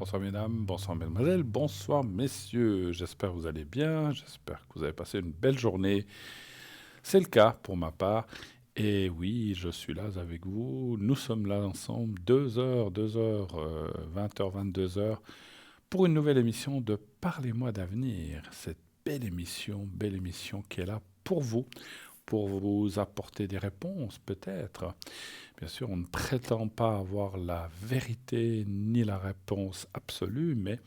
Bonsoir mesdames, bonsoir mesdemoiselles, bonsoir messieurs. J'espère que vous allez bien, j'espère que vous avez passé une belle journée. C'est le cas pour ma part. Et oui, je suis là avec vous. Nous sommes là ensemble, 2 heures, 20h, 22h, pour une nouvelle émission de Parlez-moi d'avenir. Cette belle émission qui est là pour vous apporter des réponses peut-être. Bien sûr, on ne prétend pas avoir la vérité ni la réponse absolue, mais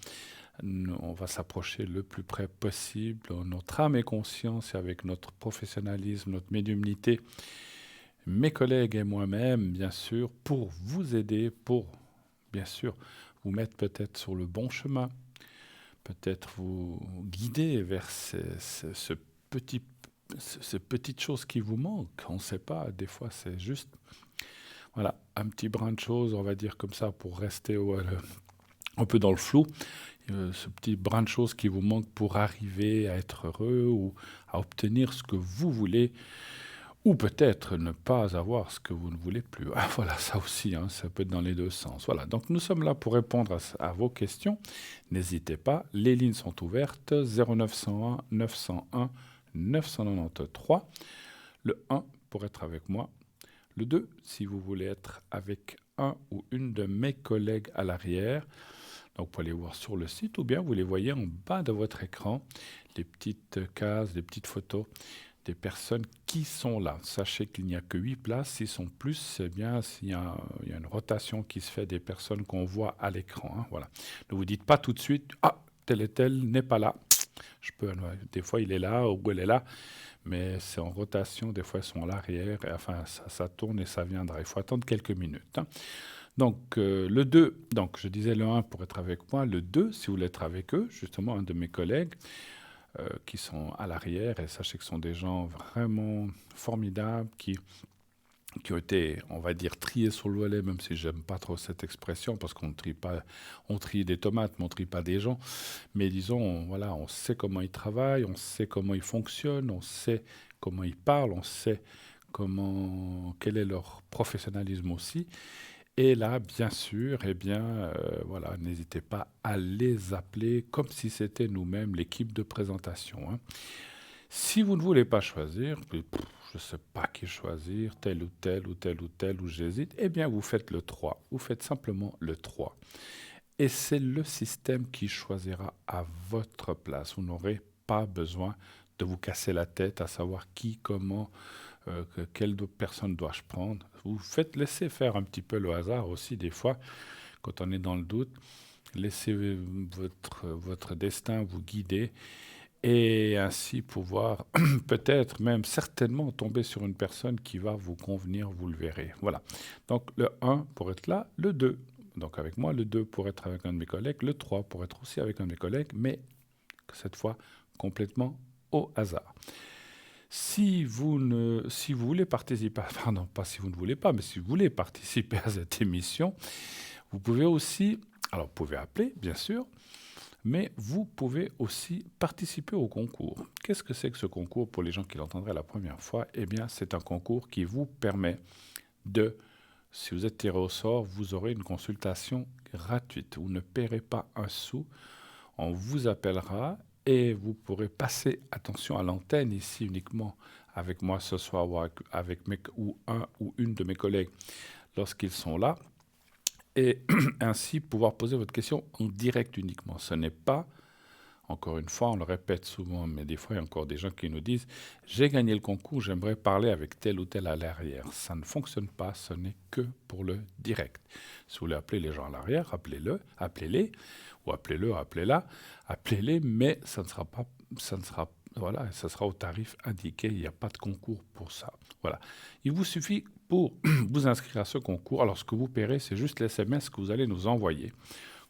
on va s'approcher le plus près possible, notre âme et conscience, et avec notre professionnalisme, notre médiumnité, mes collègues et moi-même, bien sûr, pour vous aider, pour, bien sûr, vous mettre peut-être sur le bon chemin, peut-être vous guider vers petit, ces petites choses qui vous manquent. On ne sait pas, des fois c'est juste, voilà, un petit brin de choses, on va dire comme ça, pour rester un peu dans le flou. Ce petit brin de choses qui vous manque pour arriver à être heureux ou à obtenir ce que vous voulez, ou peut-être ne pas avoir ce que vous ne voulez plus. Ah, voilà, ça aussi, hein, ça peut être dans les deux sens. Voilà, donc nous sommes là pour répondre à vos questions. N'hésitez pas, les lignes sont ouvertes, 0901 901 993. Le 1 pour être avec moi. Le 2, si vous voulez être avec un ou une de mes collègues à l'arrière. Donc, vous pouvez les voir sur le site ou bien vous les voyez en bas de votre écran, les petites cases, les petites photos des personnes qui sont là. Sachez qu'il n'y a que 8 places. S'ils sont plus, eh bien, il y a une rotation qui se fait des personnes qu'on voit à l'écran. Hein, voilà. Ne vous dites pas tout de suite, ah, tel et tel n'est pas là. Des fois, il est là ou elle est là, mais c'est en rotation. Des fois, ils sont à l'arrière. Et, enfin, ça tourne et ça viendra. Il faut attendre quelques minutes. Hein. Donc, le 2, donc je disais le 1 pour être avec moi, le 2, si vous voulez être avec eux, justement, un de mes collègues qui sont à l'arrière, et sachez que ce sont des gens vraiment formidables qui ont été, on va dire, triés sur le volet, même si j'aime pas trop cette expression, parce qu'on ne trie pas, on trie des tomates, mais on ne trie pas des gens. Mais disons, voilà, on sait comment ils travaillent, on sait comment ils fonctionnent, on sait comment ils parlent, on sait quel est leur professionnalisme aussi. Et là, bien sûr, eh bien, voilà, n'hésitez pas à les appeler comme si c'était nous-mêmes l'équipe de présentation. Hein. Si vous ne voulez pas choisir, je ne sais pas qui choisir, tel ou tel ou tel ou tel, ou j'hésite, eh bien, vous faites le 3. Vous faites simplement le 3. Et c'est le système qui choisira à votre place. Vous n'aurez pas besoin de vous casser la tête à savoir qui, comment, quelle personne dois-je prendre. Vous faites laisser faire un petit peu le hasard aussi des fois, quand on est dans le doute. Laissez votre destin vous guider et ainsi pouvoir peut-être même certainement tomber sur une personne qui va vous convenir, vous le verrez. Voilà. Donc le 1 pour être là, le 2. Donc avec moi, le 2 pour être avec un de mes collègues, le 3 pour être aussi avec un de mes collègues, mais cette fois complètement au hasard. Si vous voulez participer, pardon, pas si vous ne voulez pas, mais si vous voulez participer à cette émission, vous pouvez aussi, alors vous pouvez appeler, bien sûr, mais vous pouvez aussi participer au concours. Qu'est-ce que c'est que ce concours pour les gens qui l'entendraient la première fois? Eh bien, c'est un concours qui vous permet de, si vous êtes tiré au sort, vous aurez une consultation gratuite. Vous ne paierez pas un sou. On vous appellera et vous pourrez passer, attention, à l'antenne ici uniquement avec moi ce soir ou un ou une de mes collègues lorsqu'ils sont là et ainsi pouvoir poser votre question en direct uniquement. Ce n'est pas, encore une fois, on le répète souvent, mais des fois il y a encore des gens qui nous disent j'ai gagné le concours, j'aimerais parler avec tel ou tel à l'arrière. Ça ne fonctionne pas, ce n'est que pour le direct. Si vous voulez appeler les gens à l'arrière, appelez-les, ou appelez-le, appelez-la, appelez-les, mais voilà, ça sera au tarif indiqué, il n'y a pas de concours pour ça. Voilà. Il vous suffit pour vous inscrire à ce concours. Alors ce que vous paierez, c'est juste l'SMS que vous allez nous envoyer.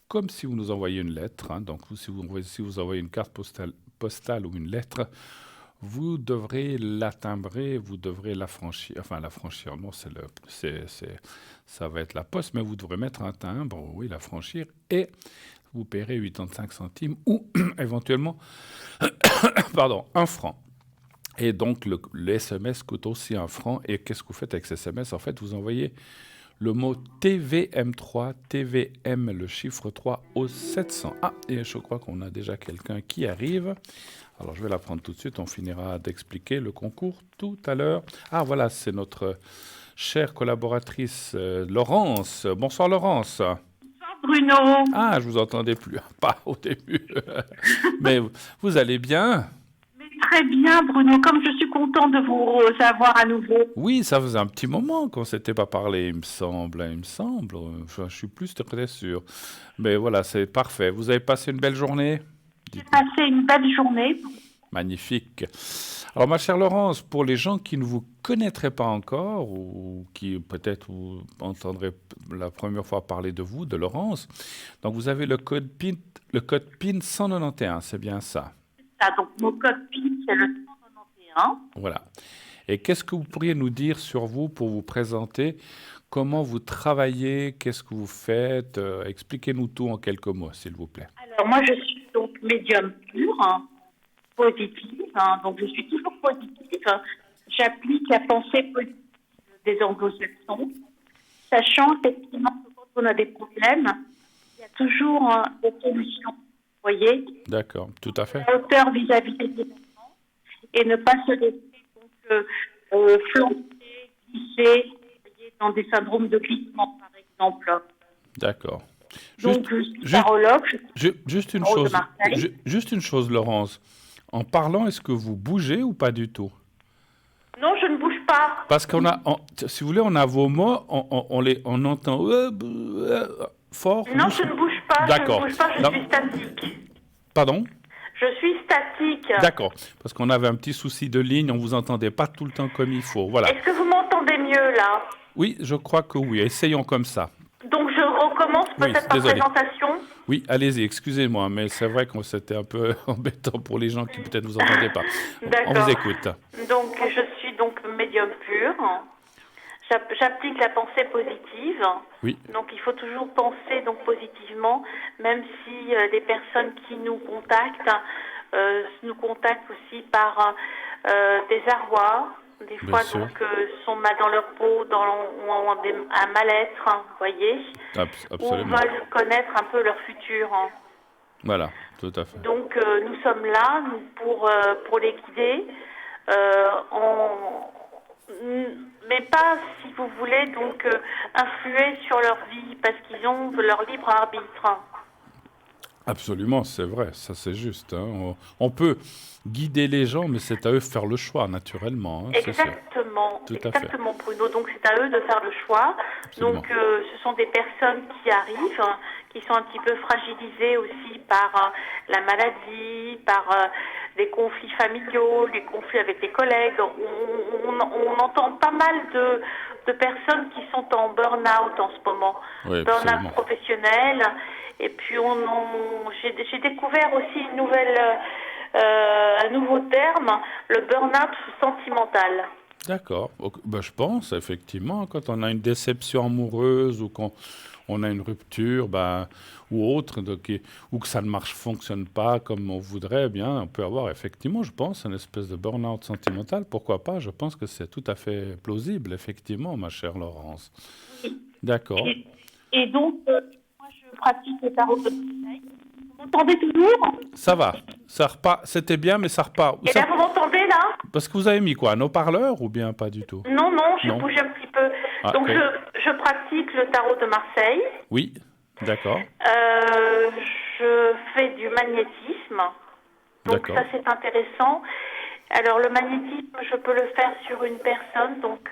Comme si vous nous envoyez une lettre. Hein. Donc si vous envoyez une carte postale ou une lettre, vous devrez la timbrer, vous devrez l'affranchir. Enfin, l'affranchir, non, ça va être la poste, mais vous devrez mettre un timbre, oui, l'affranchir, et vous paierez 85 centimes ou éventuellement, pardon, 1 franc. Et donc, le SMS coûte aussi 1 franc. Et qu'est-ce que vous faites avec ce SMS? En fait, vous envoyez le mot TVM3, TVM le chiffre 3 au 700. Ah, et je crois qu'on a déjà quelqu'un qui arrive. Alors je vais la prendre tout de suite, on finira d'expliquer le concours tout à l'heure. Ah voilà, c'est notre chère collaboratrice Laurence. Bonsoir Laurence. Bruno, Ah, je vous entendais plus, pas au début. Mais vous allez bien? mais très bien Bruno, comme je suis content de vous avoir à nouveau. Oui, ça faisait un petit moment qu'on s'était pas parlé, il me semble, il me semble. Enfin, je suis plus très sûr. Mais voilà, c'est parfait. Vous avez passé une belle journée? J'ai Dites-moi. passé une belle journée. Magnifique. Alors, ma chère Laurence, pour les gens qui ne vous connaîtraient pas encore ou qui peut-être vous entendraient la première fois parler de vous, de Laurence, donc vous avez le code PIN 191, c'est bien ça. Ça, donc mon code PIN, c'est le 191. Voilà. Et qu'est-ce que vous pourriez nous dire sur vous pour vous présenter? Comment vous travaillez? Qu'est-ce que vous faites? Expliquez-nous tout en quelques mots, s'il vous plaît. Alors moi, je suis donc médium pur, positive, donc je suis toujours positive. J'applique la pensée positive des anglo-saxons, sachant effectivement que quand on a des problèmes, il y a toujours des solutions, vous voyez, D'accord, tout à fait. à hauteur vis-à-vis des événements et ne pas se laisser donc, flanquer, glisser, vous voyez, dans des syndromes de glissement, par exemple. D'accord. Juste, Donc, je suis juste, tarologue, je suis juste une tarot de chose, Marseille. juste une chose, Laurence. En parlant, est-ce que vous bougez ou pas du tout? Non, je ne bouge pas. Parce si vous voulez, on a vos mots, on entend fort, Non, je ne bouge pas, je ne D'accord. bouge pas, je Non, suis statique. pardon? Je suis statique. D'accord. Parce qu'on avait un petit souci de ligne, on vous entendait pas tout le temps comme il faut. Voilà. Est-ce que vous m'entendez mieux là? Oui, je crois que oui. Essayons comme ça. Donc, je recommence Oui, peut-être par désolé. présentation. Oui, allez-y, excusez-moi, mais c'est vrai que c'était un peu embêtant pour les gens qui peut-être vous entendaient pas. On vous D'accord. écoute. Donc, je suis donc médium pur. J'applique la pensée positive. Oui, Donc, il faut toujours penser donc positivement, même si les personnes qui nous contactent aussi par désarroi. Des bien fois, sûr. donc, sont mal dans leur peau, ont un mal-être, vous voyez, ou Absolument. veulent connaître un peu leur futur. Voilà, tout à fait. Donc, nous sommes là pour les guider. Mais pas, si vous voulez, donc influer sur leur vie parce qu'ils ont leur libre arbitre. Absolument, c'est vrai, ça c'est juste, hein. On peut guider les gens, mais c'est à eux de faire le choix, naturellement, hein, c'est sûr. Tout à fait, Exactement, Bruno. Donc c'est à eux de faire le choix. absolument. Donc ce sont des personnes qui arrivent, qui sont un petit peu fragilisées aussi par la maladie, par les conflits familiaux, les conflits avec les collègues. On entend pas mal de personnes qui sont en burn-out en ce moment, Oui, burn-out absolument. professionnel. Et puis j'ai découvert aussi un nouveau terme, le burn-out sentimental. D'accord. Ok, ben, je pense, effectivement, quand on a une déception amoureuse ou qu'on on a une rupture, ben, ou autre, ou que ça ne fonctionne pas comme on voudrait, eh bien, on peut avoir effectivement, je pense, une espèce de burn-out sentimental. Pourquoi pas? Je pense que c'est tout à fait plausible, effectivement, ma chère Laurence. Oui. D'accord. Et donc, moi, je pratique le tarot de Marseille. Vous m'entendez toujours? Ça va. Ça repart. C'était bien, mais ça repart. Et là, vous m'entendez là? Parce que vous avez mis quoi? Un haut-parleur ou bien pas du tout? Non, non, je Non. bouge un petit peu. Ah, Donc, je pratique le tarot de Marseille. oui. D'accord. Euh, je fais du magnétisme. Donc, D'accord. ça, c'est intéressant. Alors, le magnétisme, je peux le faire sur une personne, donc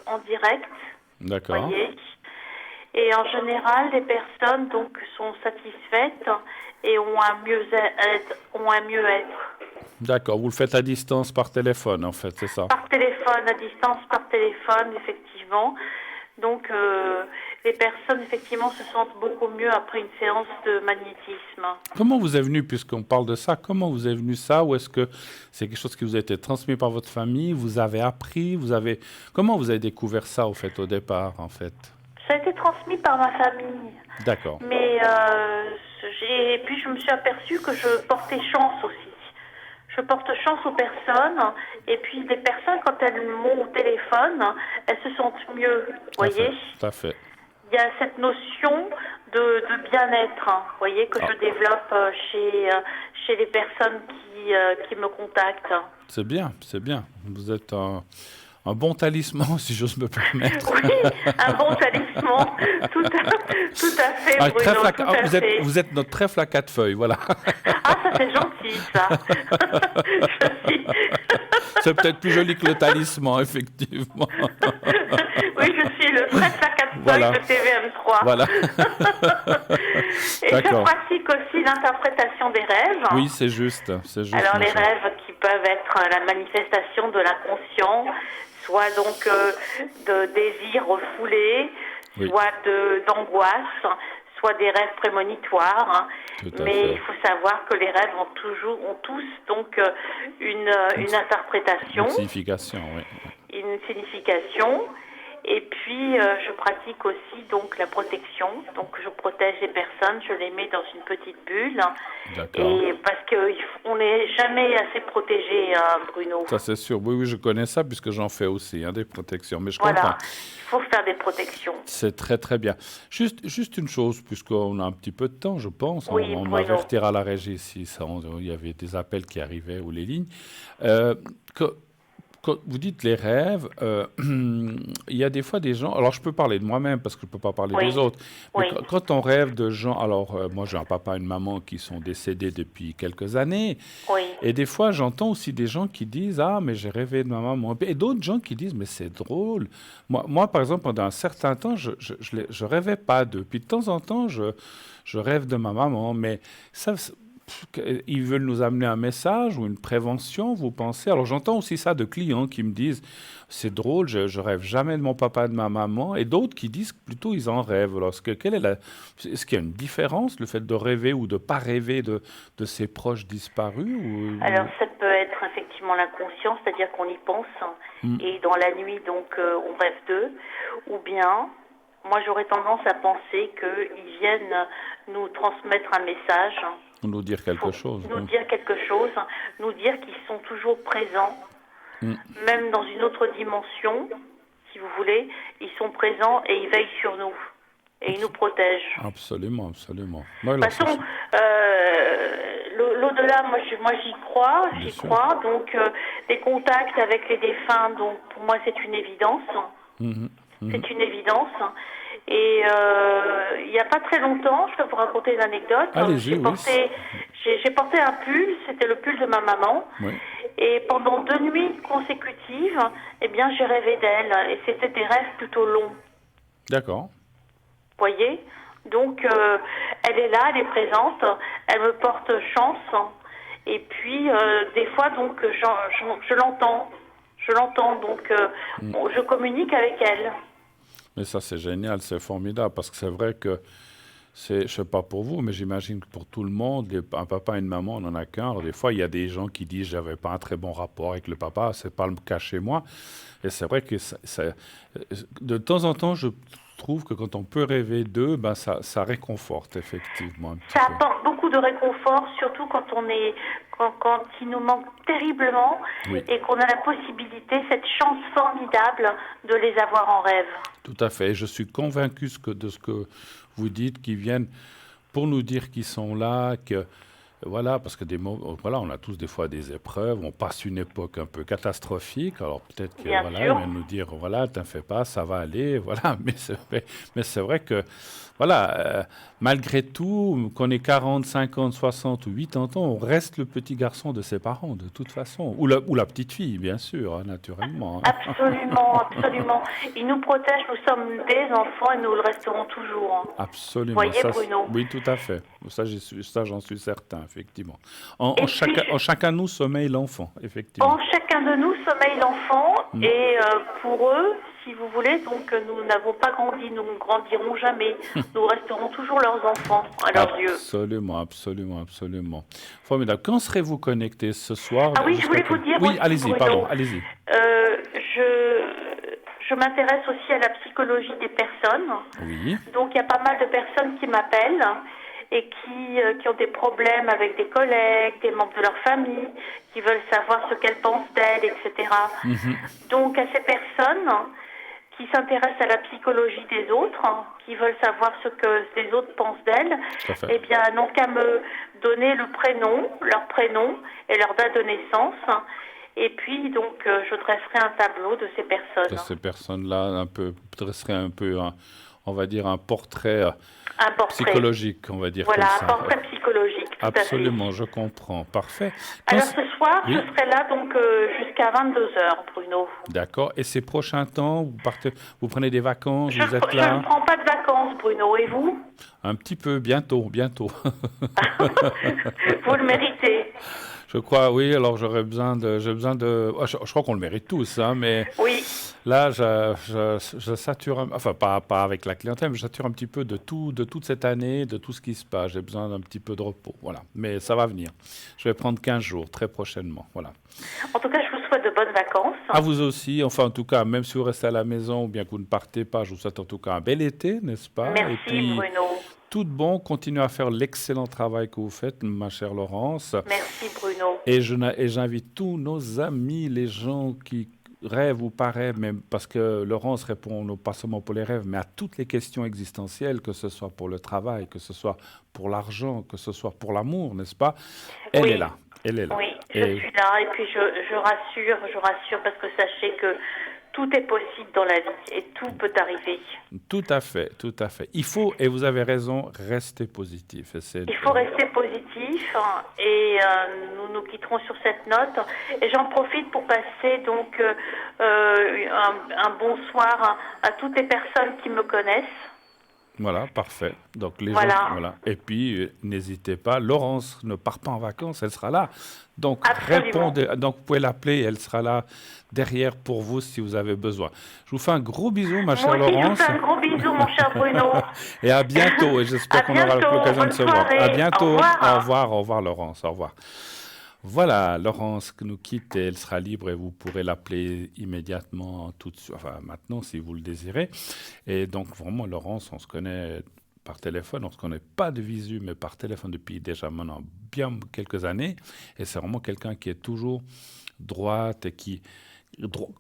en direct, D'accord. voyez. Et en général, les personnes donc sont satisfaites et ont un mieux-être. D'accord. Vous le faites à distance par téléphone, en fait, c'est ça? Par téléphone, à distance, par téléphone, effectivement. Donc, les personnes, effectivement, se sentent beaucoup mieux après une séance de magnétisme. Comment vous est venu, puisqu'on parle de ça, comment vous est venu ça? Ou est-ce que c'est quelque chose qui vous a été transmis par votre famille? Vous avez appris? Comment vous avez découvert ça, au fait, au départ, en fait? Ça a été transmis par ma famille. D'accord. Mais puis, je me suis aperçue que je portais chance aussi. je porte chance aux personnes. Et puis, les personnes, quand elles m'ont au téléphone, elles se sentent mieux, vous Tout à fait, voyez. tout à fait. Il y a cette notion de bien-être, vous voyez, que je développe chez les personnes qui me contactent. C'est bien, c'est bien. Vous êtes un bon talisman, si j'ose me permettre. Oui, un bon talisman, tout à fait, Bruno, tout à fait. Vous êtes notre trèfle à quatre feuilles, voilà. Ah, ça c'est gentil, ça. C'est peut-être plus joli que le talisman, effectivement. Oui, je suis le trèfle à quatre feuilles de TVM3. Voilà. Et je pratique aussi l'interprétation des rêves. Oui, c'est juste. Alors, les rêves qui peuvent être la manifestation de l'inconscient, soit donc de désirs refoulés, soit d'angoisse, soit des rêves prémonitoires. Mais il faut savoir que les rêves ont tous donc une interprétation. Une signification, oui. Une signification. Et puis, je pratique aussi donc la protection. Donc, je protège les personnes, je les mets dans une petite bulle. Et parce qu'on n'est jamais assez protégé, Bruno. Ça, c'est sûr. Oui, je connais ça puisque j'en fais aussi, des protections. Mais je comprends. Il faut faire des protections. C'est très, très bien. Juste une chose, puisqu'on a un petit peu de temps, je pense. Oui, on m'avertira à la régie si il y avait des appels qui arrivaient ou les lignes. Quand vous dites les rêves, il y a des fois des gens... Alors, je peux parler de moi-même parce que je ne peux pas parler des autres. Mais quand on rêve de gens... Alors, moi, j'ai un papa et une maman qui sont décédés depuis quelques années. Et des fois, j'entends aussi des gens qui disent « Ah, mais j'ai rêvé de ma maman. » Et d'autres gens qui disent « Mais c'est drôle. » Moi, par exemple, pendant un certain temps, je rêvais pas d'eux. Puis de temps en temps, je rêve de ma maman. Mais ça... Ils veulent nous amener un message ou une prévention, vous pensez? Alors j'entends aussi ça de clients qui me disent c'est drôle, je rêve jamais de mon papa et de ma maman, et d'autres qui disent que plutôt ils en rêvent. Alors est-ce qu'il y a une différence, le fait de rêver ou de pas rêver de ses proches disparus Alors ça peut être effectivement l'inconscient, c'est-à-dire qu'on y pense et dans la nuit donc on rêve d'eux, ou bien moi j'aurais tendance à penser qu'ils viennent nous transmettre un message. Nous dire quelque chose. Nous dire quelque chose, nous dire qu'ils sont toujours présents, même dans une autre dimension, si vous voulez, ils sont présents et ils veillent sur nous. Et ils nous protègent. Absolument, absolument. De toute façon, l'au-delà, moi j'y crois. Donc, les contacts avec les défunts, donc pour moi c'est une évidence. C'est une évidence. Et il n'y a pas très longtemps, je peux vous raconter une anecdote. J'ai porté un pull, c'était le pull de ma maman. Et pendant 2 nuits consécutives, eh bien, j'ai rêvé d'elle. Et c'était des rêves plutôt longs. D'accord. Vous voyez? Donc, elle est là, elle est présente, elle me porte chance. Et puis, des fois, donc, je l'entends. Donc, je communique avec elle. Mais ça, c'est génial, c'est formidable, parce que c'est vrai que, je ne sais pas pour vous, mais j'imagine que pour tout le monde, un papa et une maman, on n'en a qu'un. Alors, des fois, il y a des gens qui disent « j'avais pas un très bon rapport avec le papa », c'est pas le cas chez moi. Et c'est vrai que de temps en temps, je trouve que quand on peut rêver d'eux, ben ça réconforte effectivement. Ça apporte beaucoup de réconfort, surtout quand il nous manque terriblement et qu'on a la possibilité, cette chance formidable de les avoir en rêve. Tout à fait. Et je suis convaincu de ce que vous dites, qu'ils viennent pour nous dire qu'ils sont là, que voilà, parce que on a tous des fois des épreuves, on passe une époque un peu catastrophique, alors peut-être que ils viennent nous dire voilà, t'en fais pas, ça va aller, voilà, mais c'est vrai que voilà, malgré tout, qu'on ait 40, 50, 60 ou 80 ans, on reste le petit garçon de ses parents, de toute façon. Ou la petite fille, bien sûr, naturellement. Absolument. Ils nous protègent, nous sommes des enfants et nous le resterons toujours. Absolument. Voyez, Bruno? Oui, tout à fait. Ça, j'en suis certain, effectivement. En chacun de nous sommeille l'enfant, effectivement. En chacun de nous sommeille l'enfant et pour eux, si vous voulez, donc nous n'avons pas grandi, nous ne grandirons jamais. Nous resterons toujours leurs enfants à leurs yeux. Absolument. Formidable. Quand serez-vous connecté ce soir? Ah oui, je voulais vous dire... Oui, allez-y, pardon, allez-y. Je m'intéresse aussi à la psychologie des personnes. Oui. Donc il y a pas mal de personnes qui m'appellent et qui ont des problèmes avec des collègues, des membres de leur famille, qui veulent savoir ce qu'elles pensent d'elles, etc. Donc à ces personnes qui s'intéressent à la psychologie des autres, qui veulent savoir ce que les autres pensent d'elles, Tout à fait. eh bien, n'ont qu'à me donner leur prénom et leur date de naissance. Et puis, donc, je dresserai un tableau de ces De personnes. ces personnes-là, un peu, dresserait un peu, on va dire, un portrait Un portrait. psychologique, on va dire Voilà, comme un ça. portrait psychologique, tout Absolument, à fait. je comprends. Parfait. Alors, ce soir, Oui. je serai là, donc, jusqu'à 22h, Bruno. D'accord. Et ces prochains temps, vous prenez des vacances, Je vous êtes ne là? prends pas de vacances, Bruno. Et vous? Un petit peu, bientôt, bientôt. Vous le méritez. Je crois, oui, alors j'ai besoin de, oh, je crois qu'on le mérite tous, hein, mais Oui. là, je sature, enfin, pas avec la clientèle, mais je sature un petit peu de tout, de toute cette année, de tout ce qui se passe. J'ai besoin d'un petit peu de repos, voilà. Mais ça va venir. Je vais prendre 15 jours, très prochainement, voilà. En tout cas, je vous souhaite de bonnes vacances. À vous aussi, enfin, en tout cas, même si vous restez à la maison ou bien que vous ne partez pas, je vous souhaite en tout cas un bel été, n'est-ce pas? Et Merci, puis, Bruno. tout de bon, continuez à faire l'excellent travail que vous faites, ma chère Laurence. Merci, Bruno. Et j'invite tous nos amis, les gens qui rêvent ou pas rêvent, même parce que Laurence répond pas seulement pour les rêves, mais à toutes les questions existentielles, que ce soit pour le travail, que ce soit pour l'argent, que ce soit pour l'amour, n'est-ce pas? Elle Oui. est là. Elle est là. Oui, je Et suis là et puis je rassure parce que sachez que tout est possible dans la vie et tout peut arriver. tout à fait, tout à fait. Il faut, et vous avez raison, rester positif. Et Il faut rester positif et nous nous quitterons sur cette note. Et j'en profite pour passer donc un bonsoir à toutes les personnes qui me connaissent. Voilà, parfait. Donc les Voilà. gens, voilà. Et puis n'hésitez pas, Laurence ne part pas en vacances, elle sera là. Donc Absolument. répondez, donc vous pouvez l'appeler, elle sera là derrière pour vous si vous avez besoin. Je vous fais un gros bisou, ma chère Moi aussi, Laurence. je vous fais un gros bisou, mon cher Bruno. Et à bientôt. Et j'espère À qu'on aura bientôt. l'occasion de Bonne se voir. soirée. À bientôt. Au revoir. Au revoir, Laurence. Au revoir. Voilà, Laurence nous quitte et elle sera libre et vous pourrez l'appeler immédiatement, tout de suite, enfin maintenant si vous le désirez. Et donc vraiment, Laurence, on se connaît par téléphone, on se connaît pas de visu, mais par téléphone depuis déjà maintenant bien quelques années. Et c'est vraiment quelqu'un qui est toujours droite et qui,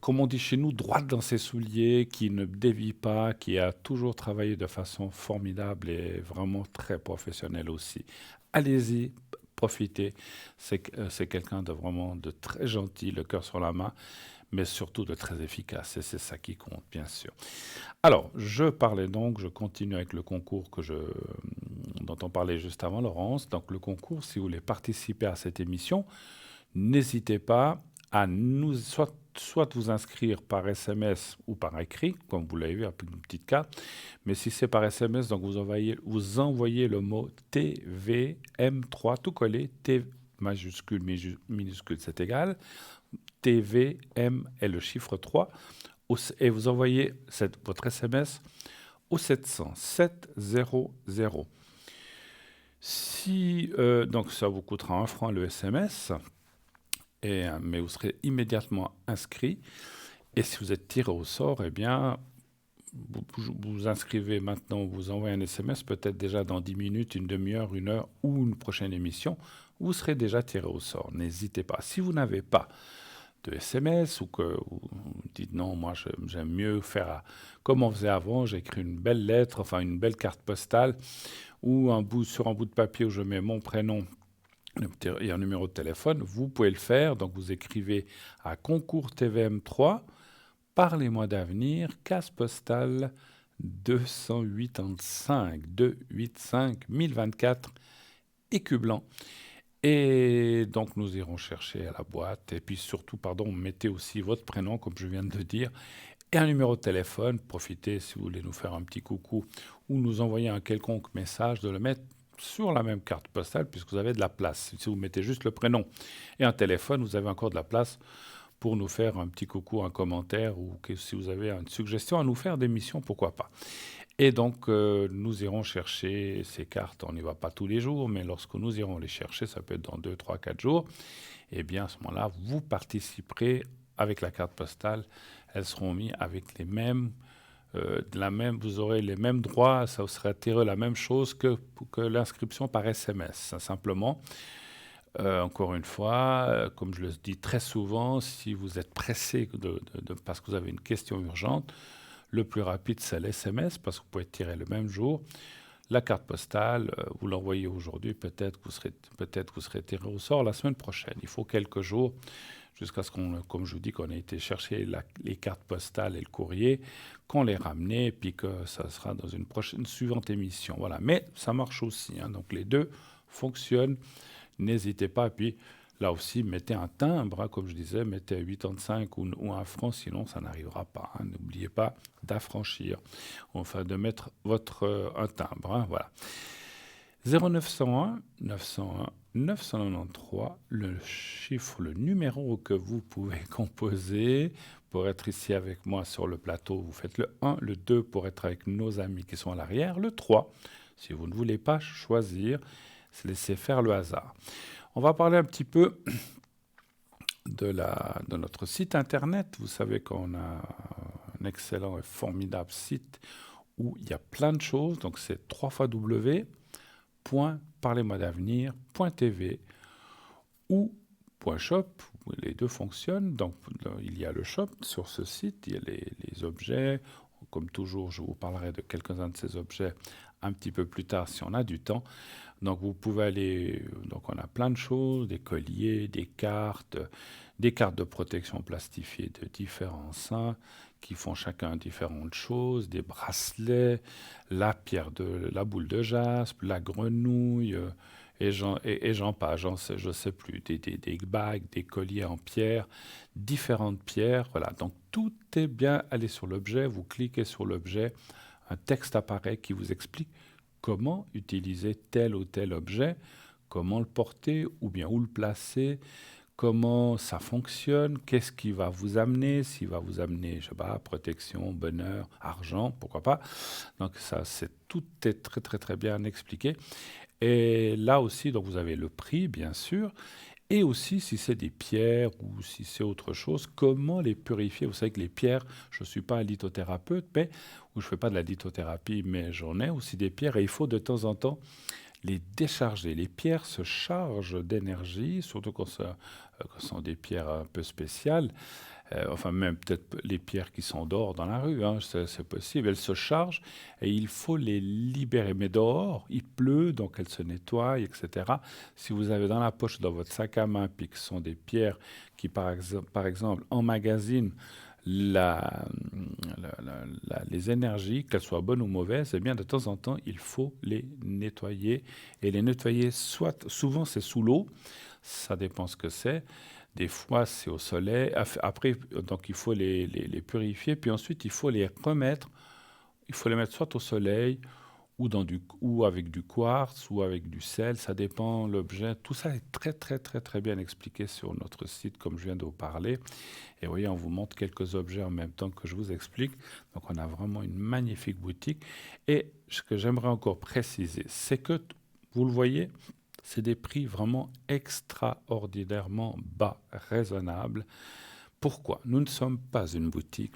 comme on dit chez nous, droite dans ses souliers, qui ne dévie pas, qui a toujours travaillé de façon formidable et vraiment très professionnelle aussi. Allez-y, profitez. C'est quelqu'un de vraiment de très gentil, le cœur sur la main, mais surtout de très efficace. Et c'est ça qui compte, bien sûr. Alors, je continue avec le concours dont on parlait juste avant, Laurence. Donc, le concours, si vous voulez participer à cette émission, n'hésitez pas à nous, soit vous inscrire par SMS ou par écrit, comme vous l'avez vu, avec une petite carte. Mais si c'est par SMS, donc vous envoyez le mot TVM3, tout collé, T majuscule, minuscule, c'est égal. TVM est le chiffre 3. Et vous envoyez votre SMS au 700 700. Donc ça vous coûtera 1 franc le SMS. Mais vous serez immédiatement inscrit. Et si vous êtes tiré au sort, eh bien, vous inscrivez maintenant, vous envoyez un SMS, peut-être déjà dans 10 minutes, une demi-heure, 1 heure ou une prochaine émission, vous serez déjà tiré au sort. N'hésitez pas. Si vous n'avez pas de SMS ou que vous dites non, moi j'aime mieux faire comme on faisait avant, j'écris une belle lettre, enfin une belle carte postale ou sur un bout de papier où je mets mon prénom et un numéro de téléphone, vous pouvez le faire. Donc vous écrivez à Concours TVM3, Parlez-moi d'avenir, case postale 285 1024, Écu Blanc. Et donc nous irons chercher à la boîte. Et puis surtout, mettez aussi votre prénom, comme je viens de le dire, et un numéro de téléphone. Profitez, si vous voulez nous faire un petit coucou ou nous envoyer un quelconque message, de le mettre sur la même carte postale, puisque vous avez de la place. Si vous mettez juste le prénom et un téléphone, vous avez encore de la place pour nous faire un petit coucou, un commentaire, ou si vous avez une suggestion à nous faire d'émission, pourquoi pas. Et donc, nous irons chercher ces cartes. On n'y va pas tous les jours, mais lorsque nous irons les chercher, ça peut être dans 2, 3, 4 jours, et bien à ce moment-là, vous participerez avec la carte postale. Elles seront mises avec les mêmes vous aurez les mêmes droits, ça vous sera tiré la même chose que l'inscription par SMS. Simplement, encore une fois, comme je le dis très souvent, si vous êtes pressé parce que vous avez une question urgente, le plus rapide, c'est l'SMS, parce que vous pouvez tirer le même jour. La carte postale, vous l'envoyez aujourd'hui, peut-être que vous serez tiré au sort la semaine prochaine. Il faut quelques jours jusqu'à ce comme je vous dis, qu'on ait été chercher les cartes postales et le courrier, qu'on les ramène, et puis que ça sera dans une suivante émission. Voilà. Mais ça marche aussi, hein. Donc les deux fonctionnent. N'hésitez pas. Et puis là aussi, mettez un timbre, hein, comme je disais, mettez 85 ou 1 franc, sinon ça n'arrivera pas, hein. N'oubliez pas d'affranchir, enfin de mettre un timbre, hein, voilà. 0901 901 993, le numéro que vous pouvez composer pour être ici avec moi sur le plateau. Vous faites le 1, le 2 pour être avec nos amis qui sont à l'arrière, le 3, si vous ne voulez pas choisir, c'est laisser faire le hasard. On va parler un petit peu de notre site internet. Vous savez qu'on a un excellent et formidable site où il y a plein de choses. Donc c'est www.parlez-moi-d'avenir.tv ou .shop, les deux fonctionnent. Donc il y a le shop sur ce site, il y a les objets. Comme toujours, je vous parlerai de quelques-uns de ces objets un petit peu plus tard si on a du temps. Donc vous pouvez aller, donc on a plein de choses, des colliers, des cartes de protection plastifiées de différents saints qui font chacun différentes choses, des bracelets, la boule de jaspe, la grenouille, et j'en passe, je sais plus, des bagues, des colliers en pierre, différentes pierres, voilà. Donc tout est bien, allez sur l'objet, vous cliquez sur l'objet, un texte apparaît qui vous explique comment utiliser tel ou tel objet, comment le porter ou bien où le placer, comment ça fonctionne, qu'est-ce qui va vous amener, s'il va vous amener, je sais pas, protection, bonheur, argent, pourquoi pas. Donc ça, tout est très très très bien expliqué. Et là aussi, donc vous avez le prix, bien sûr, et aussi si c'est des pierres ou si c'est autre chose, comment les purifier. Vous savez que les pierres, je ne suis pas un lithothérapeute, ou je ne fais pas de la lithothérapie, mais j'en ai aussi des pierres et il faut de temps en temps les décharger. Les pierres se chargent d'énergie, surtout quand ce sont des pierres un peu spéciales. Enfin, même peut-être les pierres qui sont dehors dans la rue, hein, c'est possible. Elles se chargent et il faut les libérer. Mais dehors, il pleut, donc elles se nettoient, etc. Si vous avez dans la poche, dans votre sac à main, puis que ce sont des pierres qui, par exemple, emmagasinent les énergies, qu'elles soient bonnes ou mauvaises, eh bien de temps en temps, il faut les nettoyer. Et les nettoyer, souvent c'est sous l'eau, ça dépend ce que c'est. Des fois, c'est au soleil. Après, donc il faut les purifier, puis ensuite, il faut les remettre. Il faut les mettre soit au soleil, ou avec du quartz, ou avec du sel, ça dépend l'objet. Tout ça est très, très, très, très bien expliqué sur notre site, comme je viens de vous parler. Et vous voyez, on vous montre quelques objets en même temps que je vous explique. Donc, on a vraiment une magnifique boutique. Et ce que j'aimerais encore préciser, c'est que, vous le voyez, c'est des prix vraiment extraordinairement bas, raisonnables. Pourquoi? Nous ne sommes pas une boutique.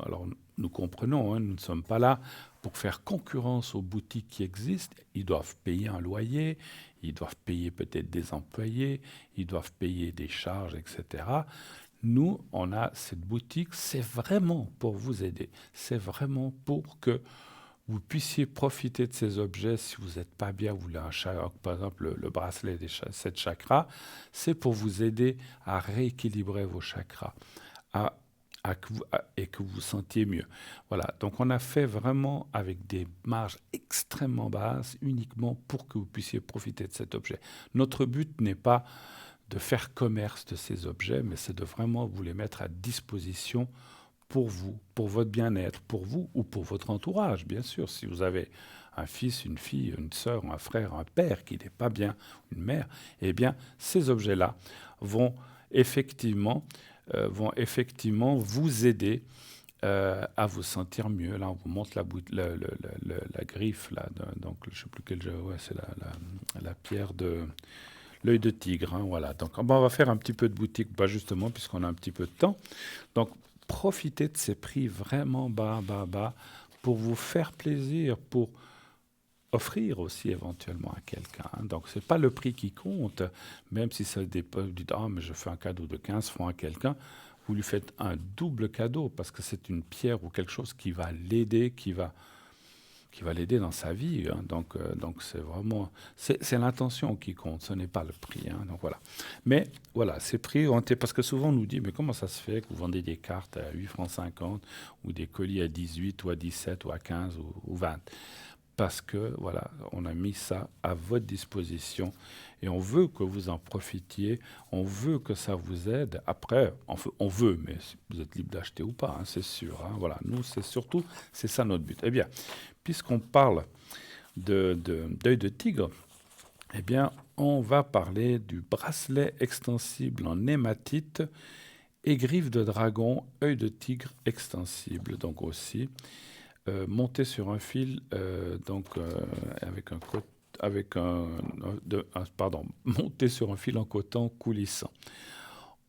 Alors, nous comprenons, hein, nous ne sommes pas là pour faire concurrence aux boutiques qui existent. Ils doivent payer un loyer, ils doivent payer peut-être des employés, ils doivent payer des charges, etc. Nous, on a cette boutique, c'est vraiment pour vous aider. C'est vraiment pour que vous puissiez profiter de ces objets si vous n'êtes pas bien, vous voulez un chakra, par exemple le bracelet des 7 chakras, c'est pour vous aider à rééquilibrer vos chakras et que vous vous sentiez mieux. Voilà, donc on a fait vraiment avec des marges extrêmement basses, uniquement pour que vous puissiez profiter de cet objet. Notre but n'est pas de faire commerce de ces objets, mais c'est de vraiment vous les mettre à disposition pour vous, pour votre bien-être, pour vous ou pour votre entourage, bien sûr. Si vous avez un fils, une fille, une sœur, un frère, un père qui n'est pas bien, une mère, eh bien, ces objets-là vont effectivement vous aider à vous sentir mieux. Là, on vous montre la griffe, là, donc je ne sais plus quel jeu, ouais, c'est la pierre de l'œil de tigre, hein, voilà. Donc, on va faire un petit peu de boutique, justement, puisqu'on a un petit peu de temps. Donc, profitez de ces prix vraiment bas pour vous faire plaisir, pour offrir aussi éventuellement à quelqu'un. Donc, ce n'est pas le prix qui compte, même si ça dépend, vous dites, ah, mais je fais un cadeau de 15 francs à quelqu'un, vous lui faites un double cadeau parce que c'est une pierre ou quelque chose qui va l'aider, qui va l'aider dans sa vie. Donc c'est vraiment, c'est l'intention qui compte, ce n'est pas le prix. Donc voilà. Mais voilà, ces prix ont été, parce que souvent on nous dit, mais comment ça se fait que vous vendez des cartes à 8 francs 50 ou des colis à 18 ou à 17 ou à 15 ou 20? Parce que voilà, on a mis ça à votre disposition et on veut que vous en profitiez, on veut que ça vous aide. Après, on veut, mais vous êtes libre d'acheter ou pas, c'est sûr. Voilà, nous, c'est surtout, c'est ça notre but. Eh bien, puisqu'on parle d'œil de tigre, eh bien, on va parler du bracelet extensible en hématite et griffe de dragon, œil de tigre extensible, donc aussi monté sur un fil, monté sur un fil en coton coulissant.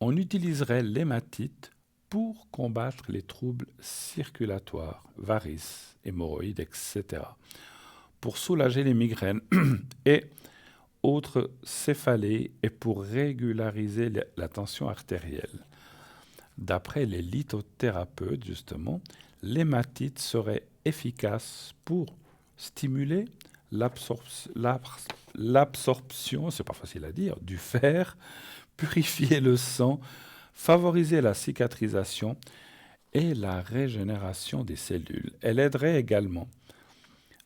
On utiliserait l'hématite pour combattre les troubles circulatoires, varices, hémorroïdes, etc. Pour soulager les migraines et autres céphalées et pour régulariser la tension artérielle. D'après les lithothérapeutes, justement, l'hématite serait efficace pour stimuler l'absorption, c'est pas facile à dire, du fer, purifier le sang, favoriser la cicatrisation et la régénération des cellules. Elle aiderait également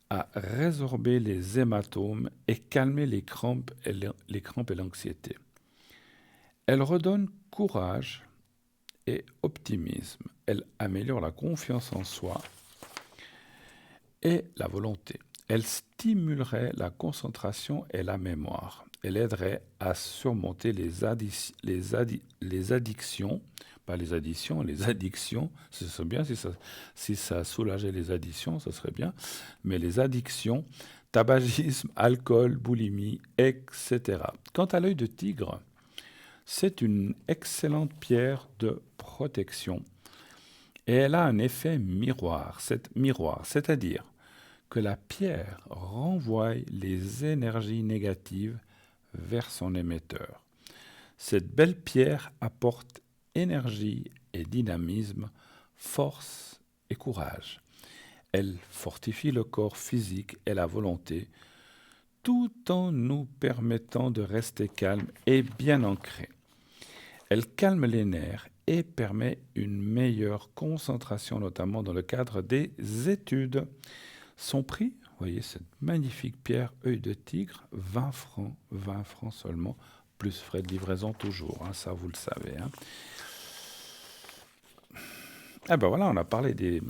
à résorber les hématomes et calmer les crampes et l'anxiété. Elle redonne courage et optimisme. Elle améliore la confiance en soi et la volonté. Elle stimulerait la concentration et la mémoire. Elle aiderait à surmonter les addictions, pas les additions, les addictions. Ce serait bien si ça soulageait les additions, ce serait bien. Mais les addictions, tabagisme, alcool, boulimie, etc. Quant à l'œil de tigre, c'est une excellente pierre de protection et elle a un effet miroir, c'est-à-dire que la pierre renvoie les énergies négatives vers son émetteur. Cette belle pierre apporte énergie et dynamisme, force et courage. Elle fortifie le corps physique et la volonté, tout en nous permettant de rester calmes et bien ancrés. Elle calme les nerfs et permet une meilleure concentration, notamment dans le cadre des études. Son prix, vous voyez cette magnifique pierre œil de tigre, 20 francs seulement, plus frais de livraison toujours, ça vous le savez. Ah ben voilà, on a parlé des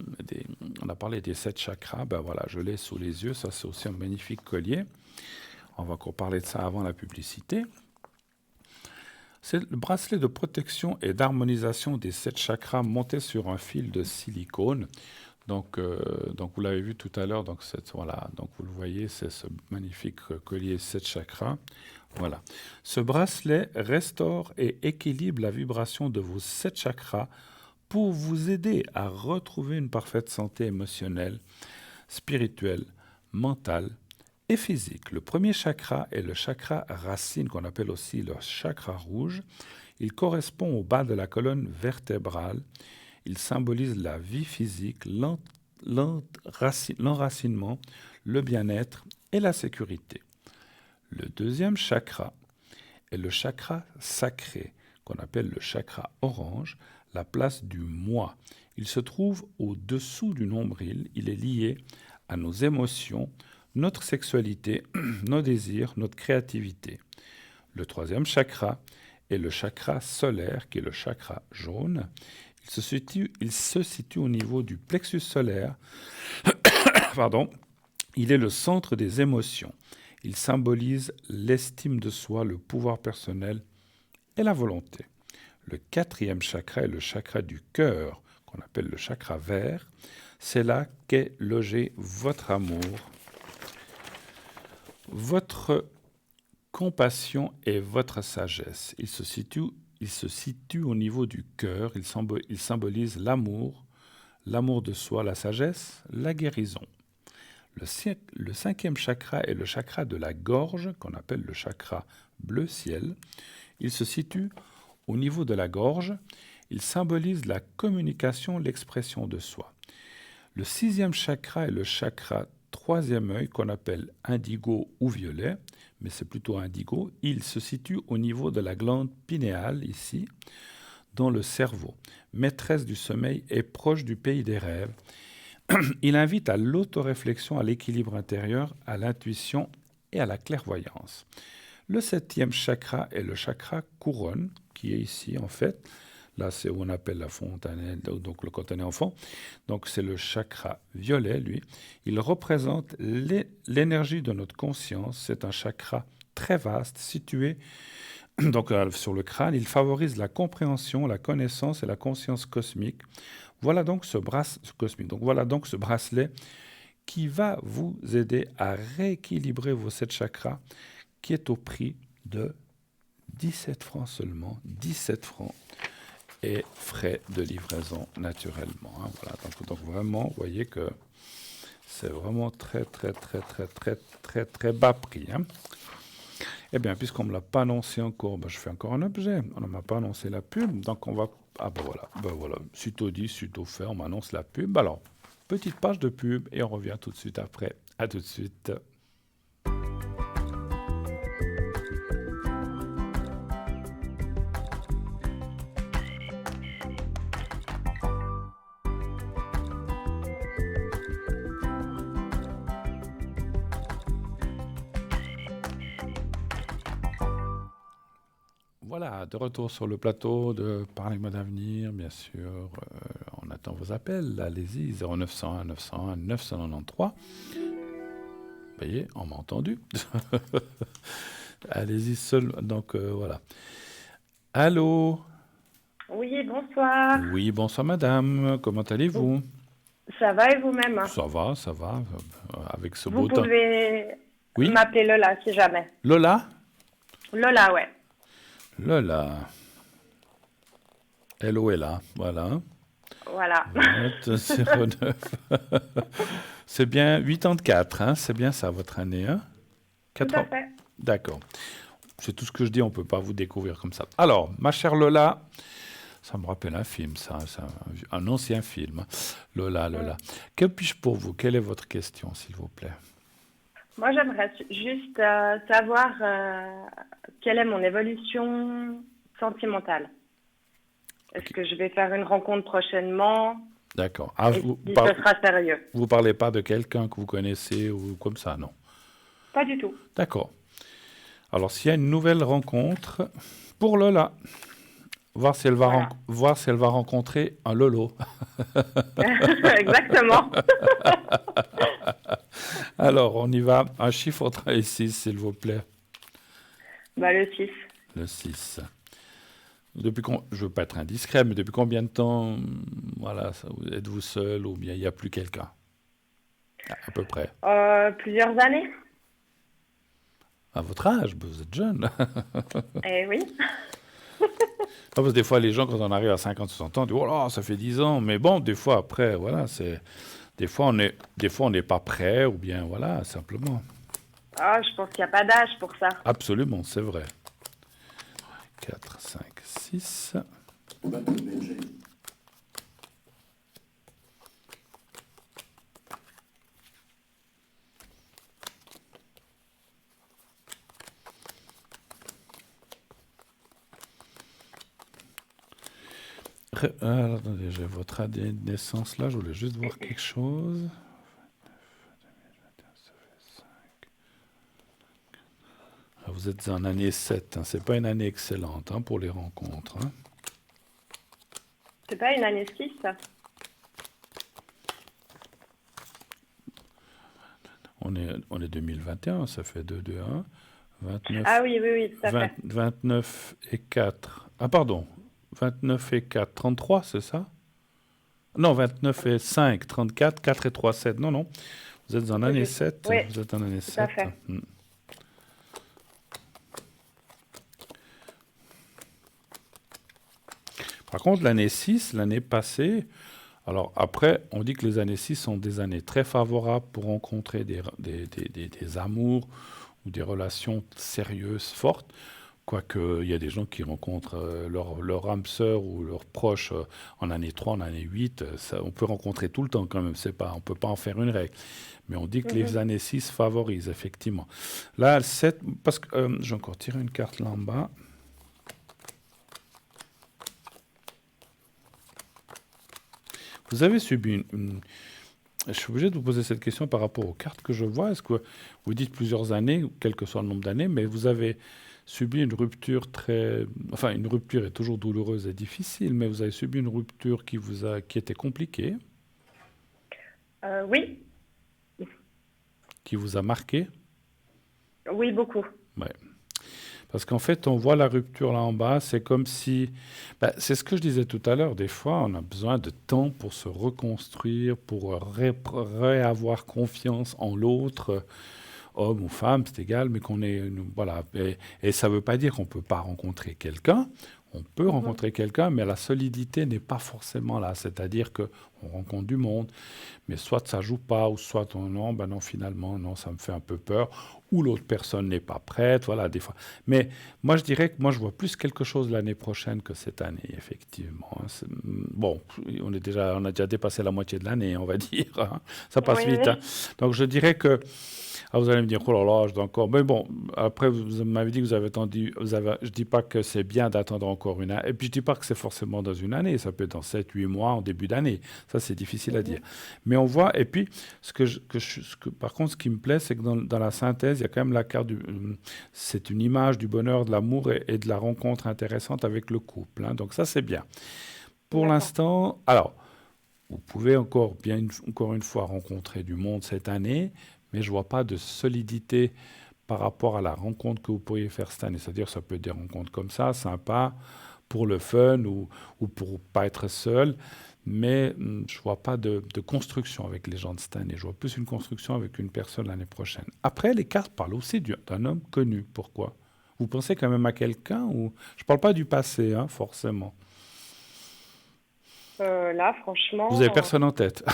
7 chakras, ben voilà, je l'ai sous les yeux, ça c'est aussi un magnifique collier. On va encore parler de ça avant la publicité. C'est le bracelet de protection et d'harmonisation des 7 chakras monté sur un fil de silicone. Donc vous l'avez vu tout à l'heure, donc vous le voyez, c'est ce magnifique collier 7 chakras. Voilà. Ce bracelet restaure et équilibre la vibration de vos 7 chakras pour vous aider à retrouver une parfaite santé émotionnelle, spirituelle, mentale et physique. Le premier chakra est le chakra racine, qu'on appelle aussi le chakra rouge. Il correspond au bas de la colonne vertébrale. Il symbolise la vie physique, l'enracinement, le bien-être et la sécurité. Le deuxième chakra est le chakra sacré, qu'on appelle le chakra orange, la place du moi. Il se trouve au-dessous du nombril. Il est lié à nos émotions, notre sexualité, nos désirs, notre créativité. Le troisième chakra est le chakra solaire, qui est le chakra jaune. Il se situe au niveau du plexus solaire. Pardon. Il est le centre des émotions. Il symbolise l'estime de soi, le pouvoir personnel et la volonté. Le quatrième chakra est le chakra du cœur, qu'on appelle le chakra vert. C'est là qu'est logé votre amour, votre compassion et votre sagesse. Il se situe au niveau du cœur. Il symbolise l'amour, l'amour de soi, la sagesse, la guérison. Le cinquième chakra est le chakra de la gorge, qu'on appelle le chakra bleu ciel. Il se situe au niveau de la gorge. Il symbolise la communication, l'expression de soi. Le sixième chakra est le chakra troisième œil, qu'on appelle indigo ou violet, mais c'est plutôt indigo. Il se situe au niveau de la glande pinéale, ici, dans le cerveau. Maîtresse du sommeil et proche du pays des rêves. Il invite à l'autoréflexion, à l'équilibre intérieur, à l'intuition et à la clairvoyance. Le septième chakra est le chakra couronne, qui est ici en fait. Là, c'est où on appelle la fontanelle, donc quand on est enfant. Donc c'est le chakra violet, lui. Il représente l'énergie de notre conscience. C'est un chakra très vaste, situé donc, sur le crâne. Il favorise la compréhension, la connaissance et la conscience cosmique. Voilà donc ce bracelet qui va vous aider à rééquilibrer vos 7 chakras, qui est au prix de 17 francs seulement, 17 francs et frais de livraison naturellement. Hein, voilà. Donc vraiment, vous voyez que c'est vraiment très bas prix. Hein. Eh bien, puisqu'on ne me l'a pas annoncé encore, je fais encore un objet. On ne m'a pas annoncé la pub, donc on va... Ah ben voilà, sitôt dit, sitôt fait, on m'annonce la pub. Alors, petite page de pub et on revient tout de suite après. À tout de suite. Voilà, de retour sur le plateau de Parlez-moi d'avenir, bien sûr. On attend vos appels. Allez-y, 0901 901 993. Vous voyez, on m'a entendu. Allez-y seul. Donc voilà. Allô? Oui, bonsoir. Oui, bonsoir madame. Comment allez-vous? Ça va et vous-même? Ça va, ça va. Avec ce Vous beau temps. pouvez Oui? m'appeler Lola si jamais. Lola? Lola, ouais. Lola. Hello est là, voilà. Voilà. 09. C'est bien 84, hein? C'est bien ça votre année, hein? Tout à fait. D'accord. C'est tout ce que je dis, on ne peut pas vous découvrir comme ça. Alors, ma chère Lola, ça me rappelle un film, ça, un ancien film. Lola. Que puis-je pour vous? Quelle est votre question, s'il vous plaît? Moi, j'aimerais juste savoir quelle est mon évolution sentimentale. Est-ce que je vais faire une rencontre prochainement? D'accord. Et si ce sera sérieux? Vous ne parlez pas de quelqu'un que vous connaissez ou comme ça, non? Pas du tout. D'accord. Alors, s'il y a une nouvelle rencontre pour Lola, voir si elle va rencontrer un Lolo. Exactement. Alors, on y va. Un chiffre entre 1 et 6, s'il vous plaît. Le 6. Le 6. Je ne veux pas être indiscret, mais depuis combien de temps voilà, êtes-vous seul ou bien il n'y a plus quelqu'un? À peu près. Plusieurs années. À votre âge, vous êtes jeune. Eh oui. Parce que des fois, les gens, quand on arrive à 50, 60 ans, disent « Oh là, ça fait 10 ans ». Mais bon, des fois, après, voilà, des fois, on n'est pas prêt, ou bien, voilà, simplement. Ah, je pense qu'il n'y a pas d'âge pour ça. Absolument, c'est vrai. 4, 5, 6. Alors, attendez, j'ai votre année de naissance là, je voulais juste voir quelque chose. Vous êtes en année 7, hein. C'est pas une année excellente hein, pour les rencontres. Hein. C'est pas une année 6, ça? On est 2021, ça fait 2, 2, 1. 29, ah oui, tout à fait. 29 et 4. Ah pardon, 29 et 4, 33, c'est ça? Non, 29 et 5, 34, 4 et 3, 7. Non, vous êtes en année 7. Oui, vous êtes en année tout 7. à fait. Par contre, l'année 6, l'année passée, Alors après, on dit que les années 6 sont des années très favorables pour rencontrer des amours ou des relations sérieuses, fortes. Quoique, il y a des gens qui rencontrent leur âme sœur ou leur proche en année 3, en année 8. Ça, on peut rencontrer tout le temps quand même, c'est pas, on peut pas en faire une règle. Mais on dit que les Mhm. années 6 favorisent, effectivement. Là, le 7, parce que j'ai encore tiré une carte là en bas. Vous avez subi je suis obligé de vous poser cette question par rapport aux cartes que je vois. Est-ce que vous dites plusieurs années, quel que soit le nombre d'années, mais vous avez subi une rupture très... Enfin, une rupture est toujours douloureuse et difficile, mais vous avez subi une rupture qui était compliquée, Oui, qui vous a marqué. oui, beaucoup. Ouais. Parce qu'en fait, on voit la rupture là en bas, c'est comme si... c'est ce que je disais tout à l'heure, des fois, on a besoin de temps pour se reconstruire, pour réavoir confiance en l'autre, homme ou femme, c'est égal, mais qu'on est... Voilà. Et ça ne veut pas dire qu'on ne peut pas rencontrer quelqu'un. On peut Mhm. rencontrer quelqu'un, mais la solidité n'est pas forcément là. C'est-à-dire que on rencontre du monde, mais soit ça joue pas, ou soit non, ben non, finalement, non, ça me fait un peu peur, ou l'autre personne n'est pas prête, voilà, des fois. Mais moi, je dirais que moi, je vois plus quelque chose l'année prochaine que cette année, effectivement. Hein. Bon, on a déjà dépassé la moitié de l'année, on va dire. Hein. Ça passe Oui, vite. Hein. oui. Donc, je dirais que ah, vous allez me dire, oh là là, je dois encore. Mais bon, après, vous m'avez dit que vous avez attendu. Je dis pas que c'est bien d'attendre encore une année. Et puis, je dis pas que c'est forcément dans une année. Ça peut être dans 7, 8 mois, en début d'année. Ça, c'est difficile à dire. Mhm. Mais on voit. Et puis, par contre, ce qui me plaît, c'est que dans la synthèse, il y a quand même la carte du. C'est une image du bonheur, de l'amour et de la rencontre intéressante avec le couple. Hein. Donc, ça, c'est bien. Pour D'accord. l'instant, alors. Vous pouvez encore une fois rencontrer du monde cette année, mais je ne vois pas de solidité par rapport à la rencontre que vous pourriez faire cette année. C'est-à-dire, ça peut être des rencontres comme ça, sympa, pour le fun ou pour pas être seul, mais je ne vois pas de construction avec les gens de cette année. Je vois plus une construction avec une personne l'année prochaine. Après, les cartes parlent aussi d'un homme connu. Pourquoi? Vous pensez quand même à quelqu'un ou... Je ne parle pas du passé, hein, forcément. Là, Vous avez franchement, personne en tête.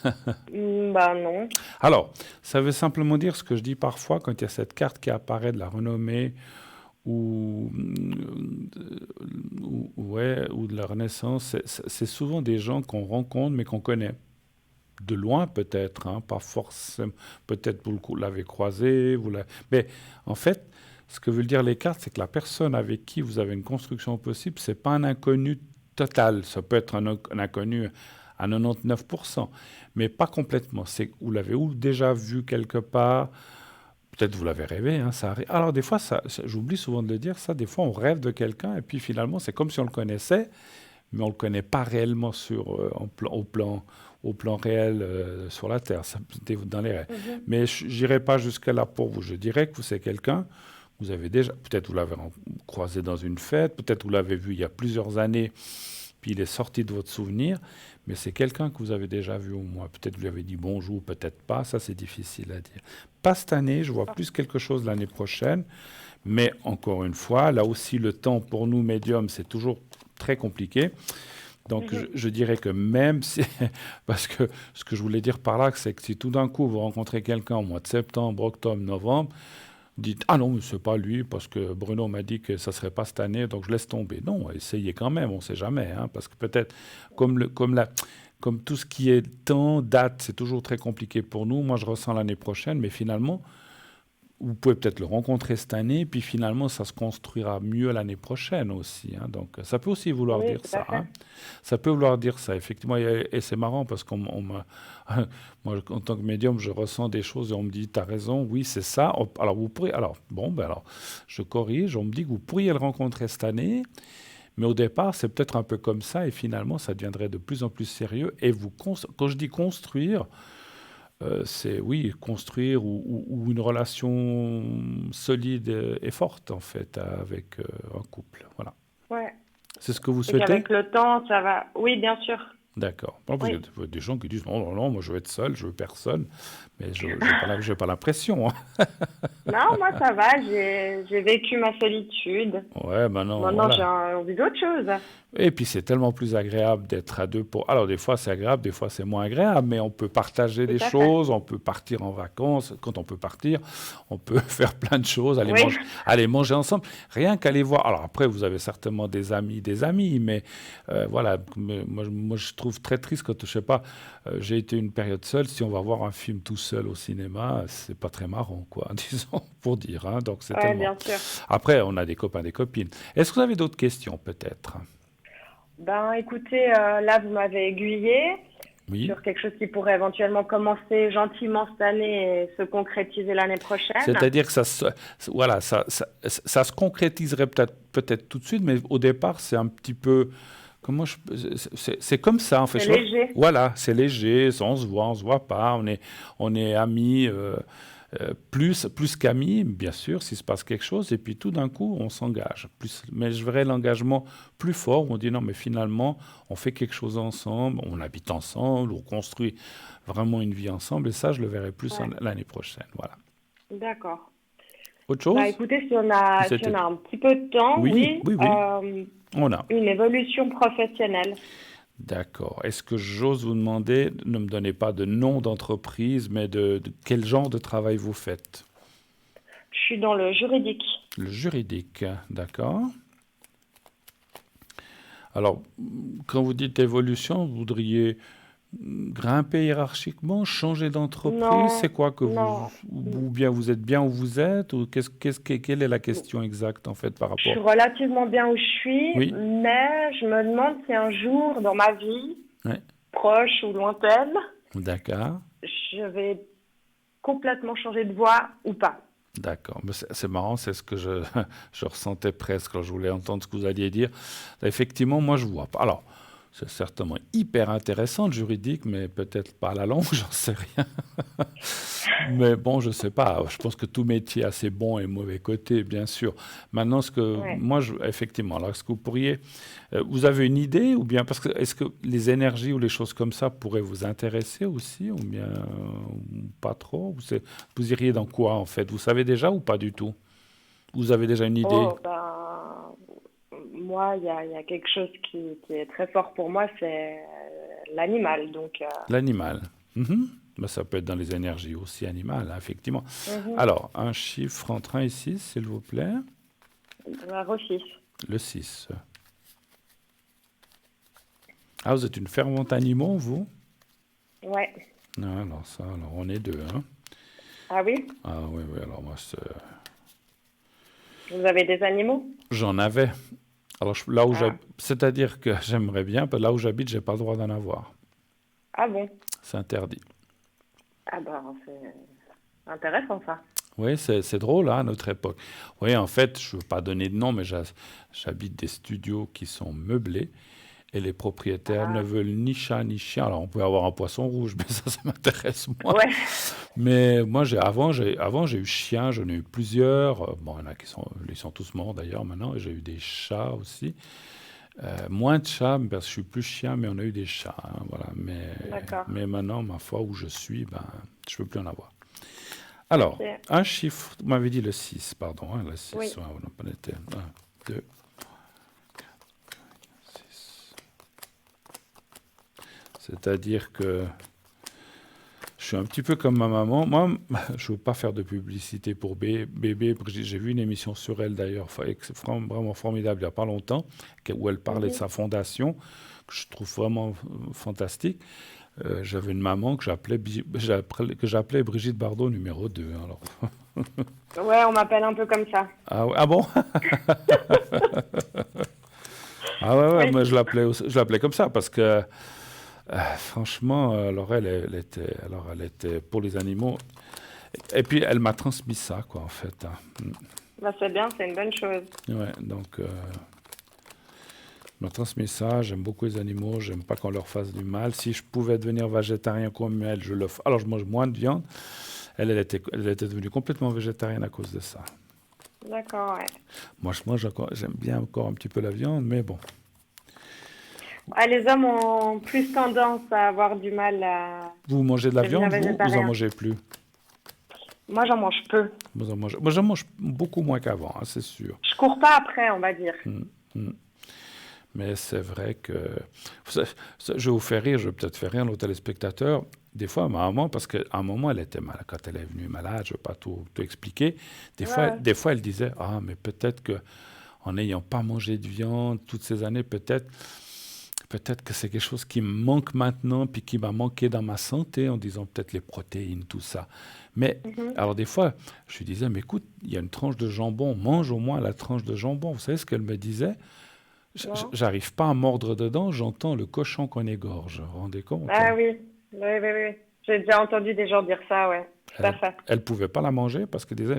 bah non. Alors, ça veut simplement dire ce que je dis parfois quand il y a cette carte qui apparaît de la renommée ou, ouais, ou de la renaissance. C'est souvent des gens qu'on rencontre mais qu'on connaît. De loin peut-être, hein, pas forcément. Peut-être vous l'avez croisé, mais en fait, ce que veulent dire les cartes, c'est que la personne avec qui vous avez une construction possible, c'est pas un inconnu total. Ça peut être un inconnu à 99%, mais pas complètement. C'est vous l'avez ou déjà vu quelque part, peut-être vous l'avez rêvé, hein, ça arrive. Alors des fois, j'oublie souvent de le dire, ça, des fois on rêve de quelqu'un et puis finalement c'est comme si on le connaissait, mais on ne le connaît pas réellement au plan réel sur la Terre, c'était dans les rêves. Mhm. Mais je n'irai pas jusqu'à là pour vous. Je dirais que c'est quelqu'un, vous avez déjà, peut-être vous l'avez croisé dans une fête, peut-être vous l'avez vu il y a plusieurs années, puis il est sorti de votre souvenir, mais c'est quelqu'un que vous avez déjà vu au moins. Peut-être vous lui avez dit bonjour, peut-être pas, ça c'est difficile à dire. Pas cette année, je vois plus quelque chose l'année prochaine, mais encore une fois, là aussi le temps pour nous médiums, c'est toujours très compliqué. Donc Mhm. je dirais que même si, parce que ce que je voulais dire par là, c'est que si tout d'un coup vous rencontrez quelqu'un au mois de septembre, octobre, novembre, vous dites ah non, mais c'est pas lui parce que Bruno m'a dit que ça serait pas cette année, donc je laisse tomber. Non, essayez quand même, on sait jamais, hein, parce que peut-être comme tout ce qui est temps, date, c'est toujours très compliqué pour nous. Moi, je ressens l'année prochaine, mais finalement, vous pouvez peut-être le rencontrer cette année, puis finalement, ça se construira mieux l'année prochaine aussi. Hein. Donc, ça peut aussi vouloir Oui, dire tout à ça. fait. Hein. Ça peut vouloir dire ça, effectivement. Et c'est marrant parce moi, en tant que médium, je ressens des choses et on me dit, t'as raison, oui, c'est ça. Alors, vous pourriez, alors, bon, ben alors, je corrige, on me dit que vous pourriez le rencontrer cette année, mais au départ, c'est peut-être un peu comme ça et finalement, ça deviendrait de plus en plus sérieux. Et quand je dis construire, c'est oui, construire ou une relation solide et forte en fait avec un couple. Voilà. Ouais. C'est ce que vous Et souhaitez? qu'avec le temps, ça va. Oui, bien sûr. D'accord. Bon, parce Oui. qu'il y a des gens qui disent non, non, non, moi je veux être seul, je veux personne, mais je n'ai pas, j'ai pas l'impression, hein. Non, moi ça va, j'ai vécu ma solitude. Ouais, maintenant, Maintenant j'ai voilà. envie d'autre chose. Et puis c'est tellement plus agréable d'être à deux pour. Alors des fois c'est agréable, des fois c'est moins agréable, mais on peut partager Tout des à fait. choses, on peut partir en vacances. Quand on peut partir, on peut faire plein de choses, Oui, aller manger ensemble, rien qu'aller voir. Alors après vous avez certainement des amis, mais voilà. Mais moi je trouve très triste quand je sais pas. J'ai été une période seule. Si on va voir un film tout seul au cinéma, c'est pas très marrant, quoi, disons pour dire. Hein. Donc c'est ouais, tellement. bien sûr. Après on a des copains, des copines. Est-ce que vous avez d'autres questions peut-être? Ben écoutez, là vous m'avez aiguillé Oui. sur quelque chose qui pourrait éventuellement commencer gentiment cette année et se concrétiser l'année prochaine. C'est-à-dire que voilà, ça se concrétiserait peut-être tout de suite, mais au départ, c'est un petit peu, c'est comme ça, en fait. C'est léger. Voilà, c'est léger, on se voit pas, on est amis, plus qu'amis, bien sûr, s'il se passe quelque chose, et puis tout d'un coup, on s'engage. Mais je verrais l'engagement plus fort, où on dit non, mais finalement, on fait quelque chose ensemble, on habite ensemble, on construit vraiment une vie ensemble, et ça, je le verrai plus Ouais, l'année prochaine. Voilà. d'accord. Autre Bah chose? écoutez, Ou si on c'était a un petit peu de temps, Oui, oui, oui, oui, on a. une évolution professionnelle. D'accord. Est-ce que j'ose vous demander, ne me donnez pas de nom d'entreprise, mais de quel genre de travail vous faites? Je suis dans le juridique. Le juridique, d'accord. Alors, quand vous dites évolution, vous voudriez grimper hiérarchiquement, changer d'entreprise, c'est Non, quoi que non. ou bien vous êtes bien où vous êtes, ou quelle est la question exacte en fait par Je suis rapport? relativement bien où je suis, Oui, mais je me demande si un jour dans ma vie, ouais, proche ou lointaine, d'accord. je vais complètement changer de voie ou pas. D'accord, mais c'est marrant, c'est ce que je ressentais presque quand je voulais entendre ce que vous alliez dire. Effectivement, moi je vois pas. Alors, c'est certainement hyper intéressant le juridique, mais peut-être pas à la longue, j'en sais rien. Mais bon, je sais pas. Je pense que tout métier a ses bons et mauvais côtés, bien sûr. Maintenant, Ouais. effectivement, alors est-ce que vous pourriez, vous avez une idée ou bien parce que est-ce que les énergies ou les choses comme ça pourraient vous intéresser aussi ou bien pas trop? Vous iriez dans quoi en fait? Vous savez déjà ou pas du tout? Vous avez déjà une idée? Oh, ben, moi, il y a quelque chose qui est très fort pour moi, c'est l'animal. Donc, L'animal. Mhm. Ben, ça peut être dans les énergies aussi animales, hein, effectivement. mhm, Alors, un chiffre entre 1 et 6, s'il vous plaît. numéro 6. Le 6. Ah, vous êtes une fervente animaux, vous? Ouais. Ah, alors on est deux, hein. Ah oui? Ah oui, oui, alors moi, Vous avez des animaux? j'en avais. Alors Ah, c'est-à-dire que j'aimerais bien, là où j'habite, j'ai pas le droit d'en avoir. ah bon? C'est interdit. Ah ben, c'est intéressant ça. Oui, c'est drôle, hein, à notre époque. Oui, en fait, je ne veux pas donner de nom, mais j'habite des studios qui sont meublés et les propriétaires ne Ah, veulent ni chat ni chien. Alors, on peut avoir un poisson rouge, mais ça m'intéresse moins. ouais, Mais moi, avant, j'ai eu chien, j'en ai eu plusieurs. Bon, il y en a ils sont tous morts d'ailleurs maintenant. Et j'ai eu des chats aussi. Moins de chats, parce que je suis plus chien, mais on a eu des chats, hein, voilà. d'accord. Mais maintenant, ma foi, où je suis, ben, je peux plus en avoir. Alors, Ok. un chiffre, vous m'avez dit le 6, pardon, hein, le 6, Oui. ouais, on n'a pas été. 1, 2, 6. C'est-à-dire que je suis un petit peu comme ma maman. Moi, je ne veux pas faire de publicité pour bébé. J'ai vu une émission sur elle d'ailleurs, vraiment formidable il n'y a pas longtemps, où elle parlait de Mhm. sa fondation, que je trouve vraiment fantastique. J'avais une maman que j'appelais Brigitte Bardot numéro 2. Alors. Ouais, on m'appelle un peu comme ça. Ah, ah bon? Ah ouais, ouais, Oui. moi je l'appelais comme ça parce que franchement, alors elle était pour les animaux. Et puis elle m'a transmis ça, quoi, en fait. Hein. Bah, c'est bien, c'est une bonne chose. Ouais, donc elle m'a transmis ça. J'aime beaucoup les animaux. J'aime pas qu'on leur fasse du mal. Si je pouvais devenir végétarien comme elle, je le ferais. Alors je mange moins de viande. Elle était devenue complètement végétarienne à cause de ça. D'accord, ouais. Moi, j'aime bien encore un petit peu la viande, mais bon. Ah, les hommes ont plus tendance à avoir du mal à Vous mangez de la devenir viande, vous en végétarien. mangez plus? Moi, j'en mange peu. Vous en mangez... Moi, j'en mange beaucoup moins qu'avant, hein, c'est sûr. Je cours pas après, on va dire. Mm. Mais c'est vrai que... Je vais vous faire rire, je vais peut-être faire rire nos téléspectateurs. Des fois, ma maman, parce qu'à un moment, elle était malade. Quand elle est venue malade, je ne vais pas tout expliquer. Ouais. Des fois, elle disait, ah, mais peut-être que en n'ayant pas mangé de viande toutes ces années, peut-être que c'est quelque chose qui me manque maintenant, puis qui m'a manqué dans ma santé, en disant peut-être les protéines, tout ça. Mais, Mhm. alors des fois, je lui disais, mais écoute, il y a une tranche de jambon, mange au moins la tranche de jambon. Vous savez ce qu'elle me disait? Non. J'arrive pas à mordre dedans, j'entends le cochon qu'on égorge. Vous vous rendez compte, Ah hein? oui, oui, oui, oui. J'ai déjà entendu des gens dire ça, ouais. Tout à fait. Elle pouvait pas la manger parce qu'elle disait,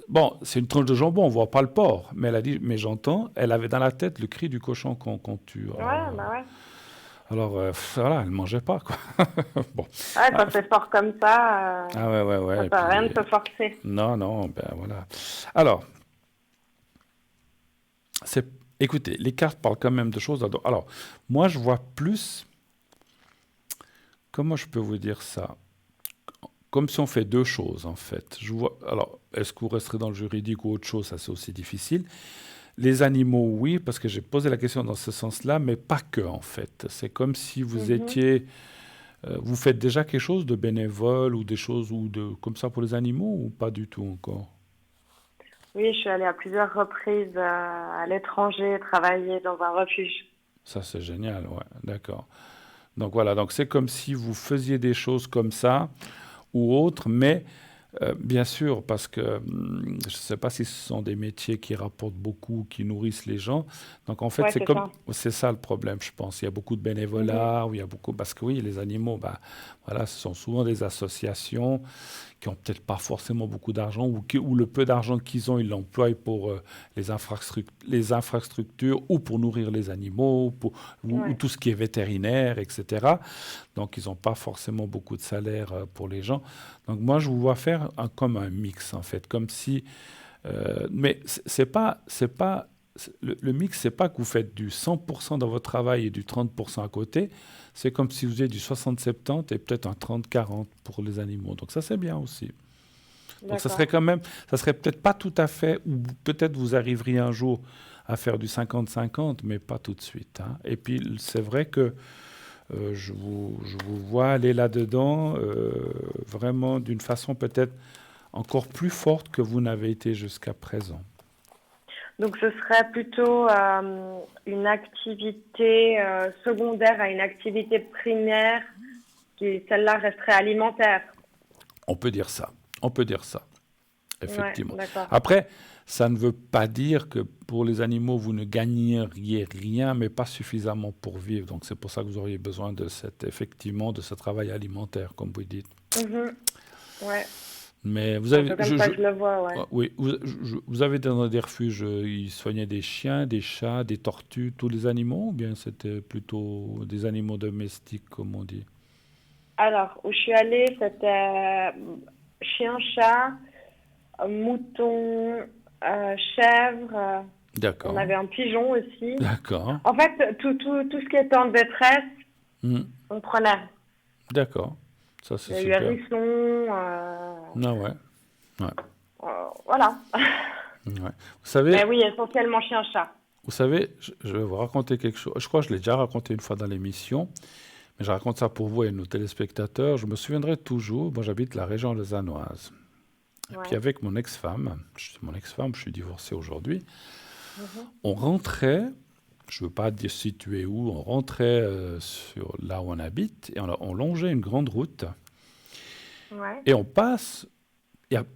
bon, c'est une tranche de jambon, on voit pas le porc. Mais elle a dit, mais j'entends, elle avait dans la tête le cri du cochon qu'on tue. Ouais, bah ouais. Voilà, elle mangeait pas, quoi. Bon. Ouais, Ah, quand c'est fort comme ça, ah ouais, ouais, ça ouais. Et sert à rien de puis, te forcer. non, non, ben voilà. Alors, c'est, écoutez, les cartes parlent quand même de choses. Alors, moi, je vois plus, comment je peux vous dire ça? Comme si on fait deux choses, en fait. Je vois, alors, est-ce que vous resterez dans le juridique ou autre chose? Ça, c'est aussi difficile. Les animaux, oui, parce que j'ai posé la question dans ce sens-là, mais pas que, en fait. C'est comme si vous Mhm. étiez... vous faites déjà quelque chose de bénévole ou des choses comme ça pour les animaux ou pas du tout encore? Oui, je suis allée à plusieurs reprises à l'étranger, travailler dans un refuge. Ça, c'est génial, ouais, d'accord. Donc voilà, donc c'est comme si vous faisiez des choses comme ça ou autres, mais bien sûr, parce que je ne sais pas si ce sont des métiers qui rapportent beaucoup, qui nourrissent les gens. Donc en fait, Ouais, c'est ça. c'est ça le problème, je pense. Il y a beaucoup de Mhm. bénévolat, où il y a beaucoup, parce que oui, les animaux, bah, voilà, ce sont souvent des associations qui ont peut-être pas forcément beaucoup d'argent ou le peu d'argent qu'ils ont, ils l'emploient pour les infrastructures ou pour nourrir les animaux ou Ouais. tout ce qui est vétérinaire, etc. Donc ils n'ont pas forcément beaucoup de salaire pour les gens. Donc moi, je vous vois faire comme un mix, en fait, comme si... mais le mix, c'est pas que vous faites du 100% dans votre travail et du 30% à côté. C'est comme si vous faisiez du 60-70 et peut-être un 30-40 pour les animaux. Donc ça, c'est bien aussi. Donc ça serait D'accord. quand même, ça serait peut-être pas tout à fait, ou peut-être vous arriveriez un jour à faire du 50-50, mais pas tout de suite, hein. Et puis c'est vrai que je vous vois aller là-dedans vraiment d'une façon peut-être encore plus forte que vous n'avez été jusqu'à présent. Donc, ce serait plutôt une activité secondaire à une activité primaire qui, celle-là, resterait alimentaire. On peut dire ça. On peut dire ça, Ouais, effectivement. d'accord. Après, ça ne veut pas dire que pour les animaux, vous ne gagneriez rien, mais pas suffisamment pour vivre. Donc c'est pour ça que vous auriez besoin effectivement, de ce travail alimentaire, comme vous dites. Mhm. Ouais, Mais vous c'est un avez, peu comme ça que je le vois, ouais. oui, vous avez dans des refuges, ils soignaient des chiens, des chats, des tortues, tous les animaux, ou bien c'était plutôt des animaux domestiques, comme on dit? Alors, où je suis allée, c'était chien, chat, mouton, chèvre. On D'accord, avait un pigeon aussi. d'accord, En fait, tout ce qui était en détresse, hmm, on prenait. d'accord, ça c'est Il y a eu super. hérisson, Ah ouais, ouais, voilà. ouais. Mais oui, essentiellement chien-chat. Vous savez, je vais vous raconter quelque chose. Je crois que je l'ai déjà raconté une fois dans l'émission, mais je raconte ça pour vous et nos téléspectateurs. Je me souviendrai toujours, moi j'habite la région lausannoise. Et puis Ouais. avec mon ex-femme, je suis divorcé aujourd'hui, Mhm. on rentrait, je ne veux pas dire situé où, on rentrait sur là où on habite, et on longeait une grande route, Ouais. et on passe,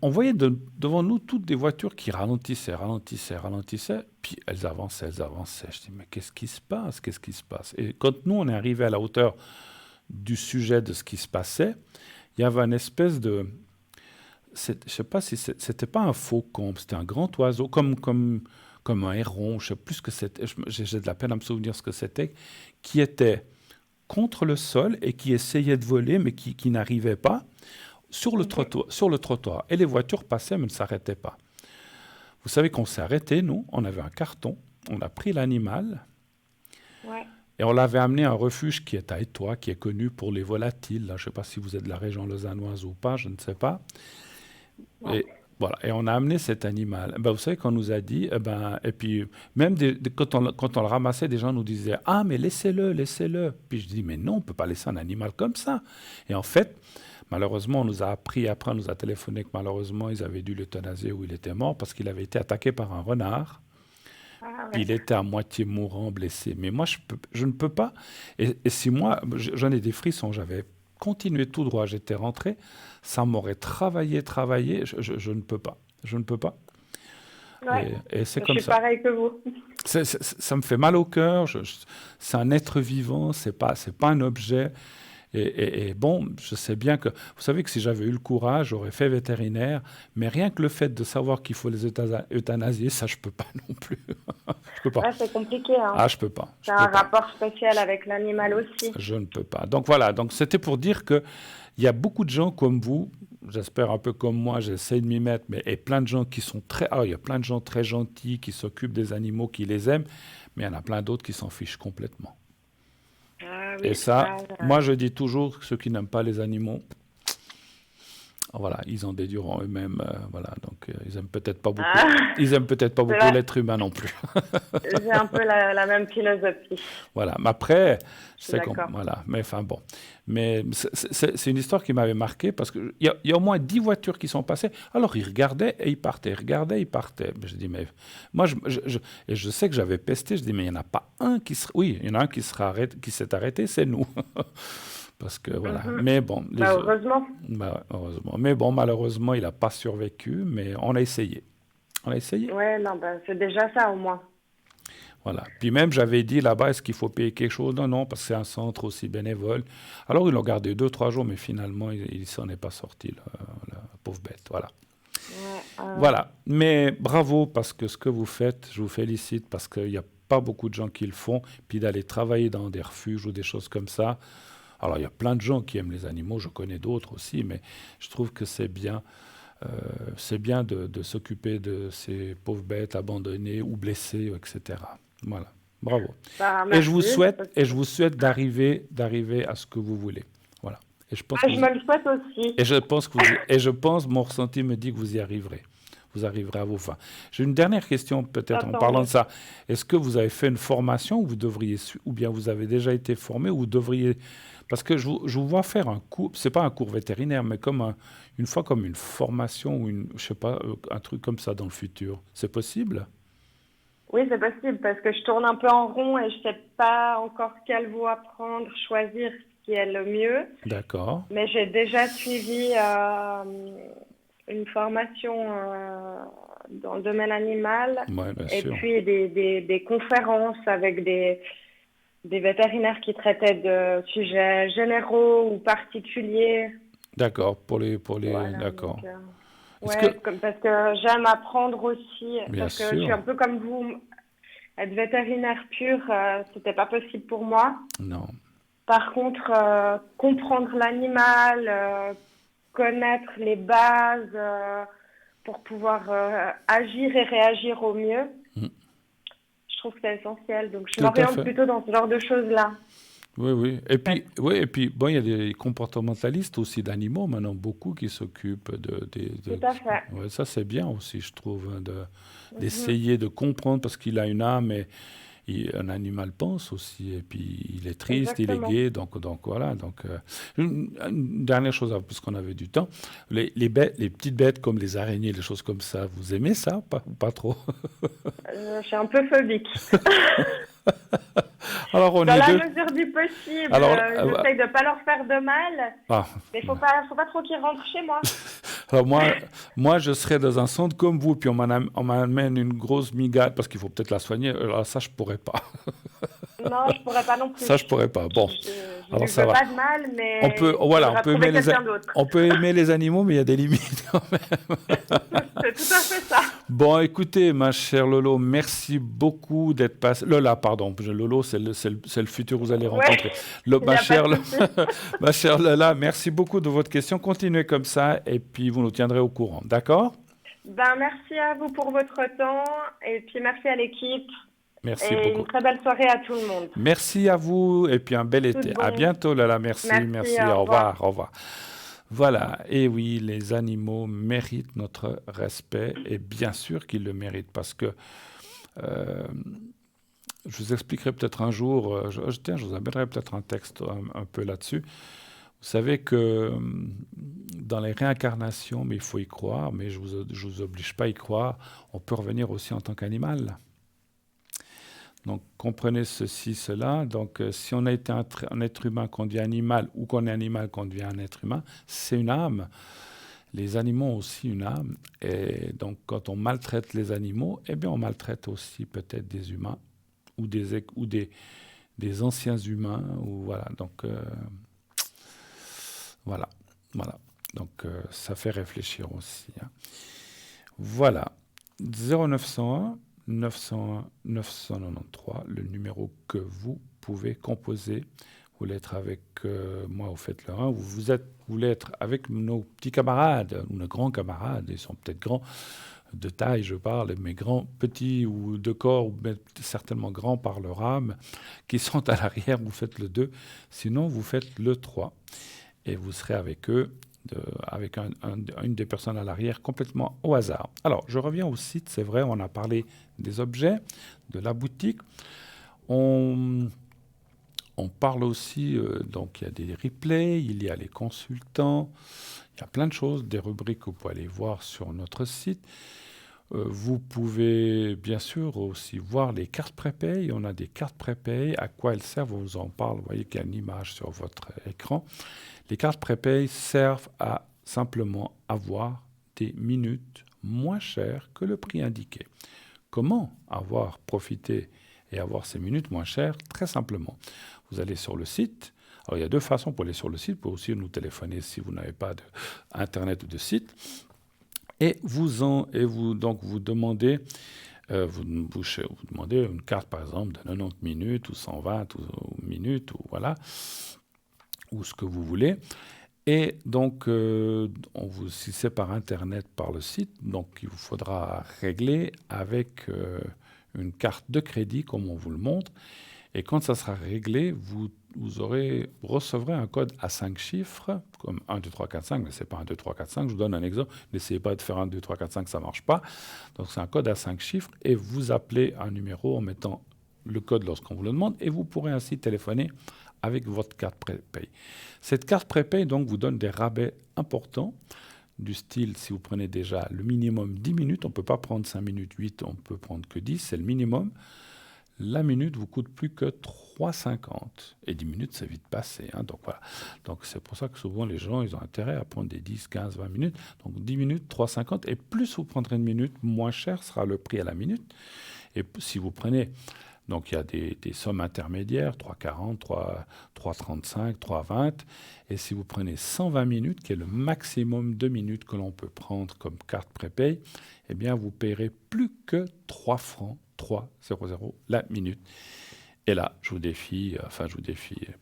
on voyait devant nous toutes des voitures qui ralentissaient, ralentissaient, ralentissaient, puis elles avançaient, elles avançaient. Je dis, mais qu'est-ce qui se passe? Qu'est-ce qui se passe? Et quand nous, on est arrivé à la hauteur du sujet de ce qui se passait, il y avait une espèce de... Je ne sais pas si c'était pas un faucon, c'était un grand oiseau, comme un héron, je ne sais plus ce que c'était, j'ai de la peine à me souvenir ce que c'était, qui était contre le sol et qui essayait de voler, mais qui n'arrivait pas Mhm. sur le trottoir. Et les voitures passaient, mais ne s'arrêtaient pas. Vous savez qu'on s'est arrêté, nous, on avait un carton, on a pris l'animal, Ouais. Et on l'avait amené à un refuge qui est à Étoile, qui est connu pour les volatiles. Là, je ne sais pas si vous êtes de la région lausannoise ou pas, je ne sais pas. Non. Et voilà, et on a amené cet animal. Ben, vous savez qu'on nous a dit, et puis même quand on le ramassait, des gens nous disaient, ah mais laissez-le, laissez-le. Puis je dis, mais non, on ne peut pas laisser un animal comme ça. Et en fait, malheureusement, on nous a appris, après on nous a téléphoné que malheureusement, ils avaient dû l'euthanasier ou il était mort parce qu'il avait été attaqué par un renard. Ah Puis ouais. il était à moitié mourant, blessé. Mais moi, je ne peux pas. Et si moi, j'en ai des frissons, j'avais continué tout droit, j'étais rentré, ça m'aurait travaillé, je ne peux pas. Je ne peux pas. Ouais. Et c'est Je comme suis ça. pareil que vous. Ça me fait mal au cœur. C'est un être vivant, c'est pas un objet. Et bon, je sais bien que, vous savez que si j'avais eu le courage, j'aurais fait vétérinaire, mais rien que le fait de savoir qu'il faut les euthanasier, ça, je peux pas non plus. Je peux pas. Ouais, c'est compliqué, hein. Ah, je peux pas. Je C'est peux un pas. rapport spécial avec l'animal aussi. Je ne peux pas. Donc voilà, donc c'était pour dire que il y a beaucoup de gens comme vous, j'espère un peu comme moi, j'essaie de m'y mettre, mais et plein de gens qui sont très, il y a plein de gens très gentils qui s'occupent des animaux, qui les aiment, mais il y en a plein d'autres qui s'en fichent complètement. Ah Et oui, ça, moi je dis toujours que ceux qui n'aiment pas les animaux, voilà, ils en déduiront eux-mêmes, voilà, donc ils aiment peut-être pas beaucoup, ah, ils aiment peut-être pas c'est beaucoup vrai. l'être humain non plus. J'ai un peu la même philosophie. Voilà, mais après, Je suis d'accord. voilà, mais enfin bon. Mais c'est une histoire qui m'avait marqué parce qu'il y a au moins 10 voitures qui sont passées. Alors ils regardaient et ils partaient, ils regardaient, ils partaient. Mais je dis, mais moi, et je sais que j'avais pesté, je dis, mais il n'y en a pas un qui sera. Oui, il y en a un qui s'est arrêté, c'est nous. Parce que voilà. Mhm. Mais bon, Bah, heureusement. heureusement. Mais bon, malheureusement, il n'a pas survécu, mais on a essayé. On a essayé. Ouais, non, bah, c'est déjà ça au moins. Voilà. Puis même, j'avais dit là-bas, est-ce qu'il faut payer quelque chose? Non, non, parce que c'est un centre aussi bénévole. Alors, ils l'ont gardé 2, 3 jours, mais finalement, il s'en est pas sorti, la pauvre bête. Voilà. Ouais, Voilà. Mais bravo, parce que ce que vous faites, je vous félicite, parce qu'il n'y a pas beaucoup de gens qui le font. Puis d'aller travailler dans des refuges ou des choses comme ça. Alors, il y a plein de gens qui aiment les animaux, je connais d'autres aussi, mais je trouve que c'est bien de s'occuper de ces pauvres bêtes abandonnées ou blessées, etc. Voilà, bravo. bah, Et je vous merci. souhaite, et je vous souhaite d'arriver à ce que vous voulez. Voilà. Et je pense Ah, que je me le souhaite aussi. et je pense que et je pense, mon ressenti me dit que vous y arriverez. Vous arriverez à vos fins. J'ai une dernière question, peut-être en Tant parlant mieux. de ça. Est-ce que vous avez fait une formation ou vous devriez, ou bien vous avez déjà été formé ou vous devriez, parce que je vous vois faire un cours, c'est pas un cours vétérinaire, mais une fois comme une formation ou je sais pas, un truc comme ça dans le futur. C'est possible? Oui, c'est possible parce que je tourne un peu en rond et je sais pas encore quelle voie prendre, choisir ce qui est le mieux. D'accord. Mais j'ai déjà suivi une formation dans le domaine animal Ouais, bien et sûr. puis des conférences avec des vétérinaires qui traitaient de sujets généraux ou particuliers. D'accord. Voilà, D'accord. donc, Est-ce que, ouais, parce que j'aime apprendre aussi, bien parce que je suis un sûr. peu comme vous, être vétérinaire pur, c'était pas possible pour moi. Non. Par contre, comprendre l'animal, connaître les bases pour pouvoir agir et réagir au mieux, Mm. je trouve que c'est essentiel. Donc, je Tout à m'oriente fait. plutôt dans ce genre de choses-là. Oui, oui. Et puis, bon, il y a des comportementalistes aussi d'animaux maintenant, beaucoup qui s'occupent Tout à fait. Ouais, ça, c'est bien aussi, je trouve, hein, Mhm. d'essayer de comprendre parce qu'il a une âme et un animal pense aussi. Et puis, il est triste, il est Exactement. gai. Donc voilà. Donc, une dernière chose, puisqu'on avait du temps. Les bêtes, les petites bêtes comme les araignées, les choses comme ça, vous aimez ça ou pas trop? Je suis un peu phobique. Alors, on Dans est la deux. mesure du possible, Alors, j'essaye de ne pas leur faire de mal, ah, mais faut pas trop qu'ils rentrent chez moi. Alors moi, je serais dans un centre comme vous, puis on m'amène une grosse migale, parce qu'il faut peut-être la soigner. Alors ça, je pourrais pas. Non, je pourrais pas non plus. Ça, je pourrais pas. Bon, Je alors lui ça veux va. pas de mal, mais On peut, il voilà, faudra trouver quelqu'un d'autre. on peut aimer les animaux, mais il y a des limites quand même. C'est tout à fait ça. Bon, écoutez, ma chère Lolo, merci beaucoup d'être passé. Lola, pardon. Lolo, c'est le futur que vous allez rencontrer. Il n'y a pas de souci. Ma chère Lola, merci beaucoup de votre question. Continuez comme ça, et puis vous nous tiendrez au courant. D'accord? Ben, merci à vous pour votre temps et puis merci à l'équipe. Merci Et une beaucoup. très belle soirée à tout le monde. Merci à vous et puis un bel Tout de été. À bon. bientôt, Lala. Merci, Merci, merci. au Au revoir. revoir, au revoir. Voilà. Et oui, les animaux méritent notre respect et bien sûr qu'ils le méritent parce que euh, je vous expliquerai peut-être un jour, tiens, je vous amènerai peut-être un texte un peu là-dessus. Vous savez que dans les réincarnations, mais il faut y croire, mais je vous oblige pas à y croire, on peut revenir aussi en tant qu'animal. Donc comprenez ceci, cela. Donc si on a été un être humain qu'on devient animal ou qu'on est animal qu'on devient un être humain, c'est une âme. Les animaux ont aussi une âme. Et donc quand on maltraite les animaux, eh bien on maltraite aussi peut-être des humains ou des anciens humains. Ou voilà. Donc voilà. Voilà. Donc ça fait réfléchir aussi. Hein. Voilà. 0901 901 993, le numéro que vous pouvez composer. Vous voulez être avec moi, vous faites le 1. Vous voulez être avec nos petits camarades, ou nos grands camarades, ils sont peut-être grands de taille, je parle, mais grands, petits ou de corps, ou certainement grands par leur âme, qui sont à l'arrière, vous faites le 2. Sinon, vous faites le 3. Et vous serez avec eux avec une des personnes à l'arrière complètement au hasard. Alors, je reviens au site, c'est vrai, on a parlé des objets, de la boutique. On parle aussi, donc il y a des replays, il y a les consultants, il y a plein de choses, des rubriques que vous pouvez aller voir sur notre site. Vous pouvez bien sûr aussi voir les cartes prépay. On a des cartes prépay. À quoi elles servent? On vous en parle. Vous voyez qu'il y a une image sur votre écran. Les cartes prépay servent à simplement avoir des minutes moins chères que le prix indiqué. Comment profiter et avoir ces minutes moins chères? Très simplement. Vous allez sur le site. Alors, il y a deux façons pour aller sur le site. Vous pouvez aussi nous téléphoner si vous n'avez pas d'Internet ou de site. Et vous demandez, vous demandez une carte, par exemple, de 90 minutes ou 120 minutes, ou voilà, ou ce que vous voulez. Et donc, si c'est par Internet, par le site, donc il vous faudra régler avec une carte de crédit, comme on vous le montre. Et quand ça sera réglé, vous recevrez un code à 5 chiffres, comme 1, 2, 3, 4, 5, mais ce n'est pas 1, 2, 3, 4, 5. Je vous donne un exemple. N'essayez pas de faire 1, 2, 3, 4, 5, ça ne marche pas. Donc c'est un code à 5 chiffres et vous appelez un numéro en mettant le code lorsqu'on vous le demande et vous pourrez ainsi téléphoner avec votre carte prépay. Cette carte prépay donc vous donne des rabais importants du style, si vous prenez déjà le minimum 10 minutes, on ne peut pas prendre 5 minutes, 8, on ne peut prendre que 10, c'est le minimum. La minute vous coûte plus que 3,50. Et 10 minutes, c'est vite passé. Hein, donc voilà. Donc c'est pour ça que souvent les gens, ils ont intérêt à prendre des 10, 15, 20 minutes. Donc 10 minutes, 3,50. Et plus vous prendrez une minute, moins cher sera le prix à la minute. Et si vous prenez, donc il y a des sommes intermédiaires, 3,40, 3,35, 3,20. Et si vous prenez 120 minutes, qui est le maximum de minutes que l'on peut prendre comme carte prépay, eh bien vous payerez plus que 3 francs. 3,00 la minute. Et là, je vous défie,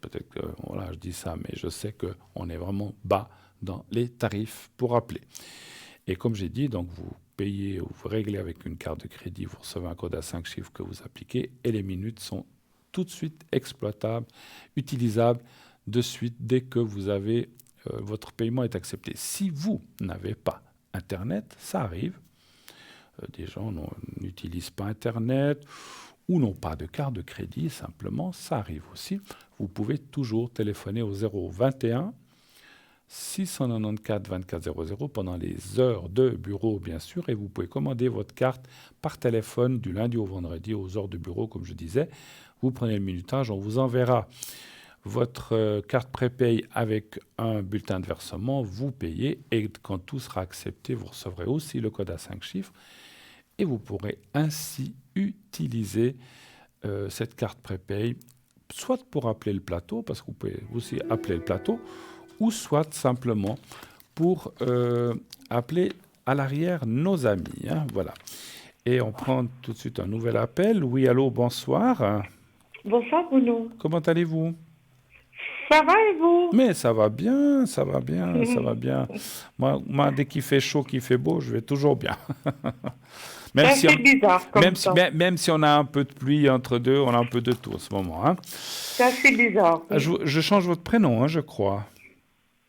peut-être que voilà, je dis ça, mais je sais qu'on est vraiment bas dans les tarifs pour appeler. Et comme j'ai dit, donc vous payez ou vous réglez avec une carte de crédit, vous recevez un code à 5 chiffres que vous appliquez et les minutes sont tout de suite exploitables, utilisables de suite dès que vous avez votre paiement est accepté. Si vous n'avez pas Internet, ça arrive. Des gens n'utilisent pas Internet ou n'ont pas de carte de crédit, simplement, ça arrive aussi. Vous pouvez toujours téléphoner au 021 694 24 00 pendant les heures de bureau, bien sûr, et vous pouvez commander votre carte par téléphone du lundi au vendredi aux heures de bureau, comme je disais. Vous prenez le minutage, on vous enverra votre carte prépay avec un bulletin de versement, vous payez, et quand tout sera accepté, vous recevrez aussi le code à 5 chiffres, et vous pourrez ainsi utiliser cette carte prépay, soit pour appeler le plateau, parce que vous pouvez aussi appeler le plateau, ou soit simplement pour appeler à l'arrière nos amis. Hein, voilà. Et on prend tout de suite un nouvel appel. Oui, allô, bonsoir. Bonsoir Bruno. Comment allez-vous? Ça va et vous? Mais ça va bien, ça va bien, ça va bien. Moi, dès qu'il fait chaud, qu'il fait beau, je vais toujours bien. Même C'est si assez on, bizarre comme même si, temps. même si on a un peu de pluie entre deux, on a un peu de tout en ce moment, hein. C'est assez bizarre. Ah, je change votre prénom, hein, je crois.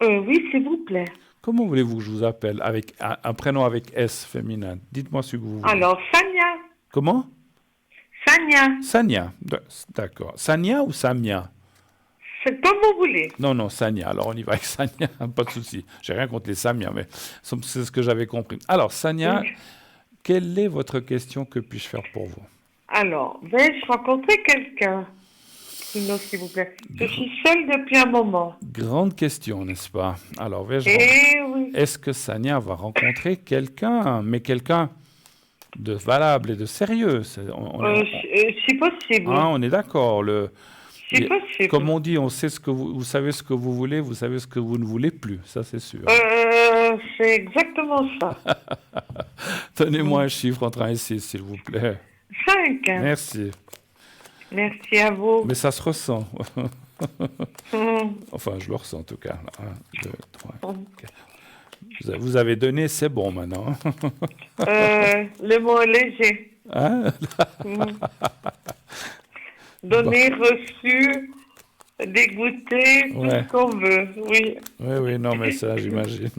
Oui, s'il vous plaît. Comment voulez-vous que je vous appelle avec un prénom avec S féminin? Dites-moi ce que vous voulez. Alors, Sania. Comment? Sania. Sania. D'accord. Sania ou Samia? C'est comme vous voulez. Non, non, Sania. Alors on y va avec Sania, pas de souci. J'ai rien contre les Samia, mais c'est ce que j'avais compris. Alors, Sania, Oui. quelle est votre question? Que puis-je faire pour vous? Alors, vais-je rencontrer quelqu'un? Non, s'il vous plaît. Je suis seule depuis un moment. Grande question, n'est-ce pas? Alors, Eh oui. est-ce que Sania va rencontrer quelqu'un, mais quelqu'un de valable et de sérieux? Si possible. Hein, on est d'accord. Si possible. Comme on dit, on sait vous savez ce que vous voulez, vous savez ce que vous ne voulez plus. Ça, c'est sûr. C'est exactement ça. Donnez-moi un chiffre entre 1 et 6, s'il vous plaît. 5. Merci. Merci à vous. Mais ça se ressent. Hum, Enfin, je le ressens en tout cas. 1, 2, 3, hum. 4. Vous avez donné, c'est bon maintenant. Le mot est léger. Hein? Hum. Donner, reçu, dégoûter, tout Ouais. ce qu'on veut. Oui. Oui, oui, non, mais ça, j'imagine.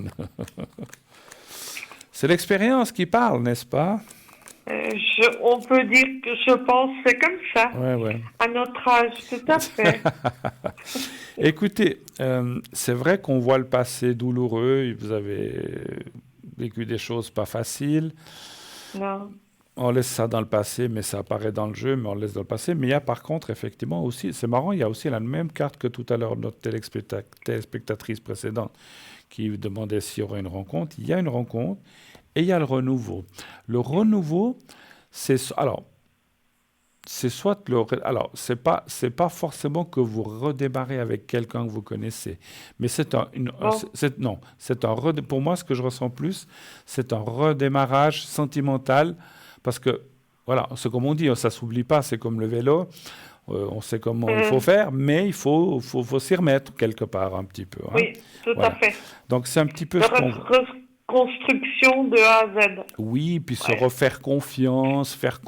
C'est l'expérience qui parle, n'est-ce pas? On peut dire que je pense que c'est comme ça. Ouais, ouais. À notre âge, tout à fait. Écoutez, c'est vrai qu'on voit le passé douloureux. Vous avez vécu des choses pas faciles. Non. On laisse ça dans le passé, mais ça apparaît dans le jeu, mais on le laisse dans le passé. Mais il y a par contre, effectivement, aussi, c'est marrant, il y a aussi la même carte que tout à l'heure, notre téléspectatrice précédente qui demandait s'il y aurait une rencontre. Il y a une rencontre et il y a le renouveau. Le renouveau, c'est soit alors c'est pas forcément que vous redémarrez avec quelqu'un que vous connaissez, mais non, pour moi ce que je ressens plus, c'est un redémarrage sentimental parce que voilà, c'est comme on dit, ça s'oublie pas, c'est comme le vélo, on sait comment il faut faire, mais il faut s'y remettre quelque part un petit peu, hein. Oui, tout Voilà. à fait. Donc c'est un petit peu De ce qu'on reconstruction de A à Z. Oui, puis se Ouais. refaire confiance, faire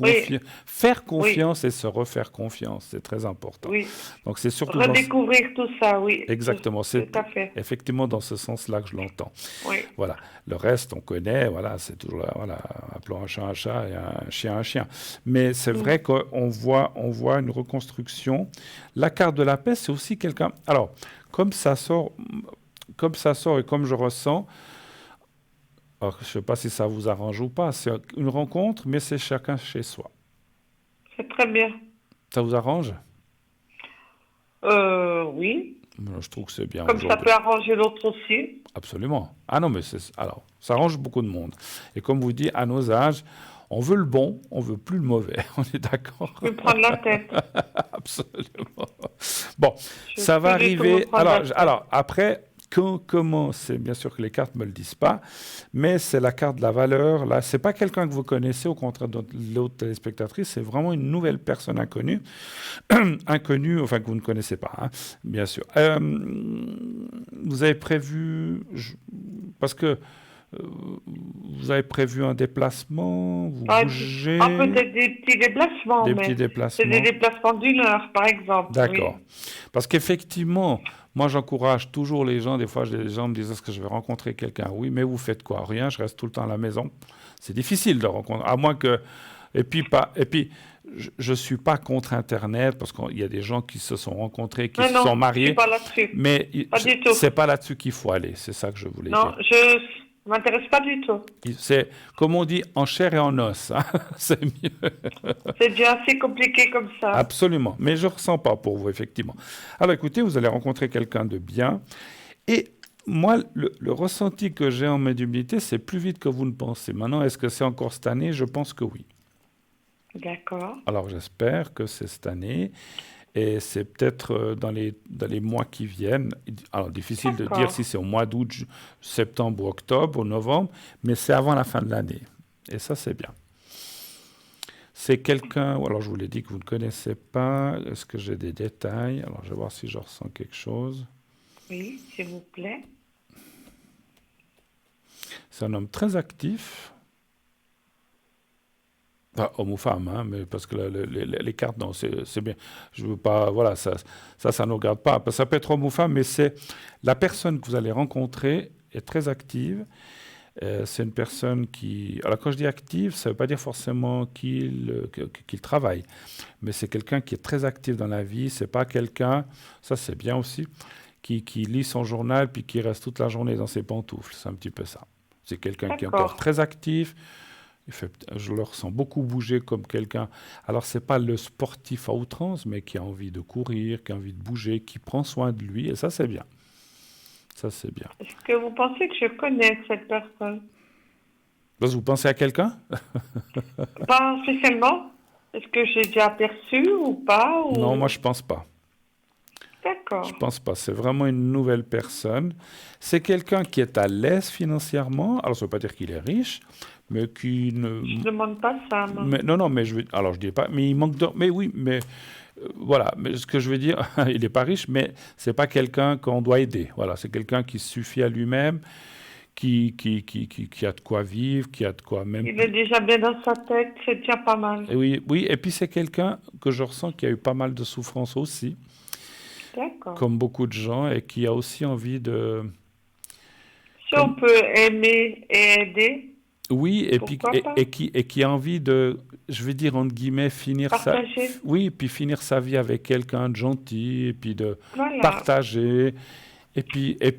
confiance et se refaire confiance, c'est très important. Oui. Donc c'est surtout Redécouvrir tout ça, oui. exactement, c'est Tout à fait. effectivement dans ce sens-là que je l'entends. Oui. Voilà, le reste on connaît, voilà, c'est toujours voilà, appelons un chat et un chien. Mais c'est vrai qu'on voit une reconstruction. La carte de la paix, c'est aussi quelqu'un. Alors, comme ça sort et comme je ressens. Alors, je ne sais pas si ça vous arrange ou pas. C'est une rencontre, mais c'est chacun chez soi. C'est très bien. Ça vous arrange? Oui. Moi, je trouve que c'est bien Comme ça aujourd'hui. peut arranger l'autre aussi. Absolument. Ah non, mais alors, ça arrange beaucoup de monde. Et comme vous dites, à nos âges, on veut le bon, on veut plus le mauvais. On est d'accord? Je peux prendre la tête. Absolument. Bon, Je ça va peux du tout arriver. me prendre la tête. Alors après, comment, c'est bien sûr que les cartes me le disent pas, mais c'est la carte de la valeur. Là, c'est pas quelqu'un que vous connaissez, au contraire de l'autre téléspectatrice, c'est vraiment une nouvelle personne inconnue, inconnue, enfin que vous ne connaissez pas, hein, bien sûr. Vous avez prévu, parce que vous avez prévu un déplacement, vous bougez, Peut-être des petits déplacements, des mais petits c'est déplacements. des déplacements d'une heure, par exemple. D'accord. Oui. Parce qu'effectivement, moi j'encourage toujours les gens, des fois les gens me disent est-ce que je vais rencontrer quelqu'un? Oui, mais vous faites quoi? Rien, je reste tout le temps à la maison. C'est difficile de rencontrer, à moins que... Et puis, je ne suis pas contre Internet, parce qu'il y a des gens qui se sont rencontrés, qui se sont Je suis mariés, pas là-dessus. mais Pas du tout. c'est pas là-dessus qu'il faut aller, c'est ça que je voulais Non, dire. je m'intéresse pas du tout. C'est, comme on dit, en chair et en os, hein. C'est mieux. C'est déjà assez compliqué comme ça. Absolument, mais je ne ressens pas pour vous, effectivement. Alors écoutez, vous allez rencontrer quelqu'un de bien, et moi, le ressenti que j'ai en médiumnité, c'est plus vite que vous ne pensez. Maintenant, est-ce que c'est encore cette année? Je pense que oui. D'accord. Alors j'espère que c'est cette année, et c'est peut-être dans les mois qui viennent. Alors difficile de D'accord. dire si c'est au mois d'août, septembre ou octobre ou novembre, mais c'est avant la fin de l'année. Et ça, c'est bien. C'est quelqu'un, alors je vous l'ai dit que vous ne connaissez pas. Est-ce que j'ai des détails? Alors je vais voir si je ressens quelque chose. Oui, s'il vous plaît. C'est un homme très actif. Pas homme ou femme, hein, mais parce que les cartes, non, c'est bien. Je veux pas, voilà, ça ne regarde pas. Ça peut être homme ou femme, mais c'est la personne que vous allez rencontrer est très active. C'est une personne qui, alors quand je dis active, ça ne veut pas dire forcément qu'il travaille, mais c'est quelqu'un qui est très actif dans la vie. C'est pas quelqu'un, ça c'est bien aussi, qui lit son journal puis qui reste toute la journée dans ses pantoufles. C'est un petit peu ça. C'est quelqu'un qui est encore D'accord. très actif. Je le ressens beaucoup bouger comme quelqu'un. Alors, c'est pas le sportif à outrance, mais qui a envie de courir, qui a envie de bouger, qui prend soin de lui. Et ça, c'est bien. Ça, c'est bien. Est-ce que vous pensez que je connais cette personne? Parce que vous pensez à quelqu'un? Pas spécialement. Est-ce que j'ai déjà aperçu ou pas Non, ou... moi, je pense pas. D'accord. Je pense pas. C'est vraiment une nouvelle personne. C'est quelqu'un qui est à l'aise financièrement. Alors, ça veut pas dire qu'il est riche, mais qui ne... Je demande pas ça, moi. Mais, non, mais alors je dis pas, mais il manque de... Mais oui, mais voilà, mais ce que je veux dire, il n'est pas riche, mais c'est pas quelqu'un qu'on doit aider. Voilà, c'est quelqu'un qui se suffit à lui-même, qui a de quoi vivre, qui a de quoi même... Il est déjà bien dans sa tête, c'est déjà pas mal. Et oui, oui, et puis c'est quelqu'un que je ressens qui a eu pas mal de souffrance aussi, D'accord. comme beaucoup de gens, et qui a aussi envie de... Si on peut aimer et aider, Oui, et puis pourquoi pas et qui a envie de, je vais dire entre guillemets, finir partager. oui, puis finir sa vie avec quelqu'un de gentil, et puis de Voilà. partager, et puis Ben,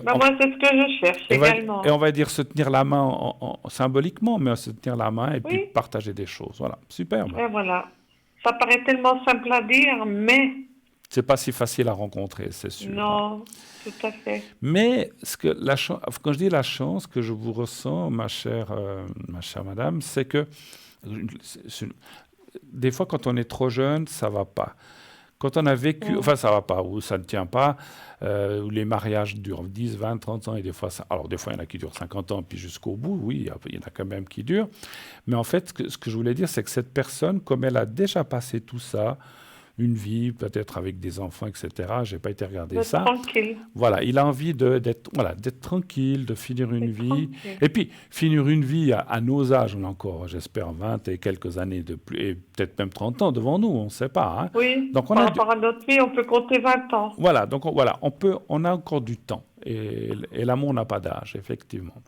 moi, c'est ce que je cherche également. et on va dire se tenir la main symboliquement, mais se tenir la main et puis Oui. partager des choses. Voilà, superbe. Et voilà. Ça paraît tellement simple à dire, mais C'est pas si facile à rencontrer, c'est sûr. non, tout à fait. Mais quand je dis la chance que je vous ressens, ma chère madame, c'est que c'est- des fois, quand on est trop jeune, ça va pas. Quand on a vécu, enfin, ça va pas, ou ça ne tient pas, où les mariages durent 10, 20, 30 ans, et des fois, alors des fois, il y en a qui durent 50 ans, puis jusqu'au bout, oui, il y en a quand même qui durent. Mais en fait, ce que je voulais dire, c'est que cette personne, comme elle a déjà passé tout ça, une vie, peut-être avec des enfants, etc., j'ai pas été regarder D'être ça. tranquille. Voilà, il a envie d'être tranquille, de finir une D'être vie. tranquille. Et puis, finir une vie à nos âges, on a encore, j'espère, 20 et quelques années de plus, et peut-être même 30 ans devant nous, on ne sait pas. Hein. Oui, Donc, par rapport à notre vie, on peut compter 20 ans. voilà, donc on a encore du temps. Et l'amour n'a pas d'âge, effectivement.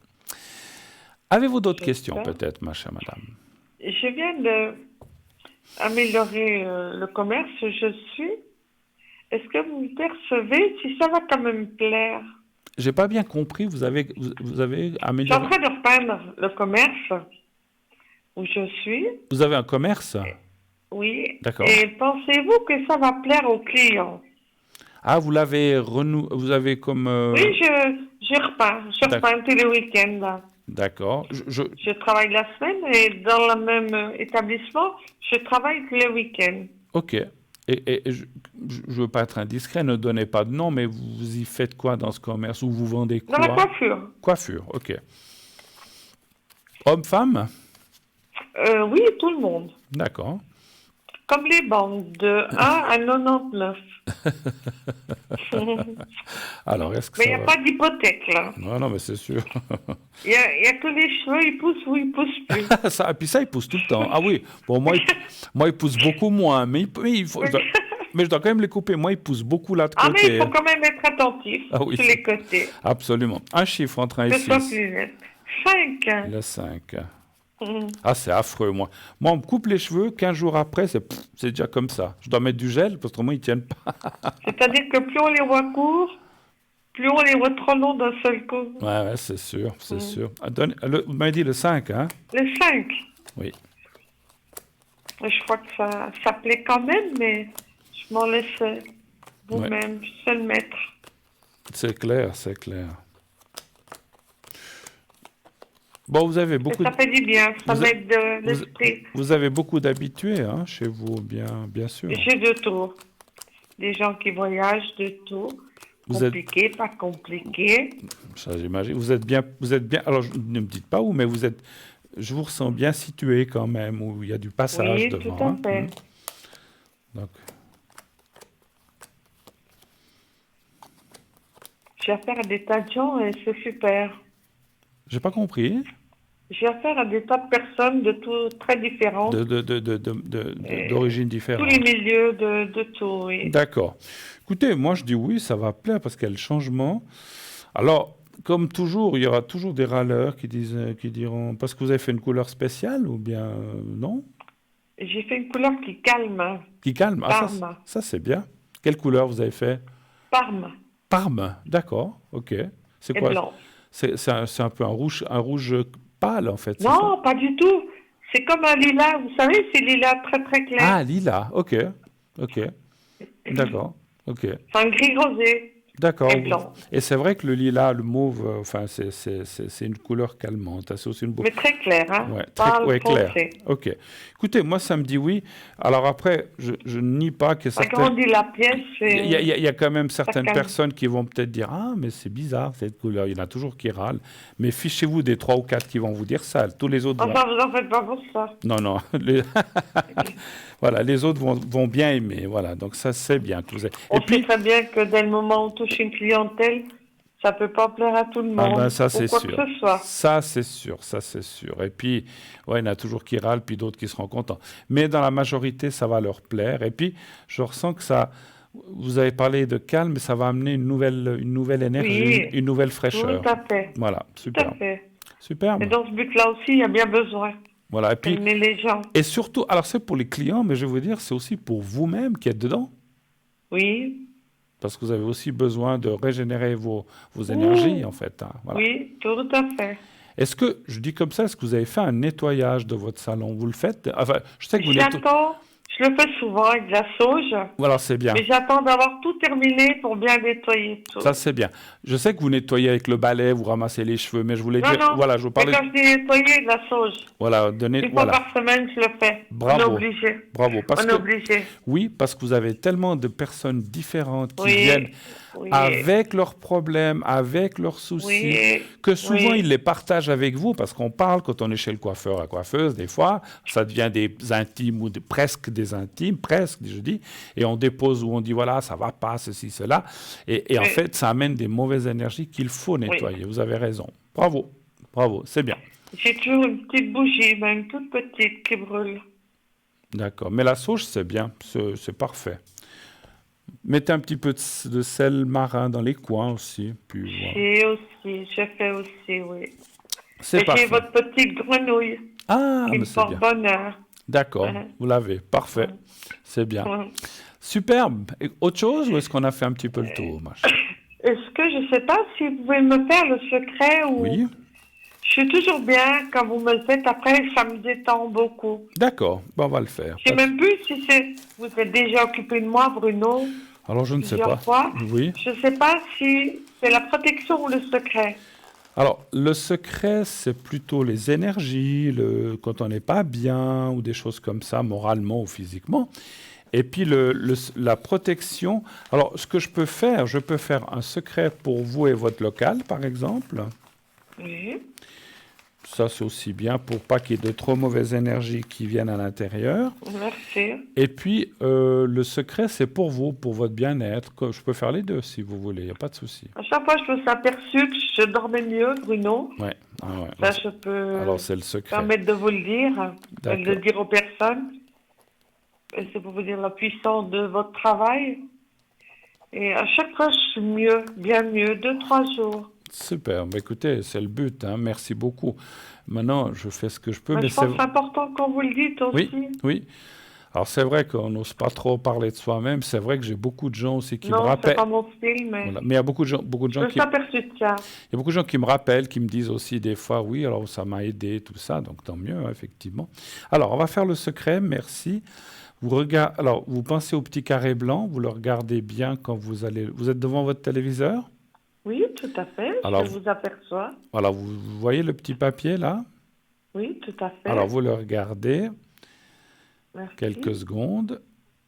Avez-vous d'autres questions, J'espère. peut-être, ma chère madame? Je viens d'améliorer le commerce où je suis. Est-ce que vous percevez si ça va quand même plaire? J'ai pas bien compris, vous avez Je suis en amélioré... train de repeindre le commerce où je suis. Vous avez un commerce? Oui. D'accord. Et pensez-vous que ça va plaire aux clients? Ah, vous vous avez comme... Oui, je repeins. Je repeins tous les week-ends, là. D'accord. Je travaille la semaine et dans le même établissement, je travaille tous les week-ends. Ok. Et je ne veux pas être indiscret, ne donnez pas de nom, mais vous y faites quoi dans ce commerce? Ou vous vendez quoi? Dans la coiffure. Coiffure, ok. Homme-femme? Oui, tout le monde. D'accord. Comme les banques, de 1 à 99. Alors, est-ce que Mais ça il n'y a va? pas d'hypothèque, là. Non, non, mais c'est sûr. Il y a que les cheveux, ils poussent ou ils poussent plus. Et puis ça, il pousse tout le temps. Ah oui, bon, moi, il pousse beaucoup moins, mais mais je dois quand même les couper. Moi, il pousse beaucoup là de Ah, mais il côté. faut quand même être attentif Ah oui, sur les côtés. absolument. Un chiffre entre 1 et Que ce soit 6. plus net. 5. Le 5. Ah, c'est affreux, moi. Moi, on me coupe les cheveux, 15 jours après, c'est déjà comme ça. Je dois mettre du gel, parce qu'autrement, ils ne tiennent pas. C'est-à-dire que plus on les voit courts, plus on les voit trop longs d'un seul coup. Ouais, c'est sûr, c'est sûr. Ah, vous m'avez dit le 5, hein? Le 5. Oui. Je crois que ça plaît quand même, mais je m'en laisse vous-même, seul maître. C'est clair, c'est clair. Bon, vous avez beaucoup... Ça fait du bien, ça m'aide de l'esprit. Vous avez beaucoup d'habitués, hein, chez vous, bien sûr. J'ai de tout. Des gens qui voyagent, de tout. Compliqué, pas compliqué. Ça, j'imagine. Vous êtes bien... Alors, ne me dites pas où, mais vous êtes je vous ressens bien situé quand même, où il y a du passage Oui, devant. tout à Hein. fait. Donc, J'ai affaire à des tas de gens et c'est super. j'ai pas compris. J'ai affaire à des tas de personnes de tout, très différentes. D'origine Tous les différente. milieux, de tout, oui. D'accord. Écoutez, moi je dis oui, ça va plaire parce qu'il y a le changement. Alors, comme toujours, il y aura toujours des râleurs qui diront, parce que vous avez fait une couleur spéciale ou bien non? J'ai fait une couleur qui calme. Qui calme. Ah, Parme. ça c'est bien. Quelle couleur vous avez fait? Parme Parme. D'accord. Ok. C'est et quoi? blanc. C'est un peu un rouge pâle en fait, c'est ça? Non, pas du tout. C'est comme un lilas. Vous savez, c'est lilas très très clair. Ah, lilas. Ok. Ok. D'accord. Ok. C'est un gris rosé D'accord. et blanc. Et c'est vrai que le lilas, le mauve, enfin, c'est une couleur calmante. Hein. C'est aussi une Mais très clair, hein. Ouais, Pas ouais, clair. foncé. Ok. Écoutez, moi, ça me dit oui. Alors après, je ne nie pas que Ça certaines... grandit la pièce Il y a quand même certaines calme. personnes qui vont peut-être dire ah, mais c'est bizarre cette couleur. Il y en a toujours qui râlent. Mais fichez-vous des 3 ou 4 qui vont vous dire ça. Tous les autres vont. Enfin, vous en faites pas pour ça. Non, non. Voilà, les autres vont bien aimer. Voilà, donc ça, c'est bien. Que vous avez... On Et puis, sait très bien que dès le moment où on touche une clientèle, ça peut pas plaire à tout le ah monde. ben ça, ou c'est quoi sûr. que ce soit. Ça, c'est sûr. Ça, c'est sûr. Et puis, ouais, il y en a toujours qui râlent, puis d'autres qui seront contents. Mais dans la majorité, ça va leur plaire. Et puis, je ressens que ça... Vous avez parlé de calme, mais ça va amener une nouvelle énergie, Oui. une nouvelle Tout fraîcheur. à fait. Voilà, Tout à super. fait. Superbe. Et dans ce but-là aussi, il y a bien besoin Voilà, et puis, d'aimer les gens. et surtout, alors c'est pour les clients, mais je vais vous dire, c'est aussi pour vous-même qui êtes dedans. Oui, Parce que vous avez aussi besoin de régénérer vos énergies, en fait. Hein, voilà. oui, tout à fait. Est-ce que, je dis comme ça, est-ce que vous avez fait un nettoyage de votre salon? Vous le faites? Enfin, je sais que vous nettoyez. J'attends, je le fais souvent avec de la sauge, Voilà, c'est bien. mais j'attends d'avoir tout terminé pour bien nettoyer tout. Ça, c'est bien. Je sais que vous nettoyez avec le balai, vous ramassez les cheveux, mais je voulais Non, dire, non, voilà, je vous mais parlais, quand je dis nettoyer, de la sauge. voilà, Une fois voilà, par semaine, je le fais. Bravo. On est obligé. bravo, parce On est que, obligé. oui, parce que vous avez tellement de personnes différentes qui Oui, viennent oui, avec leurs problèmes, avec leurs soucis, oui, que souvent oui. ils les partagent avec vous, parce qu'on parle quand on est chez le coiffeur, la coiffeuse, des fois, ça devient des intimes ou presque des intimes, presque, je dis, et on dépose où on dit voilà, ça va pas, ceci, cela, et en Oui. fait, ça amène des mauvaises énergies qu'il faut nettoyer. Vous avez raison. Bravo, bravo, c'est bien. J'ai toujours une petite bougie, même toute petite, qui brûle. D'accord. Mais la sauge, c'est bien, c'est parfait. Mettez un petit peu de sel marin dans les coins aussi, puis voilà. J'ai fait aussi, oui. C'est Et j'ai parfait. votre petite grenouille Ah, qui mais me c'est porte bien. bonheur. D'accord, Ouais. vous l'avez. Parfait. C'est bien. Ouais. Superbe. Et autre chose ou est-ce qu'on a fait un petit peu le tour, Macha? Est-ce que je ne sais pas si vous pouvez me faire le secret ou Oui. je suis toujours bien quand vous me le faites. Après, ça me détend beaucoup. D'accord, ben, on va le faire. Je sais même plus si c'est vous êtes déjà occupé de moi, Bruno, Alors, je ne sais plusieurs pas. fois. Oui. Je ne sais pas si c'est la protection ou le secret. Alors, le secret, c'est plutôt les énergies, quand on n'est pas bien ou des choses comme ça, moralement ou physiquement. Et puis, la protection. Alors, ce que je peux faire un secret pour vous et votre local, par exemple. Oui. Ça, c'est aussi bien pour pas qu'il y ait de trop mauvaises énergies qui viennent à l'intérieur. Merci. Et puis, le secret, c'est pour vous, pour votre bien-être. Je peux faire les deux, si vous voulez, il n'y a pas de souci. À chaque fois, je me suis aperçue que je dormais mieux, Bruno. Ouais. Ah ouais. Ça, je peux Alors, c'est le secret. permettre de vous le dire, et de le D'accord. dire aux personnes. Et c'est pour vous dire la puissance de votre travail. Et à chaque fois, je suis mieux, bien mieux, 2-3 jours. Super. Bah, écoutez, c'est le but. Hein. Merci beaucoup. Maintenant, je fais ce que je peux. Mais Mais je pense que c'est important qu'on vous le dise aussi. Oui, oui. Alors, c'est vrai qu'on n'ose pas trop parler de soi-même. C'est vrai que j'ai beaucoup de gens aussi qui me Non, c'est rappellent. pas mon style, mais Voilà. Mais il y a beaucoup de gens je me qui... suis aperçue de ça. Il y a beaucoup de gens qui me rappellent, qui me disent aussi des fois, oui, alors ça m'a aidé, tout ça, donc tant mieux, hein, effectivement. Alors, on va faire le secret, merci. Alors, vous pensez au petit carré blanc, vous le regardez bien quand vous allez... Vous êtes devant votre téléviseur? Oui, tout à fait. Alors, je vous aperçois. Voilà, vous voyez le petit papier là? Oui, tout à fait. Alors, vous le regardez Merci. quelques secondes.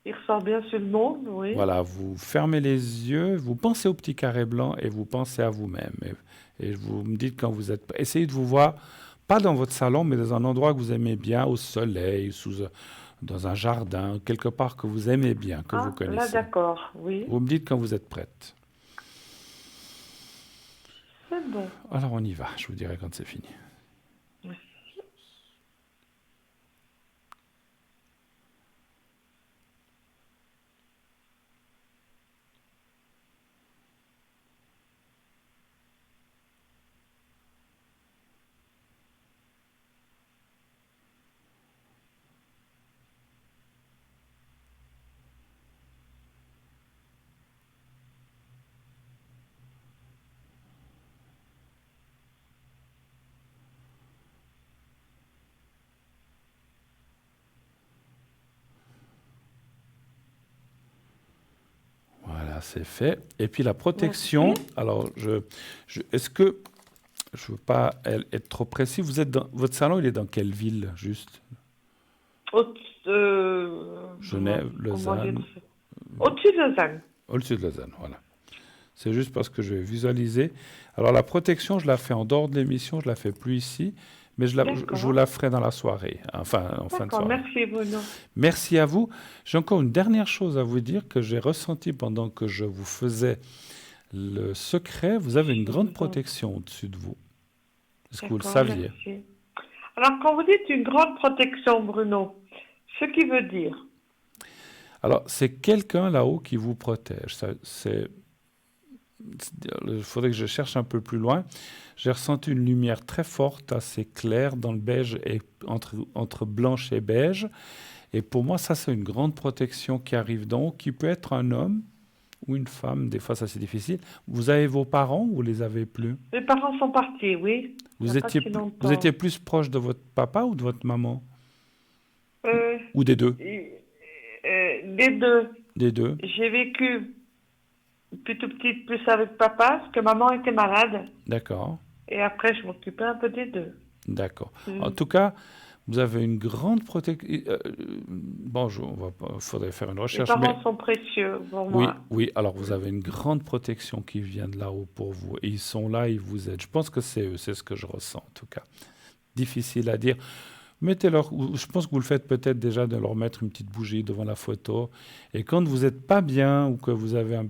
Il ressort bien sur le monde, oui. Voilà, vous fermez les yeux, vous pensez au petit carré blanc et vous pensez à vous-même. Et vous me dites quand vous êtes... Essayez de vous voir Pas dans votre salon, mais dans un endroit que vous aimez bien, au soleil, dans un jardin, quelque part que vous aimez bien, que vous Ah, là, connaissez. d'accord, oui, Vous me dites quand vous êtes prête. c'est bon. Alors on y va, je vous dirai quand c'est fini. Voilà, c'est fait. Et puis la protection, Merci. alors est-ce que, je ne veux pas être trop précis, votre salon, il est dans quelle ville, juste? Au- Genève, comment dire Lausanne, ça? Au-dessus de Lausanne. au-dessus de Lausanne, voilà. C'est juste parce que je vais visualiser. Alors la protection, je la fais en dehors de l'émission, je la fais plus ici, mais je vous D'accord. la ferai dans la soirée, enfin en fin de D'accord, soirée. merci Bruno. Merci à vous. J'ai encore une dernière chose à vous dire que j'ai ressenti pendant que je vous faisais le secret. Vous avez une grande protection au-dessus de vous. Est-ce que vous le D'accord, saviez? merci. Alors, quand vous dites une grande protection, Bruno, ce qui veut dire, Alors, c'est quelqu'un là-haut qui vous protège. Il faudrait que je cherche un peu plus loin. J'ai ressenti une lumière très forte, assez claire, dans le beige et entre blanche et beige. Et pour moi, ça, c'est une grande protection qui arrive d'en haut, qui peut être un homme ou une femme. Des fois, ça, c'est difficile. Vous avez vos parents ou vous les avez plus? mes parents sont partis, oui, il n'y Vous a pas étiez, si vous longtemps. étiez plus proche de votre papa ou de votre maman? Euh, Ou des deux? les deux, Des deux. j'ai vécu depuis tout petite plus avec papa, parce que maman était malade, D'accord. et après, je m'occupais un peu des deux. D'accord. Mm. En tout cas, vous avez une grande protection. Bon, faudrait faire une Mes recherche, mais parents sont précieux pour oui, moi. oui. Alors, vous avez une grande protection qui vient de là-haut pour vous. Et ils sont là, ils vous aident. Je pense que c'est eux, c'est ce que je ressens en tout cas. Difficile à dire. Mettez-leur, je pense que vous le faites peut-être déjà de leur mettre une petite bougie devant la photo. Et quand vous n'êtes pas bien ou que vous avez un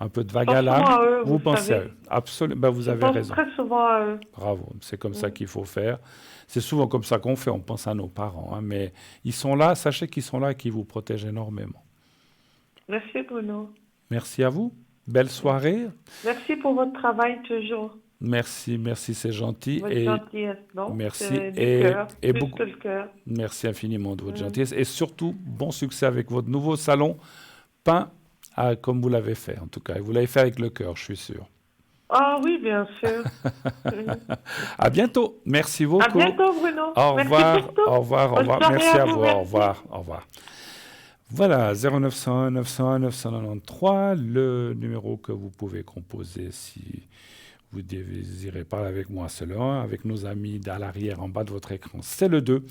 peu de vague à Je pense souvent l'âme, à eux, vous vous pensez à savez. eux. Absolument, ben, vous Je avez pense raison. très souvent à eux. Bravo, c'est comme ça Mm. qu'il faut faire. C'est souvent comme ça qu'on fait, on pense à nos parents. Hein, mais ils sont là, sachez qu'ils sont là et qu'ils vous protègent énormément. Merci Bruno. Merci à vous. Belle soirée. Merci pour votre travail toujours. Merci, merci, c'est gentil. Votre Et gentillesse, non? merci. C'est du cœur, Et plus beaucoup, que le cœur. merci infiniment de votre Mm. gentillesse. Et surtout, bon succès avec votre nouveau salon peint comme vous l'avez fait, en tout cas. Et vous l'avez fait avec le cœur, je suis sûr. Ah oui, bien sûr. Mm. À bientôt. Merci À beaucoup. bientôt Bruno. Au Merci revoir, pour tout. au revoir, au Bonne revoir. soirée Merci à à vous, vous. Au merci. revoir, au revoir. Voilà, 0901 901 993, le numéro que vous pouvez composer si vous désirez parler avec moi, c'est le 1. Avec nos amis à l'arrière, en bas de votre écran, c'est le 2.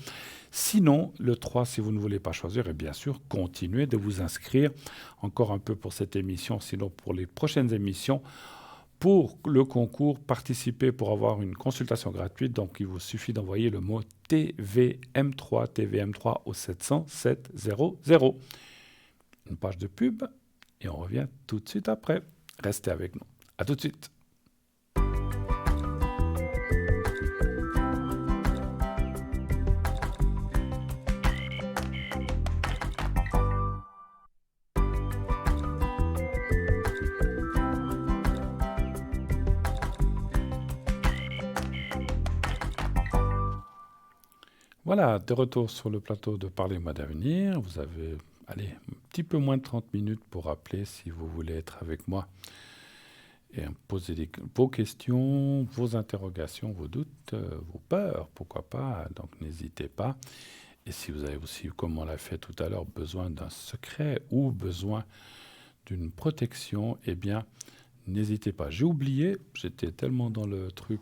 Sinon, le 3, si vous ne voulez pas choisir, et bien sûr, continuez de vous inscrire encore un peu pour cette émission, sinon pour les prochaines émissions. Pour le concours, participer pour avoir une consultation gratuite. Donc, il vous suffit d'envoyer le mot TVM3, TVM3 au 700 700. Une page de pub et on revient tout de suite après. Restez avec nous. À tout de suite. Voilà, de retour sur le plateau de Parlez-moi d'avenir. Vous avez, allez, un petit peu moins de 30 minutes pour appeler si vous voulez être avec moi et poser vos questions, vos interrogations, vos doutes, vos peurs, pourquoi pas. Donc n'hésitez pas. Et si vous avez aussi, comme on l'a fait tout à l'heure, besoin d'un secret ou besoin d'une protection, eh bien, n'hésitez pas. J'ai oublié, j'étais tellement dans le truc,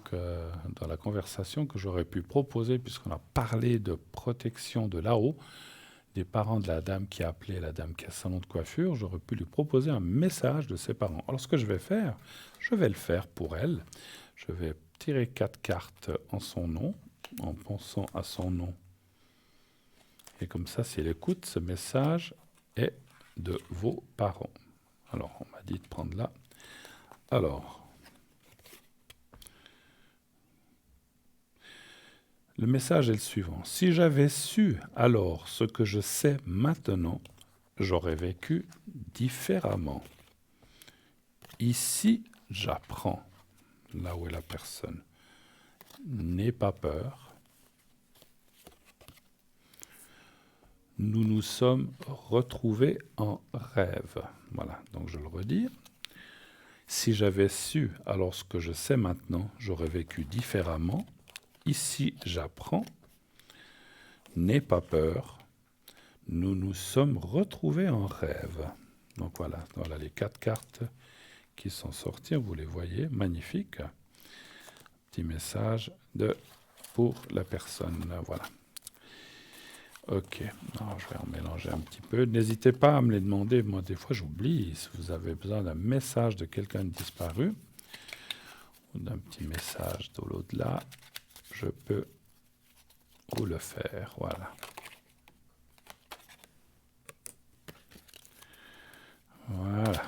dans la conversation, que j'aurais pu proposer, puisqu'on a parlé de protection de là-haut, des parents de la dame qui a appelé, la dame qui a son salon de coiffure, j'aurais pu lui proposer un message de ses parents. Alors ce que je vais faire, je vais le faire pour elle. Je vais tirer 4 cartes en son nom en pensant à son nom. Et comme ça, si elle écoute, ce message est de vos parents. Alors, on m'a dit de prendre là. Alors, le message est le suivant. Si j'avais su alors ce que je sais maintenant, j'aurais vécu différemment. Ici, j'apprends. Là où est la personne. N'aie pas peur. Nous nous sommes retrouvés en rêve. Voilà, donc je le redis. Si j'avais su alors ce que je sais maintenant, j'aurais vécu différemment. Ici, j'apprends. N'aie pas peur. Nous nous sommes retrouvés en rêve. Donc voilà les 4 cartes qui sont sorties. Vous les voyez, magnifiques. Petit message pour la personne. Voilà. Ok, alors je vais en mélanger un petit peu. N'hésitez pas à me les demander. Moi, des fois, j'oublie. Si vous avez besoin d'un message de quelqu'un disparu ou d'un petit message de l'au-delà, je peux vous le faire. Voilà. Voilà.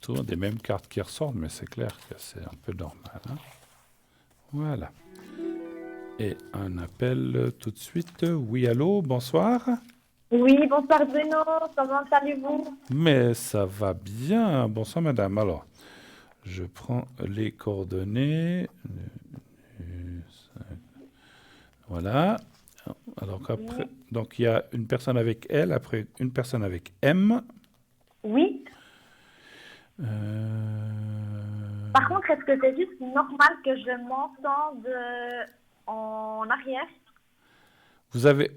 Toujours des mêmes cartes qui ressortent, mais c'est clair que c'est un peu normal. Hein. Voilà. Et un appel tout de suite. Oui, allô, bonsoir. Oui, bonsoir Bruno, comment allez-vous? Mais ça va bien. Bonsoir, madame. Alors, je prends les coordonnées. Voilà. Alors après, donc il y a une personne avec L, après une personne avec M. Oui. Par contre, est-ce que c'est juste normal que je m'entende en arrière? Vous avez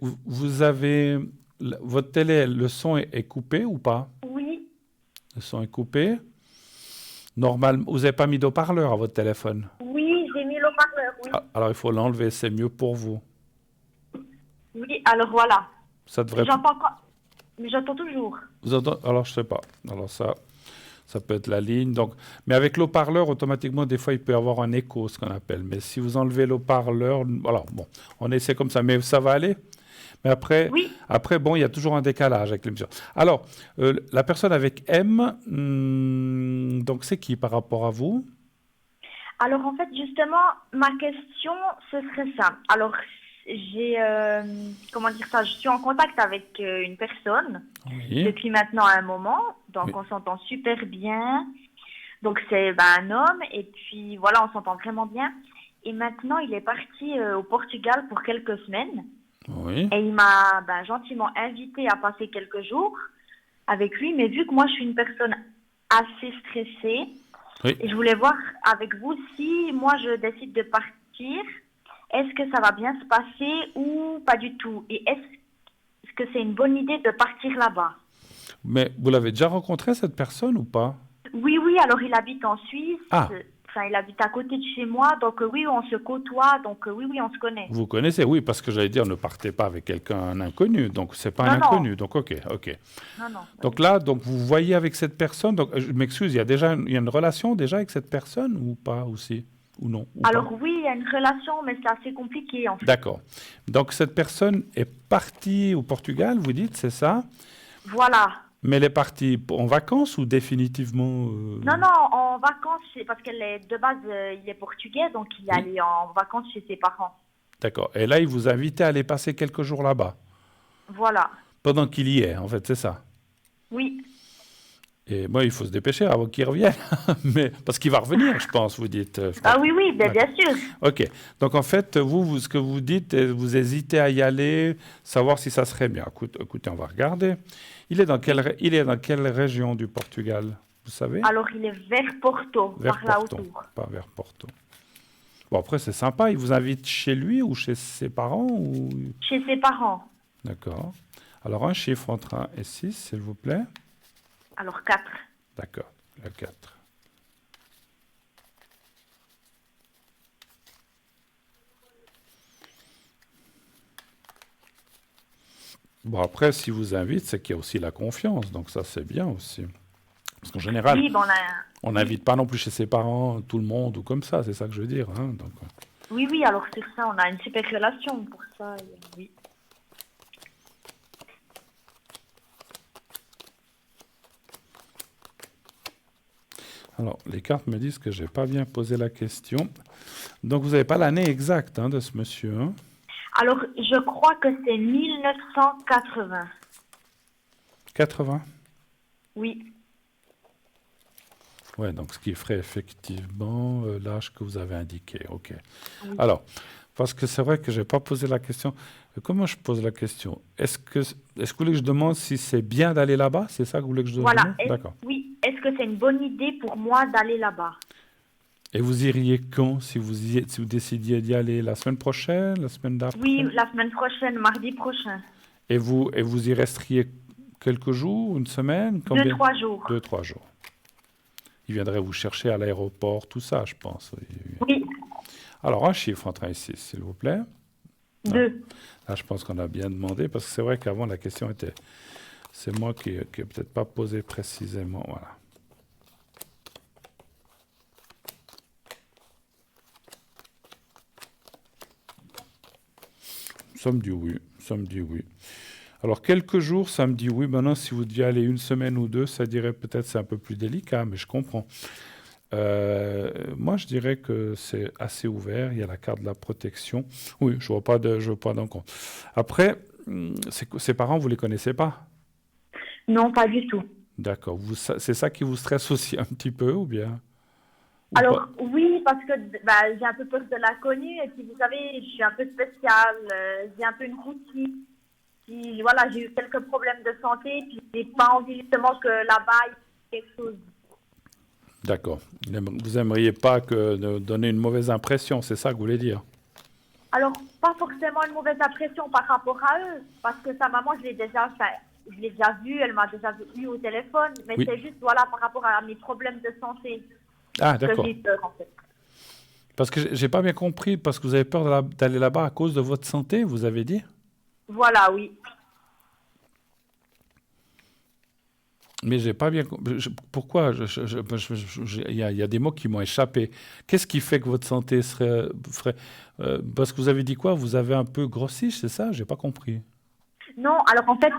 votre télé, le son est coupé ou pas? Oui. Le son est coupé. Normal, vous n'avez pas mis d'haut-parleur à votre téléphone? Oui, j'ai mis l'haut-parleur, oui. Alors il faut l'enlever, c'est mieux pour vous. Oui, alors voilà. Ça devrait. J'entends quoi? Mais j'entends toujours. Alors je sais pas. Alors ça peut être la ligne. Donc, mais avec l'haut-parleur, automatiquement, des fois, il peut y avoir un écho, ce qu'on appelle. Mais si vous enlevez l'haut-parleur, voilà, bon, on essaie comme ça, mais ça va aller. Mais après, oui. Bon, il y a toujours un décalage avec l'émission. Alors, la personne avec M, donc c'est qui par rapport à vous? Alors, en fait, justement, ma question, ce serait ça. Alors, j'ai, comment dire ça, je suis en contact avec une personne depuis maintenant un moment, donc on s'entend super bien. Donc c'est un homme et puis voilà, on s'entend vraiment bien. Et maintenant, il est parti au Portugal pour quelques semaines. Oui. Et il m'a gentiment invité à passer quelques jours avec lui, mais vu que moi je suis une personne assez stressée, et je voulais voir avec vous si moi je décide de partir. Est-ce que ça va bien se passer ou pas du tout? Et est-ce que c'est une bonne idée de partir là-bas? Mais vous l'avez déjà rencontré, cette personne, ou pas? Oui, alors il habite en Suisse. Enfin, il habite à côté de chez moi. Donc oui, on se côtoie. Donc oui, on se connaît. Vous connaissez, oui, parce que j'allais dire, ne partez pas avec un inconnu. Donc c'est pas un inconnu. Donc ok. Non. Donc là, vous voyez avec cette personne. Donc je m'excuse, il y a une relation déjà avec cette personne ou pas aussi? Ou non? Alors oui, il y a une relation, mais c'est assez compliqué en fait. D'accord. Donc cette personne est partie au Portugal, vous dites, c'est ça? Voilà. Mais elle est partie en vacances ou définitivement Non, en vacances, parce qu'elle est de base, il est portugais, donc il est allé en vacances chez ses parents. D'accord. Et là, il vous invite à aller passer quelques jours là-bas? Voilà. Pendant qu'il y est, en fait, c'est ça? Oui. Et moi, il faut se dépêcher avant qu'il revienne. Mais, parce qu'il va revenir, je pense, vous dites. Oui, bien sûr. Ok. Donc, en fait, vous, ce que vous dites, vous hésitez à y aller, savoir si ça serait bien. Écoutez, on va regarder. Il est dans quelle région du Portugal, vous savez? Alors, il est vers Porto, par là autour. Pas vers Porto. Bon, après, c'est sympa. Il vous invite chez lui ou chez ses parents ou... Chez ses parents. D'accord. Alors, un chiffre entre 1 et 6, s'il vous plaît. Alors 4. D'accord, le 4. Bon, après, si vous invite, c'est qu'il y a aussi la confiance. Donc ça, c'est bien aussi. Parce qu'en général, on n'invite pas non plus chez ses parents tout le monde ou comme ça. C'est ça que je veux dire. Hein, donc. Oui, oui, alors sur ça, on a une super relation pour ça. Oui. Alors, les cartes me disent que je n'ai pas bien posé la question. Donc, vous n'avez pas l'année exacte de ce monsieur. Hein? Alors, je crois que c'est 1980. 80? Oui. Ouais, donc ce qui ferait effectivement l'âge que vous avez indiqué. OK. Oui. Alors, parce que c'est vrai que je n'ai pas posé la question. Comment je pose la question? Est-ce que vous voulez que je demande si c'est bien d'aller là-bas? C'est ça que vous voulez que je demande? Voilà. D'accord. Oui. Est-ce que c'est une bonne idée pour moi d'aller là-bas? Et vous iriez quand si vous décidiez d'y aller la semaine prochaine, la semaine d'après? Oui, la semaine prochaine, mardi prochain. Et vous y resteriez quelques jours, une semaine? 2-3 jours. 2-3 jours. Il viendrait vous chercher à l'aéroport, tout ça, je pense. Oui. Alors, un chiffre entre 1 et 6, s'il vous plaît. 2. Là, je pense qu'on a bien demandé, parce que c'est vrai qu'avant, la question était... C'est moi qui n'ai peut-être pas posé précisément. Voilà. Ça me dit oui. Ça me dit oui. Alors, quelques jours, ça me dit oui. Maintenant, si vous deviez aller une semaine ou deux, ça dirait peut-être c'est un peu plus délicat, mais je comprends. Moi, je dirais que c'est assez ouvert. Il y a la carte de la protection. Oui, je ne vois pas d'encontre. Après, ses parents, vous ne les connaissez pas? Non, pas du tout. D'accord. C'est ça qui vous stresse aussi un petit peu, ou bien? Ou Alors, pas? oui, parce que j'ai un peu peur de l'inconnu. Et puis, vous savez, je suis un peu spéciale. J'ai un peu une routine. Puis, voilà, j'ai eu quelques problèmes de santé. Puis, j'ai pas envie justement que là-bas, il y ait quelque chose. D'accord. Vous n'aimeriez pas donner une mauvaise impression, c'est ça que vous voulez dire? Alors, pas forcément une mauvaise impression par rapport à eux. Parce que sa maman, je l'ai déjà vue. Elle m'a déjà eu au téléphone. Mais Oui. c'est juste, voilà, par rapport à mes problèmes de santé. Ah, Que d'accord. j'ai peur, en fait. Parce que j'ai pas bien compris, parce que vous avez peur d'aller là-bas à cause de votre santé, vous avez dit? Voilà, oui. Mais j'ai pas bien compris. Pourquoi? Il y a des mots qui m'ont échappé. Qu'est-ce qui fait que votre santé ferait... parce que vous avez dit quoi? Vous avez un peu grossi, c'est ça? J'ai pas compris. Non, alors en fait,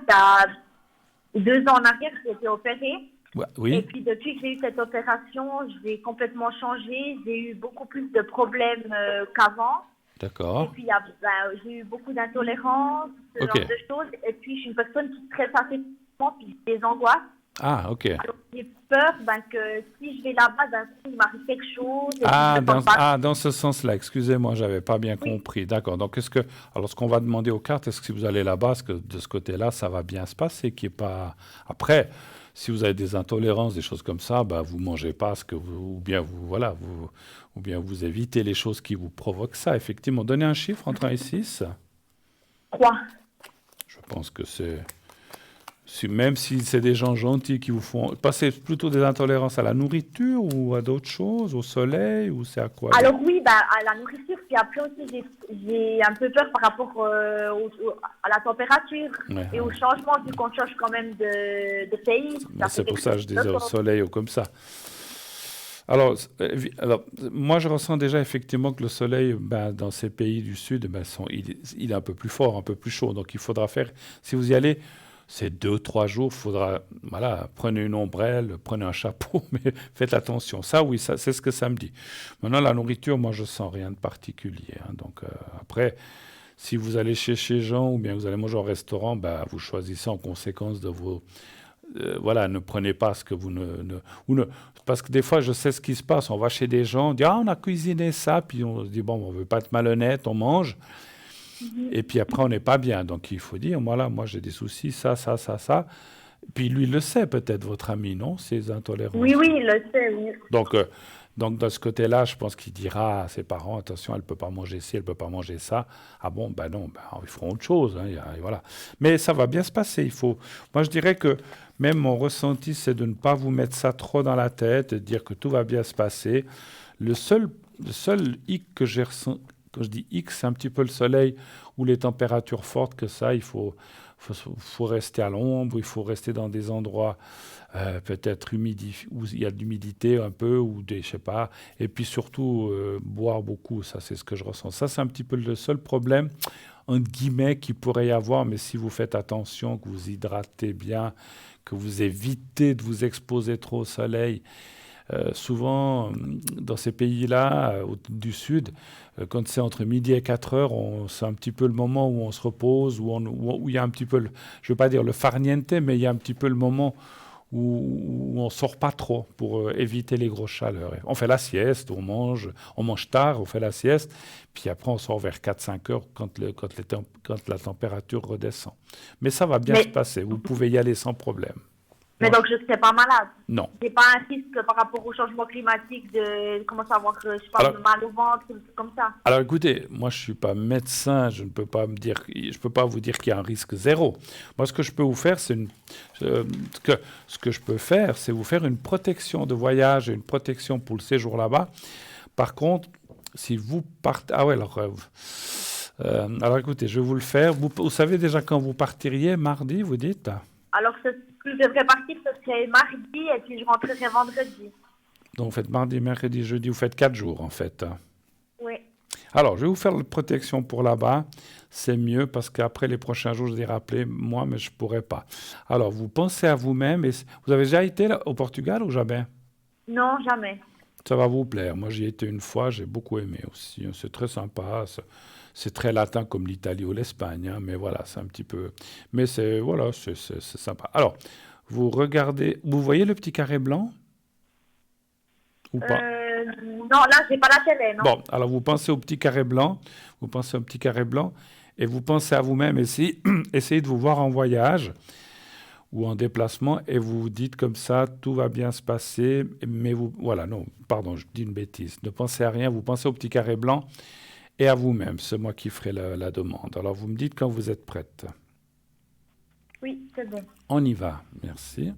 il y a 2 ans en arrière, j'ai été opérée. Ouais, Et oui, puis depuis que j'ai eu cette opération, j'ai complètement changé. J'ai eu beaucoup plus de problèmes qu'avant. Et d'accord. puis j'ai eu beaucoup d'intolérance, ce Ok. genre de choses. Et puis je suis une personne qui stresse assez facilement, puis j'ai des angoisses. Ah, ok. Alors j'ai peur que si je vais là-bas, d'un coup, il m'arrive quelque chose. Et puis je me sens pas. Dans ce sens-là, excusez-moi, j'avais pas bien Oui. compris. D'accord. Donc, alors, ce qu'on va demander aux cartes, est-ce que si vous allez là-bas, est-ce que de ce côté-là, ça va bien se passer, qu'il y ait pas... Après, si vous avez des intolérances, des choses comme ça, bah, vous mangez pas ou bien ou bien vous évitez les choses qui vous provoquent ça. Effectivement, donnez un chiffre entre 1 et 6. 3. Je pense que même si c'est des gens gentils qui vous font passer plutôt des intolérances à la nourriture ou à d'autres choses, au soleil, ou c'est à quoi? Alors oui, à la nourriture, puis après aussi j'ai un peu peur par rapport à la température Ouais, et au ouais. changement, vu qu'on change quand même de pays. Mais Ça c'est fait pour quelque ça que je chose de disais au fort. soleil ou comme ça. Alors, moi, je ressens déjà effectivement que le soleil, dans ces pays du Sud, il est un peu plus fort, un peu plus chaud. Donc, il faudra faire, si vous y allez, c'est 2-3 jours, voilà, prenez une ombrelle, prenez un chapeau, mais faites attention. Ça, oui, c'est ce que ça me dit. Maintenant, la nourriture, moi, je sens rien de particulier. Donc, après, si vous allez chez gens ou bien vous allez manger au restaurant, vous choisissez en conséquence de vos... voilà, ne prenez pas ce que vous parce que des fois, je sais ce qui se passe. On va chez des gens, on dit « Ah, on a cuisiné ça », puis on se dit « Bon, on ne veut pas être malhonnête, on mange ». Et puis après, on n'est pas bien. Donc, il faut dire, voilà, moi, j'ai des soucis, ça. Puis lui, il le sait peut-être, votre ami, non? Ses intolérances. Oui, il le sait, oui. Donc, de ce côté-là, je pense qu'il dira à ses parents, attention, elle ne peut pas manger ci, elle ne peut pas manger ça. Ah bon, non, ils feront autre chose. Voilà. Mais ça va bien se passer. Moi, je dirais que même mon ressenti, c'est de ne pas vous mettre ça trop dans la tête, de dire que tout va bien se passer. Le seul hic que j'ai ressenti, quand je dis X, c'est un petit peu le soleil ou les températures fortes que ça, il faut rester à l'ombre, il faut rester dans des endroits peut-être humidifiés, où il y a de l'humidité un peu, ou des, je sais pas, et puis surtout boire beaucoup, ça c'est ce que je ressens. Ça c'est un petit peu le seul problème, entre guillemets, qu'il pourrait y avoir, mais si vous faites attention, que vous hydratez bien, que vous évitez de vous exposer trop au soleil, souvent, dans ces pays-là, du Sud, quand c'est entre midi et 4 heures, c'est un petit peu le moment où on se repose, où il y a un petit peu, je ne veux pas dire le farniente, mais il y a un petit peu le moment où on ne sort pas trop pour éviter les grosses chaleurs. On fait la sieste, on mange tard, on fait la sieste, puis après on sort vers 4-5 heures quand la température redescend. Mais ça va bien se passer, vous pouvez y aller sans problème. Mais donc, je ne serais pas malade. Non. C'est pas un risque par rapport au changement climatique de commencer à avoir, je sais pas, mal au ventre, comme ça. Alors écoutez, moi je ne suis pas médecin, je ne peux pas vous dire qu'il y a un risque zéro. Moi ce que je peux vous faire, c'est vous faire une protection de voyage et une protection pour le séjour là-bas. Par contre, si vous partez... Ah ouais, alors écoutez, je vais vous le faire. Vous savez déjà quand vous partiriez, mardi, vous dites? Alors, ce que je devrais partir, ce serait mardi et puis je rentrerai vendredi. Donc, vous faites mardi, mercredi, jeudi, vous faites 4 jours en fait. Oui. Alors, je vais vous faire la protection pour là-bas. C'est mieux parce qu'après les prochains jours, je vais rappeler moi, mais je ne pourrai pas. Alors, vous pensez à vous-même. Vous avez déjà été là, au Portugal ou jamais? Non, jamais. Ça va vous plaire. Moi, j'y ai été une fois, j'ai beaucoup aimé aussi. C'est très sympa. C'est très latin comme l'Italie ou l'Espagne, hein, mais voilà, c'est un petit peu... Mais c'est sympa. Alors, vous regardez... Vous voyez le petit carré blanc? Ou pas? Non, là, j'ai pas la télé, non. Bon, alors vous pensez au petit carré blanc, et vous pensez à vous-même, essayez de vous voir en voyage ou en déplacement, et vous vous dites comme ça, tout va bien se passer, mais vous... Voilà, non, pardon, je dis une bêtise. Ne pensez à rien, vous pensez au petit carré blanc, et à vous-même, c'est moi qui ferai la demande. Alors, vous me dites quand vous êtes prête. Oui, c'est bon. On y va, merci.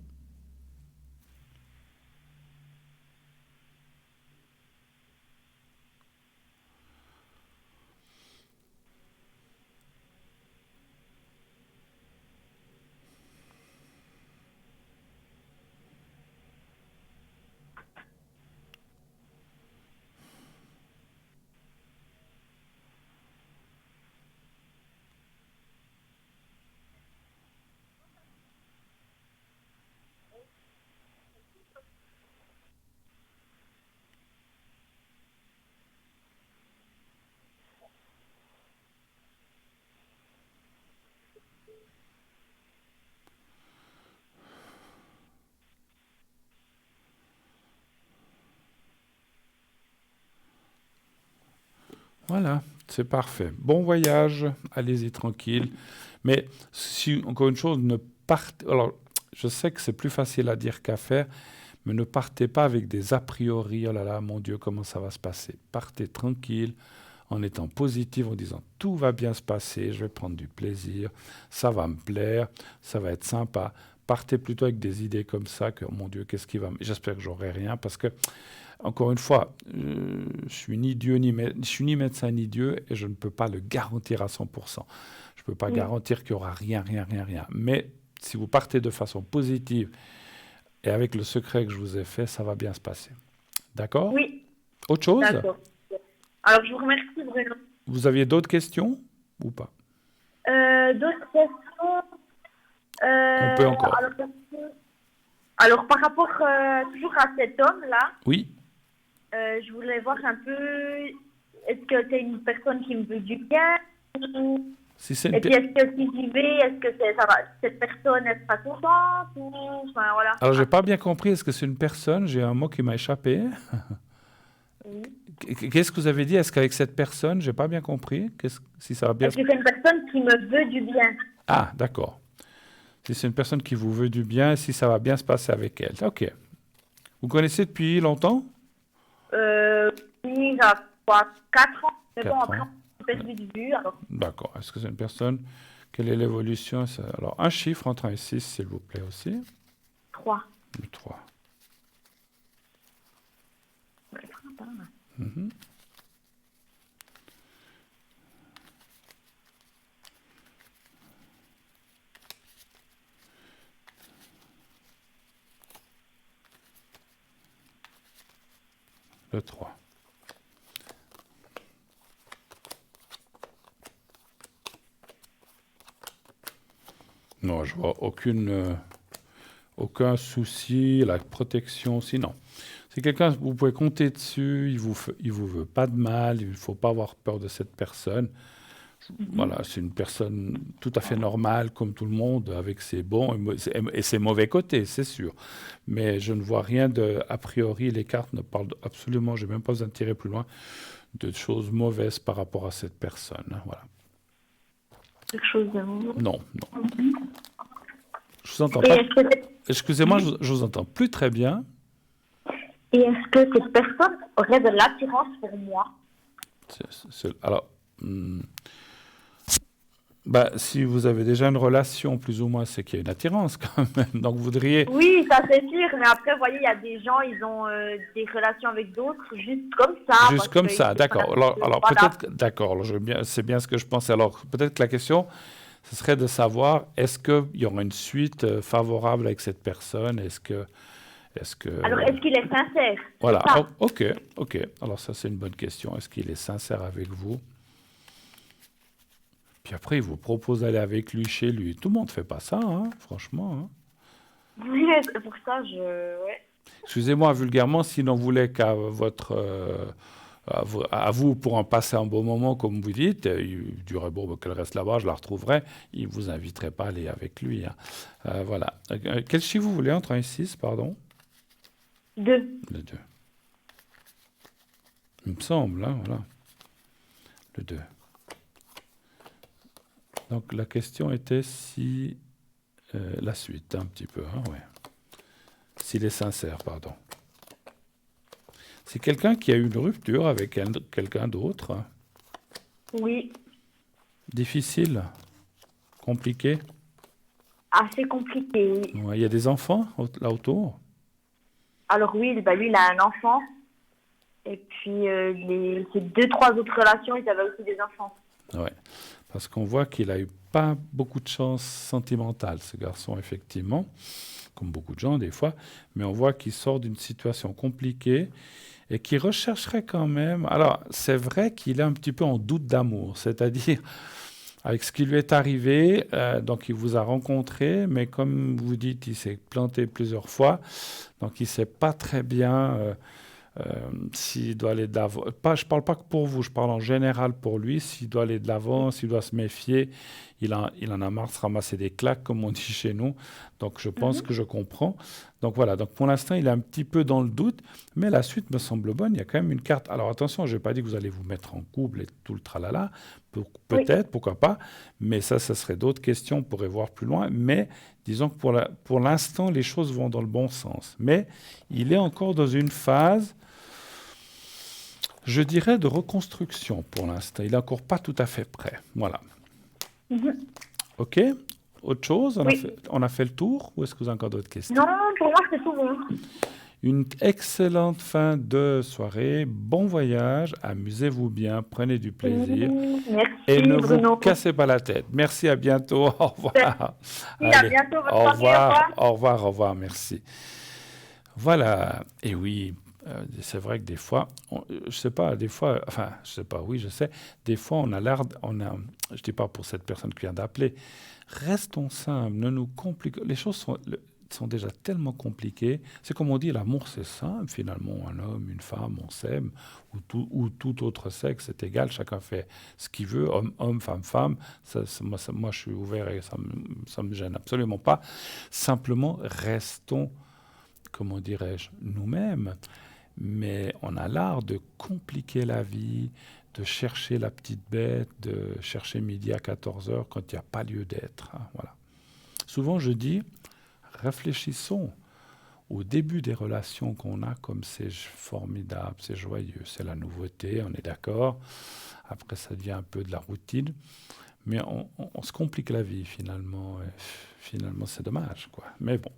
Voilà, c'est parfait. Bon voyage, allez-y tranquille. Mais si, encore une chose, ne partez... Alors, je sais que c'est plus facile à dire qu'à faire, mais ne partez pas avec des a priori. Oh là là, mon Dieu, comment ça va se passer? Partez tranquille, en étant positif, en disant tout va bien se passer, je vais prendre du plaisir, ça va me plaire, ça va être sympa. Partez plutôt avec des idées comme ça, que oh mon Dieu, qu'est-ce qui va... J'espère que j'aurai rien, parce que... Encore une fois, je suis ni Dieu, je suis ni médecin ni Dieu, et je ne peux pas le garantir à 100%. Je ne peux pas garantir qu'il n'y aura rien. Mais si vous partez de façon positive et avec le secret que je vous ai fait, ça va bien se passer. D'accord? Oui. Autre chose? D'accord. Alors, je vous remercie, Bruno. Vous aviez d'autres questions ou pas? D'autres questions? On peut encore. Alors, par rapport toujours à cet homme-là, oui. Je voulais voir un peu, est-ce que c'est une personne qui me veut du bien? Si c'est et puis, est-ce que si j'y vais, est-ce que ça va, cette personne, elle sera contente? Enfin, voilà. Alors, je n'ai pas bien compris, est-ce que c'est une personne? J'ai un mot qui m'a échappé. Oui. Qu'est-ce que vous avez dit? Est-ce qu'avec cette personne, je n'ai pas bien compris? Si ça va bien... Est-ce que c'est une personne qui me veut du bien? Ah, d'accord. Si c'est une personne qui vous veut du bien, si ça va bien se passer avec elle. Ok. Vous connaissez depuis longtemps? Oui, ça va 4 ans. Mais 4 bon, après, ans. on peut perdre de vue. Alors... D'accord. Est-ce que c'est une personne? Quelle est l'évolution? Alors, un chiffre entre 1 et 6, s'il vous plaît aussi. 3. 3. Le 3. Non, je vois aucun souci, la protection aussi, non. C'est quelqu'un, vous pouvez compter dessus, il vous veut pas de mal, il ne faut pas avoir peur de cette personne. Voilà, c'est une personne tout à fait normale, comme tout le monde, avec ses bons et ses mauvais côtés, c'est sûr. Mais je ne vois rien de... A priori, les cartes ne parlent absolument, je n'ai même pas besoin de tirer plus loin, de choses mauvaises par rapport à cette personne. Hein, voilà. Quelque chose de nouveau. Non, non. Je vous entends pas. Excusez-moi, je vous entends plus très bien. Et est-ce que cette personne aurait de l'attirance pour moi? Alors, si vous avez déjà une relation, plus ou moins, c'est qu'il y a une attirance quand même. Donc, vous voudriez... Oui, ça c'est sûr. Mais après, vous voyez, il y a des gens, ils ont des relations avec d'autres juste comme ça. Juste comme ça, d'accord. Alors voilà. peut-être, d'accord, alors c'est bien ce que je pensais. Alors, peut-être que la question, ce serait de savoir, est-ce qu'il y aura une suite favorable avec cette personne? Alors, est-ce qu'il est sincère? Voilà, C'est ça. ok. Alors ça, c'est une bonne question. Est-ce qu'il est sincère avec vous? Puis après, il vous propose d'aller avec lui, chez lui. Tout le monde ne fait pas ça, hein, franchement. Hein. Oui, c'est pour ça, ouais. Excusez-moi vulgairement, s'il en voulait qu'à à vous pour en passer un bon moment, comme vous dites, il dirait, bon, qu'elle reste là-bas, je la retrouverai. Il ne vous inviterait pas à aller avec lui. Hein. Voilà. Quel chiffre vous voulez entre 1 et 6, pardon? 2. Le 2. Il me semble, hein, voilà. Le 2. Donc la question était si... la suite, un petit peu, hein, ouais. S'il est sincère, pardon. C'est quelqu'un qui a eu une rupture avec quelqu'un d'autre. Hein. Oui. Difficile, compliqué. Assez compliqué, oui. Ouais, il y a des enfants là autour. Alors oui, lui, il a un enfant. Et puis, ces 2-3 autres relations, ils avaient aussi des enfants. Ouais, parce qu'on voit qu'il a eu pas beaucoup de chance sentimentale, ce garçon, effectivement, comme beaucoup de gens des fois, mais on voit qu'il sort d'une situation compliquée et qu'il rechercherait quand même... Alors, c'est vrai qu'il est un petit peu en doute d'amour, c'est-à-dire, avec ce qui lui est arrivé, donc il vous a rencontré, mais comme vous dites, il s'est planté plusieurs fois, donc il ne sait pas très bien... s'il doit aller de l'avant, je ne parle pas que pour vous, je parle en général pour lui, s'il doit aller de l'avant, s'il doit se méfier, il en a marre de se ramasser des claques, comme on dit chez nous, donc je pense que je comprends. Donc voilà, donc pour l'instant, il est un petit peu dans le doute, mais la suite me semble bonne, il y a quand même une carte. Alors attention, je n'ai pas dit que vous allez vous mettre en couple et tout le tralala, peut-être, pourquoi pas, mais ça serait d'autres questions, on pourrait voir plus loin, mais disons que pour l'instant, les choses vont dans le bon sens. Mais il est encore dans une phase... Je dirais de reconstruction pour l'instant. Il n'est encore pas tout à fait prêt. Voilà. OK. Autre chose? On a fait le tour? Ou est-ce que vous avez encore d'autres questions? Non, pour moi, c'est tout bon. Une excellente fin de soirée. Bon voyage. Amusez-vous bien. Prenez du plaisir. Merci, et ne Bruno. vous cassez pas la tête. Merci, à bientôt. Au revoir. Merci, à bientôt. Bonne soirée, au revoir. Merci. Voilà. Et oui... c'est vrai que des fois, je sais pas, des fois, enfin, je sais pas, oui, je sais, des fois, je dis pas pour cette personne qui vient d'appeler, restons simples, ne nous compliquons, les choses sont déjà tellement compliquées, c'est comme on dit, l'amour c'est simple, finalement, un homme, une femme, on s'aime, ou tout autre sexe, c'est égal, chacun fait ce qu'il veut, homme, femme, moi je suis ouvert et ça me gêne absolument pas, simplement, restons, comment dirais-je, nous-mêmes. Mais on a l'art de compliquer la vie, de chercher la petite bête, de chercher midi à 14h quand il n'y a pas lieu d'être. Hein, voilà. Souvent, je dis, réfléchissons au début des relations qu'on a, comme c'est formidable, c'est joyeux, c'est la nouveauté, on est d'accord. Après, ça devient un peu de la routine. Mais on se complique la vie, finalement. Et finalement, c'est dommage, quoi. Mais bon,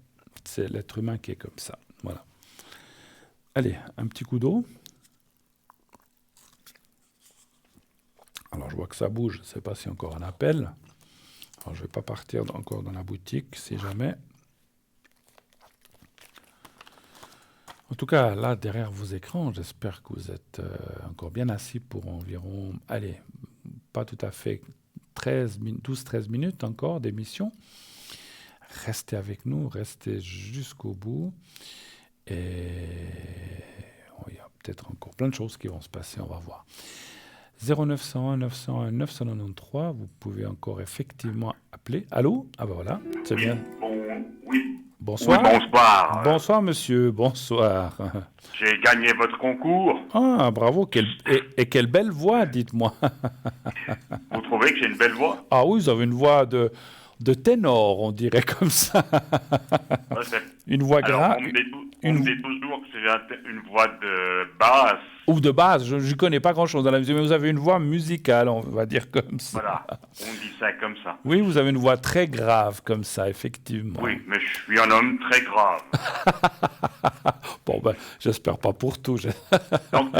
c'est l'être humain qui est comme ça. Voilà. Allez, un petit coup d'eau. Alors, je vois que ça bouge. Je ne sais pas s'il y a encore un appel. Alors, je ne vais pas partir encore dans la boutique, si jamais. En tout cas, là, derrière vos écrans, j'espère que vous êtes encore bien assis pour environ, allez, pas tout à fait 12-13 minutes encore d'émission. Restez avec nous, restez jusqu'au bout. Et il y a peut-être encore plein de choses qui vont se passer, on va voir. 0901 901 993, vous pouvez encore effectivement appeler. Allô? Ah ben voilà, c'est bien. Oui. Bonsoir. Oui, bonsoir. Bonsoir monsieur, bonsoir. J'ai gagné votre concours. Ah, bravo, et quelle belle voix, dites-moi. Vous trouvez que j'ai une belle voix? Ah oui, vous avez une voix de ténor, on dirait comme ça. Ouais, Une voix grave. On me dit toujours que j'ai une voix de basse. Ou de base, je ne connais pas grand-chose dans la musique, mais vous avez une voix musicale, on va dire comme ça. Voilà, on dit ça comme ça. Oui, vous avez une voix très grave comme ça, effectivement. Oui, mais je suis un homme très grave. Bon, ben, j'espère pas pour tout. Donc,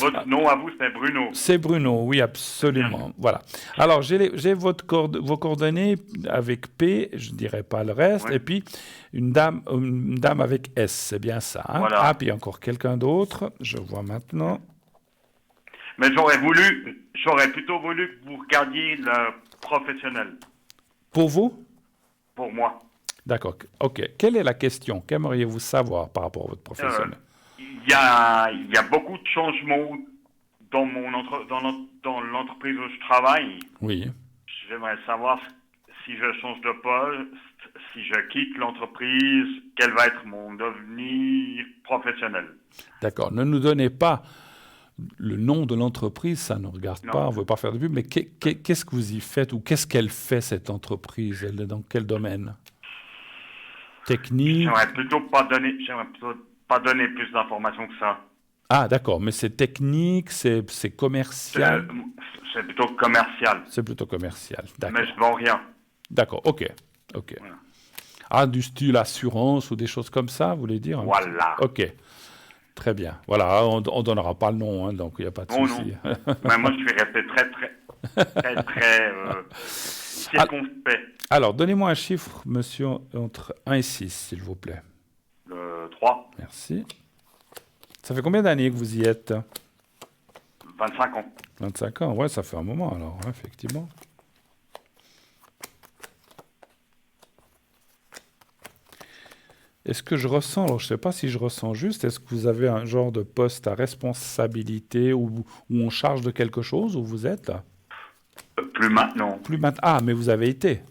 votre nom à vous, c'est Bruno. C'est Bruno, oui, absolument. Voilà. Alors, j'ai vos coordonnées avec P, je ne dirai pas le reste, Oui. et puis une dame avec S, c'est bien ça. Hein? Voilà. Ah, puis encore quelqu'un d'autre, je vois maintenant. Mais j'aurais plutôt voulu que vous regardiez le professionnel. Pour vous? Pour moi. D'accord. OK. Quelle est la question? Qu'aimeriez-vous savoir par rapport à votre professionnel? Il y a beaucoup de changements dans l'entreprise où je travaille. Oui. J'aimerais savoir si je change de poste, si je quitte l'entreprise, quel va être mon devenir professionnel. D'accord. Ne nous donnez pas le nom de l'entreprise, ça ne regarde pas, on ne veut pas faire de pub, mais qu'est-ce que vous y faites ou qu'est-ce qu'elle fait, cette entreprise? Elle est dans quel domaine? Technique? J'aimerais plutôt pas donner plus d'informations que ça. Ah, d'accord, mais c'est technique, c'est commercial? C'est plutôt commercial. C'est plutôt commercial, d'accord. Mais je vends rien. D'accord, ok. Voilà. Ah, du style assurance ou des choses comme ça, vous voulez dire? Voilà. Ok, très bien. Voilà, on ne donnera pas le nom, hein, donc il n'y a pas de souci. Mais moi, je suis resté très circonspect. Alors, donnez-moi un chiffre, monsieur, entre 1 et 6, s'il vous plaît. Le 3, Merci. Ça fait combien d'années que vous y êtes? 25 ans. 25 ans, ouais, ça fait un moment alors, hein, effectivement. Est-ce que je ressens, alors je ne sais pas si je ressens juste, est-ce que vous avez un genre de poste à responsabilité où on charge de quelque chose, où vous êtes là? Plus maintenant. Plus maintenant. Ah, mais vous avez été.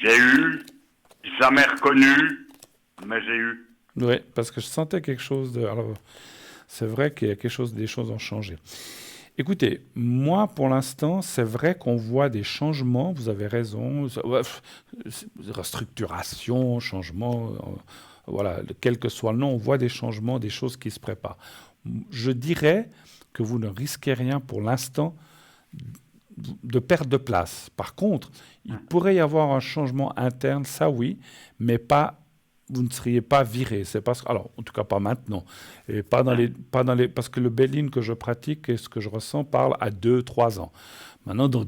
J'ai eu, jamais reconnu, mais j'ai eu. Oui, parce que je sentais quelque chose de... Alors, c'est vrai qu'il y a quelque chose, des choses ont changé. Écoutez, moi, pour l'instant, c'est vrai qu'on voit des changements, vous avez raison, restructuration, changement, voilà, quel que soit le nom, on voit des changements, des choses qui se préparent. Je dirais que vous ne risquez rien pour l'instant de perte de place. Par contre, il pourrait y avoir un changement interne, ça oui, mais pas... Vous ne seriez pas viré. C'est parce que, alors, en tout cas, pas maintenant. Et pas dans les, parce que le Béline que je pratique et ce que je ressens parle à 2-3 ans. Maintenant, dans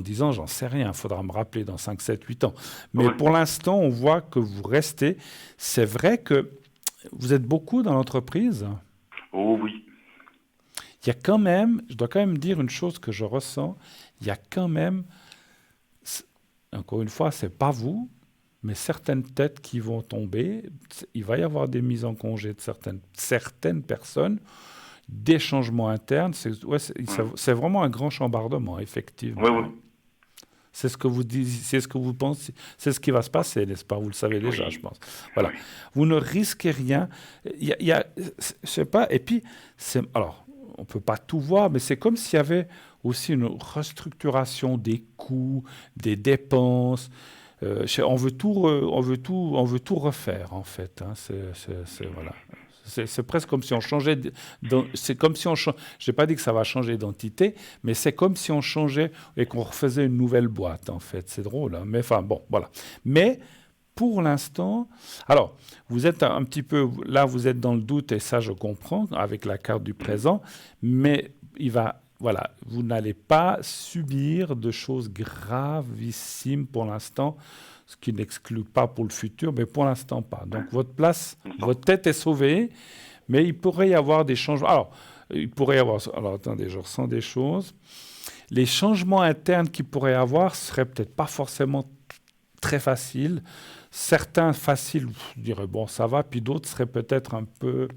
10 ans, j'en sais rien. Il faudra me rappeler dans 5, 7, 8 ans. Mais pour l'instant, on voit que vous restez. C'est vrai que vous êtes beaucoup dans l'entreprise. Oh oui. Il y a quand même, je dois quand même dire une chose que je ressens. Il y a quand même, encore une fois, c'est pas vous, mais certaines têtes qui vont tomber, il va y avoir des mises en congé de certaines personnes, des changements internes, c'est vraiment un grand chambardement, effectivement. Oui, oui. C'est ce que vous dites, c'est ce que vous pensez, c'est ce qui va se passer, n'est-ce pas? Vous le savez déjà, je pense. Voilà. Oui. Vous ne risquez rien. Il y a, je sais pas, et puis, alors, on ne peut pas tout voir, mais c'est comme s'il y avait aussi une restructuration des coûts, des dépenses. On veut tout refaire en fait. Hein. Voilà. C'est presque comme si on changeait. C'est comme si on. J'ai pas dit que ça va changer d'entité, mais c'est comme si on changeait et qu'on refaisait une nouvelle boîte en fait. C'est drôle, hein. Mais enfin bon, voilà. Mais pour l'instant, alors vous êtes un petit peu là, vous êtes dans le doute et ça je comprends avec la carte du présent, mais il va voilà, vous n'allez pas subir de choses gravissimes pour l'instant, ce qui n'exclut pas pour le futur, mais pour l'instant pas. Donc votre tête est sauvée, mais il pourrait y avoir des changements. Alors attendez, je ressens des choses. Les changements internes qu'il pourrait y avoir seraient peut-être pas forcément très faciles. Certains faciles, je dirais bon, ça va, puis d'autres seraient peut-être un peu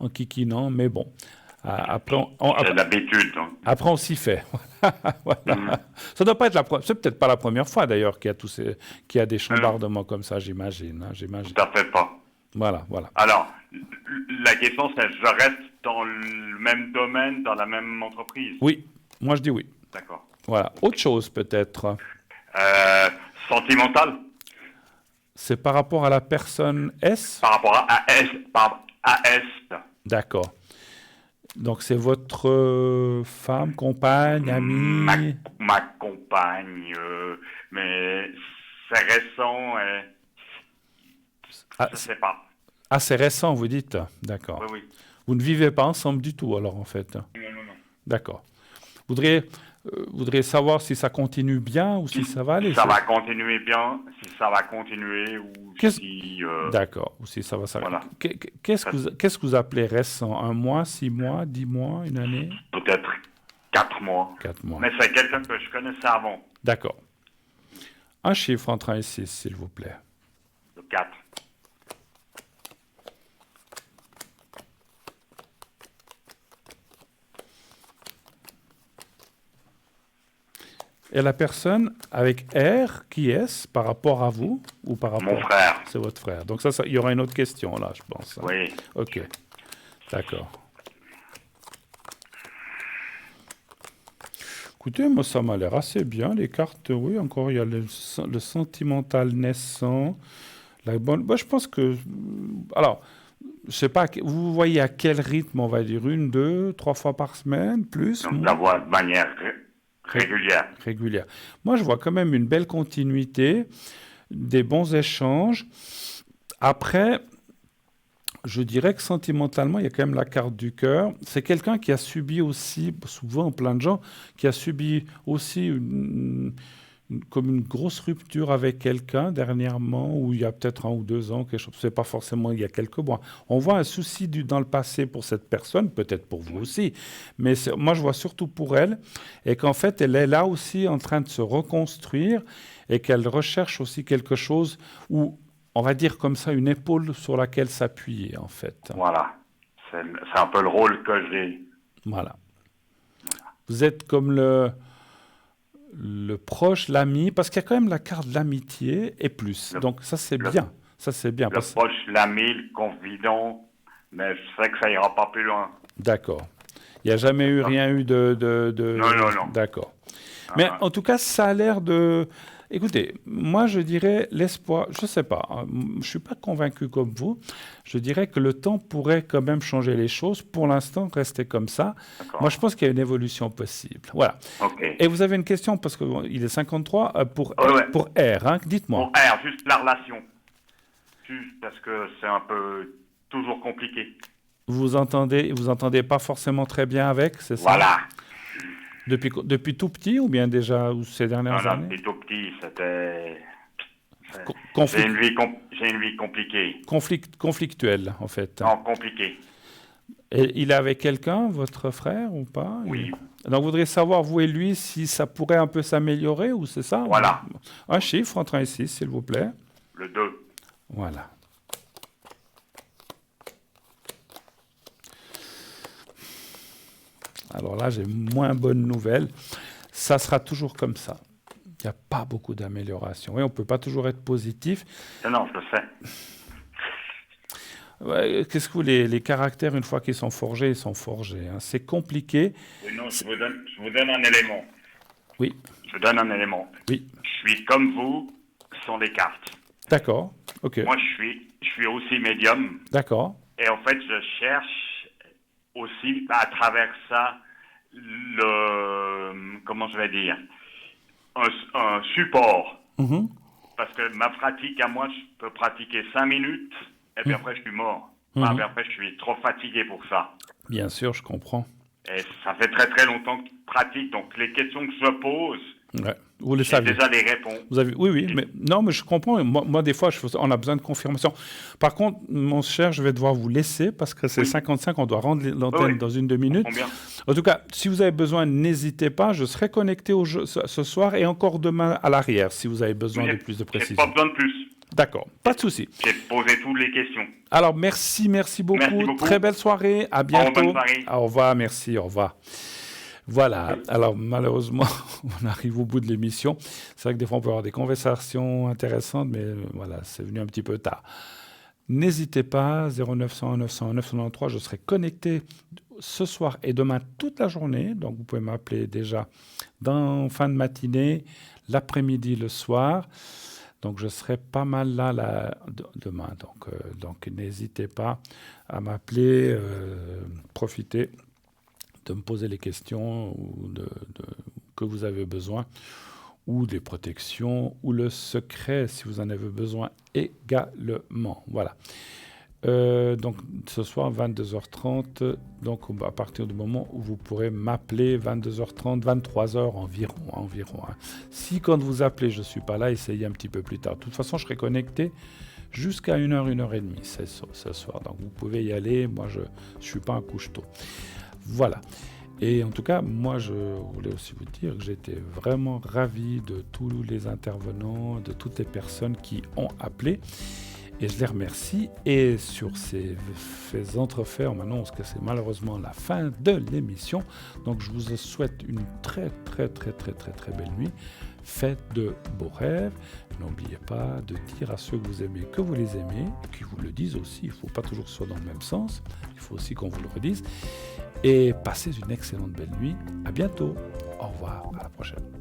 enquiquinants, mais bon. Après, c'est l'habitude. Donc. Après, on s'y fait. Voilà. Ça doit pas être c'est peut-être pas la première fois d'ailleurs qu'il y a des chambardements comme ça, j'imagine. Tout à fait pas. Voilà. Alors, la question c'est, je reste dans le même domaine, dans la même entreprise? Oui, moi je dis oui. D'accord. Voilà. Autre chose peut-être. Sentimental? C'est par rapport à la personne S? Par rapport à S. D'accord. Donc, c'est votre femme, compagne, amie? Ma compagne, mais c'est récent, je ne sais pas. Ah, c'est récent, vous dites? D'accord. Oui. Vous ne vivez pas ensemble du tout, alors, en fait? Non. D'accord. Vous voudriez savoir si ça continue bien ou si ça va aller? Ça va continuer bien, si ça va continuer ou si... D'accord, ou si ça va s'arrêter. Voilà. Qu'est-ce que vous appelez récent? 1 mois, 6 mois, 10 mois, une année? Peut-être 4 mois. 4 mois. Mais c'est quelqu'un que je connaissais avant. D'accord. Un chiffre entre 1 et 6, s'il vous plaît. Le 4. Et la personne avec R, qui est-ce par rapport à vous ou par rapport... Mon frère. C'est votre frère. Donc ça, il y aura une autre question là, je pense. Oui. Ok. D'accord. Écoutez, moi, ça m'a l'air assez bien. Les cartes, oui, encore, il y a le sentimental naissant. La bonne... je pense que... Alors, je sais pas, vous voyez à quel rythme, on va dire 1, 2, 3 fois par semaine, plus? Donc, la voix de manière... Régulière. Moi, je vois quand même une belle continuité, des bons échanges. Après, je dirais que sentimentalement, il y a quand même la carte du cœur. C'est quelqu'un qui a subi aussi, souvent plein de gens, qui a subi aussi comme une grosse rupture avec quelqu'un dernièrement, ou il y a peut-être 1 ou 2 ans, quelque chose. C'est pas forcément il y a quelques mois. On voit un souci dans le passé pour cette personne, peut-être pour vous aussi, mais moi je vois surtout pour elle, et qu'en fait elle est là aussi en train de se reconstruire, et qu'elle recherche aussi quelque chose où, on va dire comme ça, une épaule sur laquelle s'appuyer en fait. Voilà, c'est un peu le rôle que j'ai. Voilà. Vous êtes comme le proche, l'ami, parce qu'il y a quand même la carte de l'amitié et plus. Donc ça c'est bien. Ça c'est bien. Le proche, l'ami, le confident, mais je sais que ça ira pas plus loin. D'accord. Il n'y a jamais rien eu de... Non. D'accord. Mais en tout cas, ça a l'air de... Écoutez, moi je dirais l'espoir, je ne sais pas, je ne suis pas convaincu comme vous, je dirais que le temps pourrait quand même changer les choses. Pour l'instant, rester comme ça. Moi je pense qu'il y a une évolution possible. Voilà. Okay. Et vous avez une question, parce qu'il est 53, pour R, hein, dites-moi. Pour R, juste la relation. Juste parce que c'est un peu toujours compliqué. Vous entendez pas forcément très bien avec, c'est ça? Voilà. Depuis tout petit ou bien déjà ces dernières années? Depuis tout petit, c'était... J'ai une vie compliquée. Conflictuelle, en fait. Non, compliquée. Et il est avec quelqu'un, votre frère, ou pas? Oui. Donc, vous voudriez savoir, vous et lui, si ça pourrait un peu s'améliorer, ou c'est ça? Voilà. Un chiffre entre 1 et 6, s'il vous plaît. Le 2. Voilà. Alors là, j'ai moins bonne nouvelle. Ça sera toujours comme ça. Il n'y a pas beaucoup d'amélioration. Oui, on ne peut pas toujours être positif. Non, je le sais. Ouais, qu'est-ce que vous les caractères, une fois qu'ils sont forgés, ils sont forgés. Hein. C'est compliqué. Oui, non, je vous donne un élément. Oui. Je donne un élément. Oui. Je suis comme vous sur les cartes. D'accord. Ok. Moi, je suis aussi médium. D'accord. Et en fait, je cherche aussi, à travers ça, comment je vais dire, un support. Mm-hmm. Parce que ma pratique à moi, je peux pratiquer 5 minutes, et puis après, je suis mort. Enfin, puis après, je suis trop fatigué pour ça. Bien sûr, je comprends. Et ça fait très très longtemps que je pratique, donc les questions que je pose, Ouais. Vous les j'ai savez. déjà les réponses. Oui, mais non, mais je comprends. Moi des fois, on a besoin de confirmation. Par contre, mon cher, je vais devoir vous laisser parce que c'est 55, on doit rendre l'antenne dans une 2 minutes. Bien. En tout cas, si vous avez besoin, n'hésitez pas. Je serai connecté ce soir et encore demain à l'arrière si vous avez besoin de plus de J'ai précision. pas besoin de plus. D'accord, pas de souci. J'ai posé toutes les questions. Alors, merci beaucoup. Merci beaucoup. Très belle soirée. À bientôt. Bonne soirée. Au revoir, merci, au revoir. Voilà, alors malheureusement, on arrive au bout de l'émission. C'est vrai que des fois, on peut avoir des conversations intéressantes, mais voilà, c'est venu un petit peu tard. N'hésitez pas, 0901 901 993, je serai connecté ce soir et demain toute la journée. Donc, vous pouvez m'appeler déjà dans fin de matinée, l'après-midi, le soir. Donc, je serai pas mal là demain. Donc, n'hésitez pas à m'appeler, profitez de me poser les questions que vous avez besoin, ou des protections, ou le secret si vous en avez besoin également. Voilà. Donc ce soir, 22h30, donc à partir du moment où vous pourrez m'appeler, 22h30, 23h environ. Si quand vous appelez, je ne suis pas là, essayez un petit peu plus tard. De toute façon, je serai connecté jusqu'à 1h, 1h30 ce soir. Donc vous pouvez y aller, moi je ne suis pas un couche-tôt. Voilà. Et en tout cas, moi, je voulais aussi vous dire que j'étais vraiment ravi de tous les intervenants, de toutes les personnes qui ont appelé. Et je les remercie. Et sur ces entrefaits, on m'annonce que c'est malheureusement la fin de l'émission. Donc, je vous souhaite une très belle nuit. Faites de beaux rêves. N'oubliez pas de dire à ceux que vous aimez que vous les aimez, et qu'ils vous le disent aussi. Il ne faut pas toujours que ce soit dans le même sens. Il faut aussi qu'on vous le redise. Et passez une excellente belle nuit. À bientôt. Au revoir. À la prochaine.